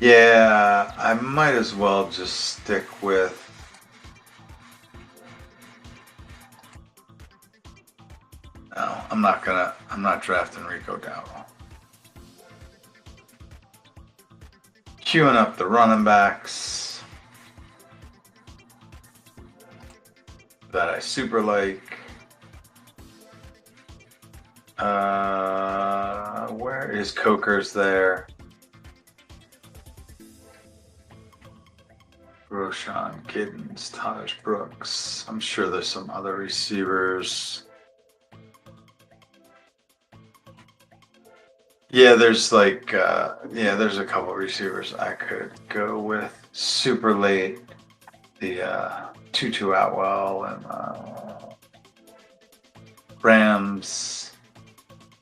Yeah, I might as well just stick with no, I'm not drafting Rico Dowdle. Queuing up the running backs that I super like. Where is Coker's there? Roshan, Giddens, Taj Brooks. I'm sure there's some other receivers. Yeah, there's like, there's a couple receivers I could go with. Super late, the Tutu Atwell and Rams,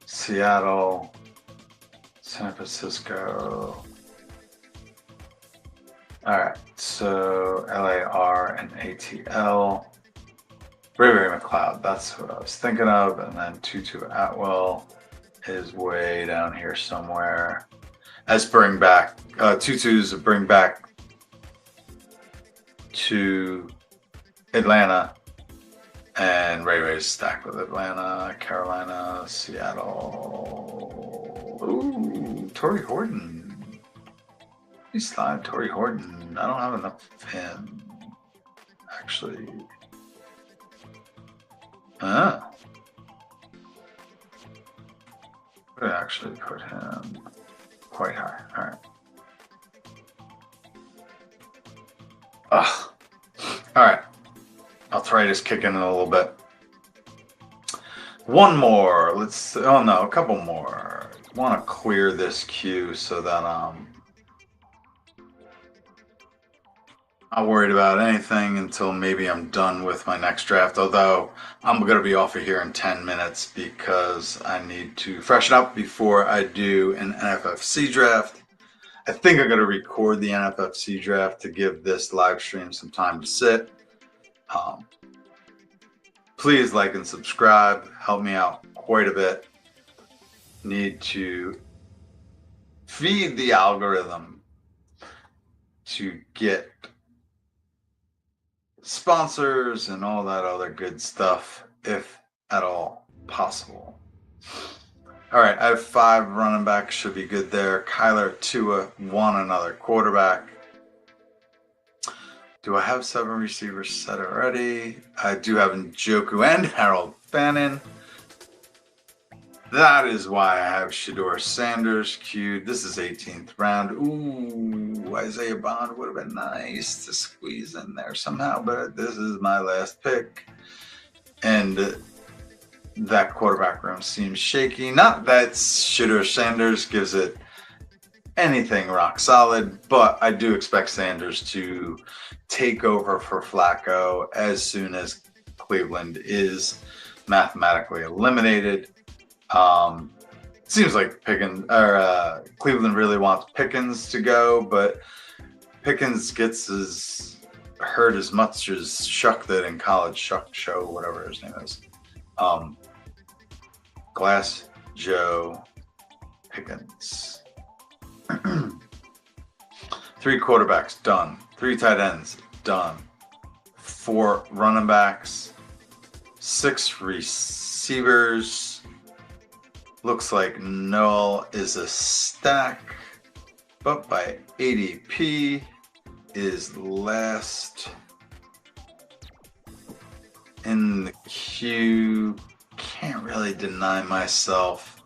Seattle, San Francisco. All right, so LAR and ATL. Ray McLeod, that's what I was thinking of. And then Tutu Atwell is way down here somewhere. As bring back, Tutu's bring back to Atlanta. And Ray's stacked with Atlanta, Carolina, Seattle. Ooh, Torrey Horton. Please slide Torrey Horton. I don't have enough of him. Actually. I would actually put him quite high. All right. Ugh. All right. Arthritis kicking in a little bit. One more. Oh no, a couple more. Want to clear this queue so that I'm not worried about anything until maybe I'm done with my next draft. Although I'm going to be off of here in 10 minutes because I need to freshen up before I do an NFFC draft. I think I'm going to record the NFFC draft to give this live stream some time to sit. Please like and subscribe. Help me out quite a bit. Need to feed the algorithm to get sponsors and all that other good stuff, if at all possible. All right, I have 5 running backs. Should be good there. Kyler, Tua, 1 another quarterback. Do I have 7 receivers set already? I do have Njoku and Harold Fannin. That is why I have Shedeur Sanders queued. This is 18th round. Ooh, Isaiah Bond would have been nice to squeeze in there somehow, but this is my last pick. And that quarterback room seems shaky. Not that Shedeur Sanders gives it anything rock solid, but I do expect Sanders to take over for Flacco as soon as Cleveland is mathematically eliminated. Seems like Cleveland really wants Pickens to go, but Pickens gets hurt as much as Shuck did in college. Shuck Show, whatever his name is. Glass Joe Pickens. 3 quarterbacks done. 3 tight ends done. 4 running backs. 6 receivers. Looks like Noel is a stack, but by ADP is last in the queue. Can't really deny myself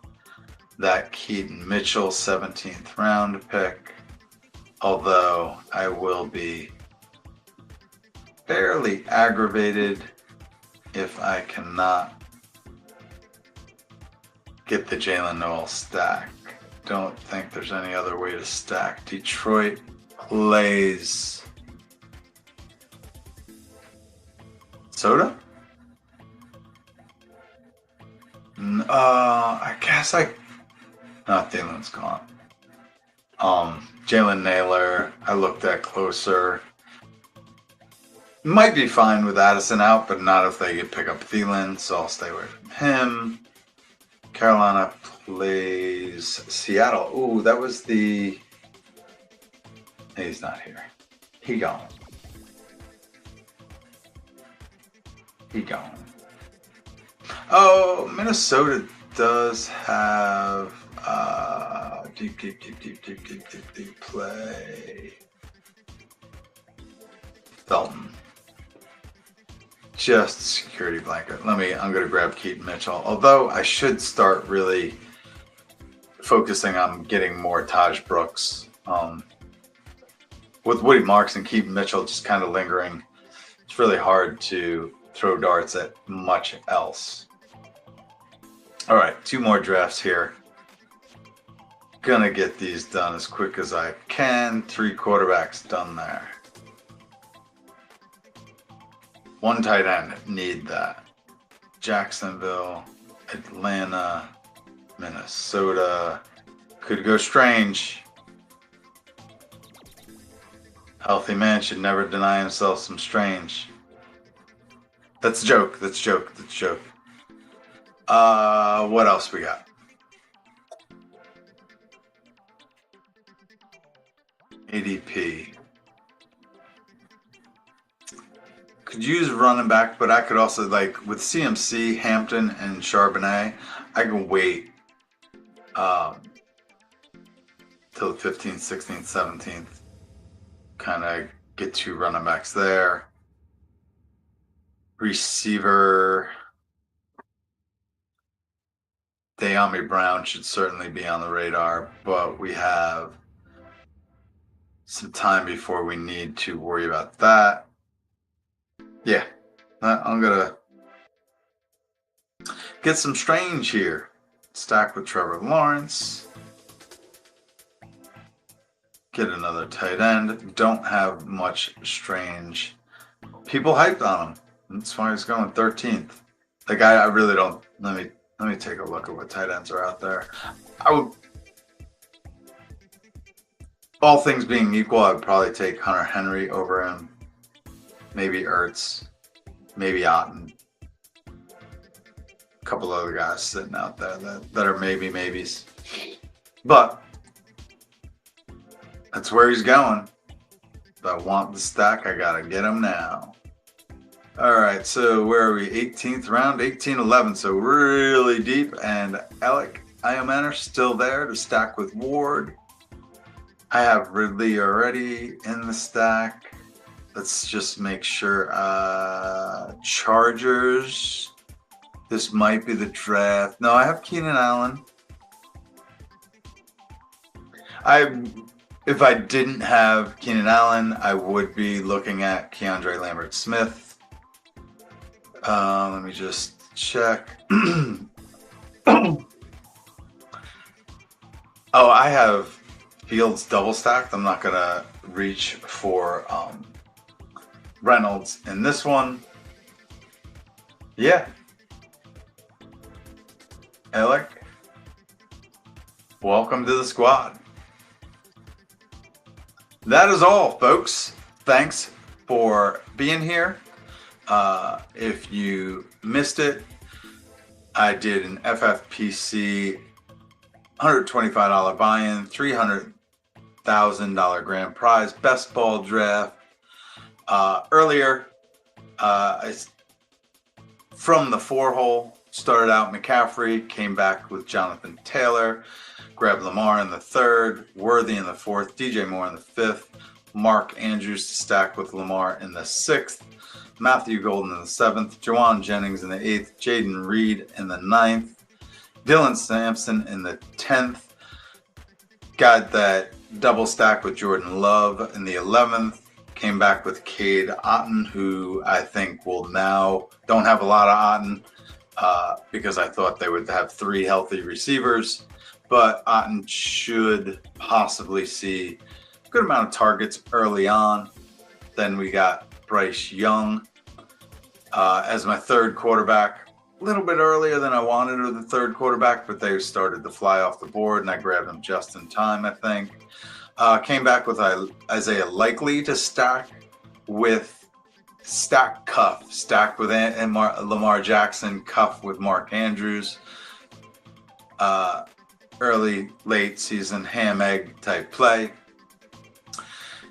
that Keaton Mitchell 17th round pick, although I will be fairly aggravated if I cannot get the Jalen Noel stack. Don't think there's any other way to stack. Detroit plays Soda? I guess Thielen's gone. Jalen Naylor, I looked at closer. Might be fine with Addison out, but not if they pick up Thielen, so I'll stay away from him. Carolina plays Seattle. Ooh, that was the... He's not here. He gone. Oh, Minnesota does have deep play. Felton. Just security blanket. I'm going to grab Keaton Mitchell. Although I should start really focusing on getting more Taj Brooks. With Woody Marks and Keaton Mitchell just kind of lingering, it's really hard to throw darts at much else. All right, 2 more drafts here. Gonna get these done as quick as I can. 3 quarterbacks done there. 1 tight end, need that. Jacksonville, Atlanta, Minnesota. Could go strange. Healthy man should never deny himself some strange. That's a joke. That's a joke. That's a joke. What else we got? ADP. Could use running back, but I could also, like with CMC, Hampton, and Charbonnet, I can wait till the 15th, 16th, 17th. Kind of get 2 running backs there. Receiver, De'Ami Brown should certainly be on the radar, but we have some time before we need to worry about that. Yeah, I'm gonna get some Strange here. Stack with Trevor Lawrence. Get another tight end. Don't have much Strange. People hyped on him. That's why he's going 13th. The guy I really don't. Let me take a look at what tight ends are out there. I would, all things being equal, I would probably take Hunter Henry over him. Maybe Ertz. Maybe Otten. A couple other guys sitting out there that are maybes. But that's where he's going. If I want the stack, I gotta get him now. All right, so where are we? 18th round, 18-11, so really deep. And Alec Iomanner still there to stack with Ward. I have Ridley already in the stack. Let's just make sure. Chargers. This might be the draft. No, I have Keenan Allen. If I didn't have Keenan Allen, I would be looking at Keandre Lambert-Smith. Let me just check. Oh, I have Fields double stacked. I'm not gonna reach for Reynolds in this one. Yeah. Alec, welcome to the squad. That is all, folks. Thanks for being here. If you missed it, I did an FFPC $125 buy-in, $300,000 grand prize best ball draft. Earlier, from the 4-hole, started out McCaffrey, came back with Jonathan Taylor, grabbed Lamar in the 3rd, Worthy in the 4th, DJ Moore in the 5th, Mark Andrews to stack with Lamar in the 6th, Matthew Golden in the 7th, Jawan Jennings in the 8th, Jaden Reed in the 9th, Dylan Sampson in the 10th. Got that double stack with Jordan Love in the 11th. Came back with Cade Otton, who I think will now don't have a lot of Otton because I thought they would have 3 healthy receivers. But Otton should possibly see a good amount of targets early on. Then we got Bryce Young as my 3rd quarterback. A little bit earlier than I wanted or the 3rd quarterback, but they started to fly off the board, and I grabbed them just in time, I think. Came back with Isaiah Likely to stack with Cuff, stacked with Lamar Jackson, Cuff with Mark Andrews. Early, late season ham-egg type play.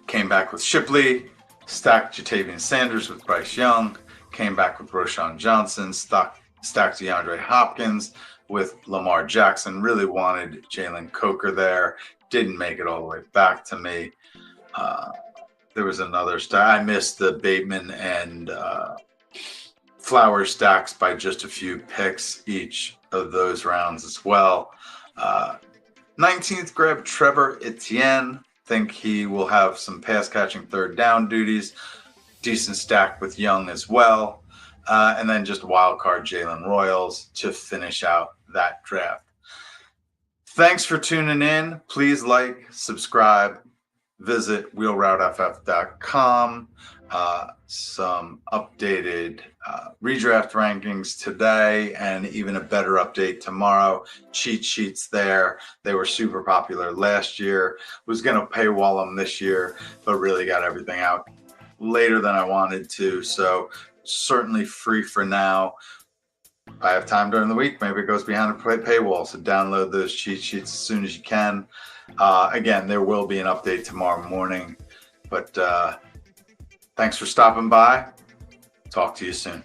Came back with Shipley, stacked Jatavian Sanders with Bryce Young. Came back with Roshan Johnson, stacked DeAndre Hopkins with Lamar Jackson. Really wanted Jalen Coker there. Didn't make it all the way back to me. There was another stack. I missed the Bateman and Flower stacks by just a few picks each of those rounds as well. 19th, grabbed Trevor Etienne. Think he will have some pass catching 3rd down duties. Decent stack with Young as well. And then just wild card Jalen Royals to finish out that draft. Thanks for tuning in. Please like, subscribe, visit wheelrouteff.com. Some updated redraft rankings today and even a better update tomorrow. Cheat sheets there. They were super popular last year. Was going to paywall them this year, but really got everything out later than I wanted to. So certainly free for now. If I have time during the week, maybe it goes behind a paywall. So download those cheat sheets as soon as you can. Again, there will be an update tomorrow morning. But thanks for stopping by. Talk to you soon.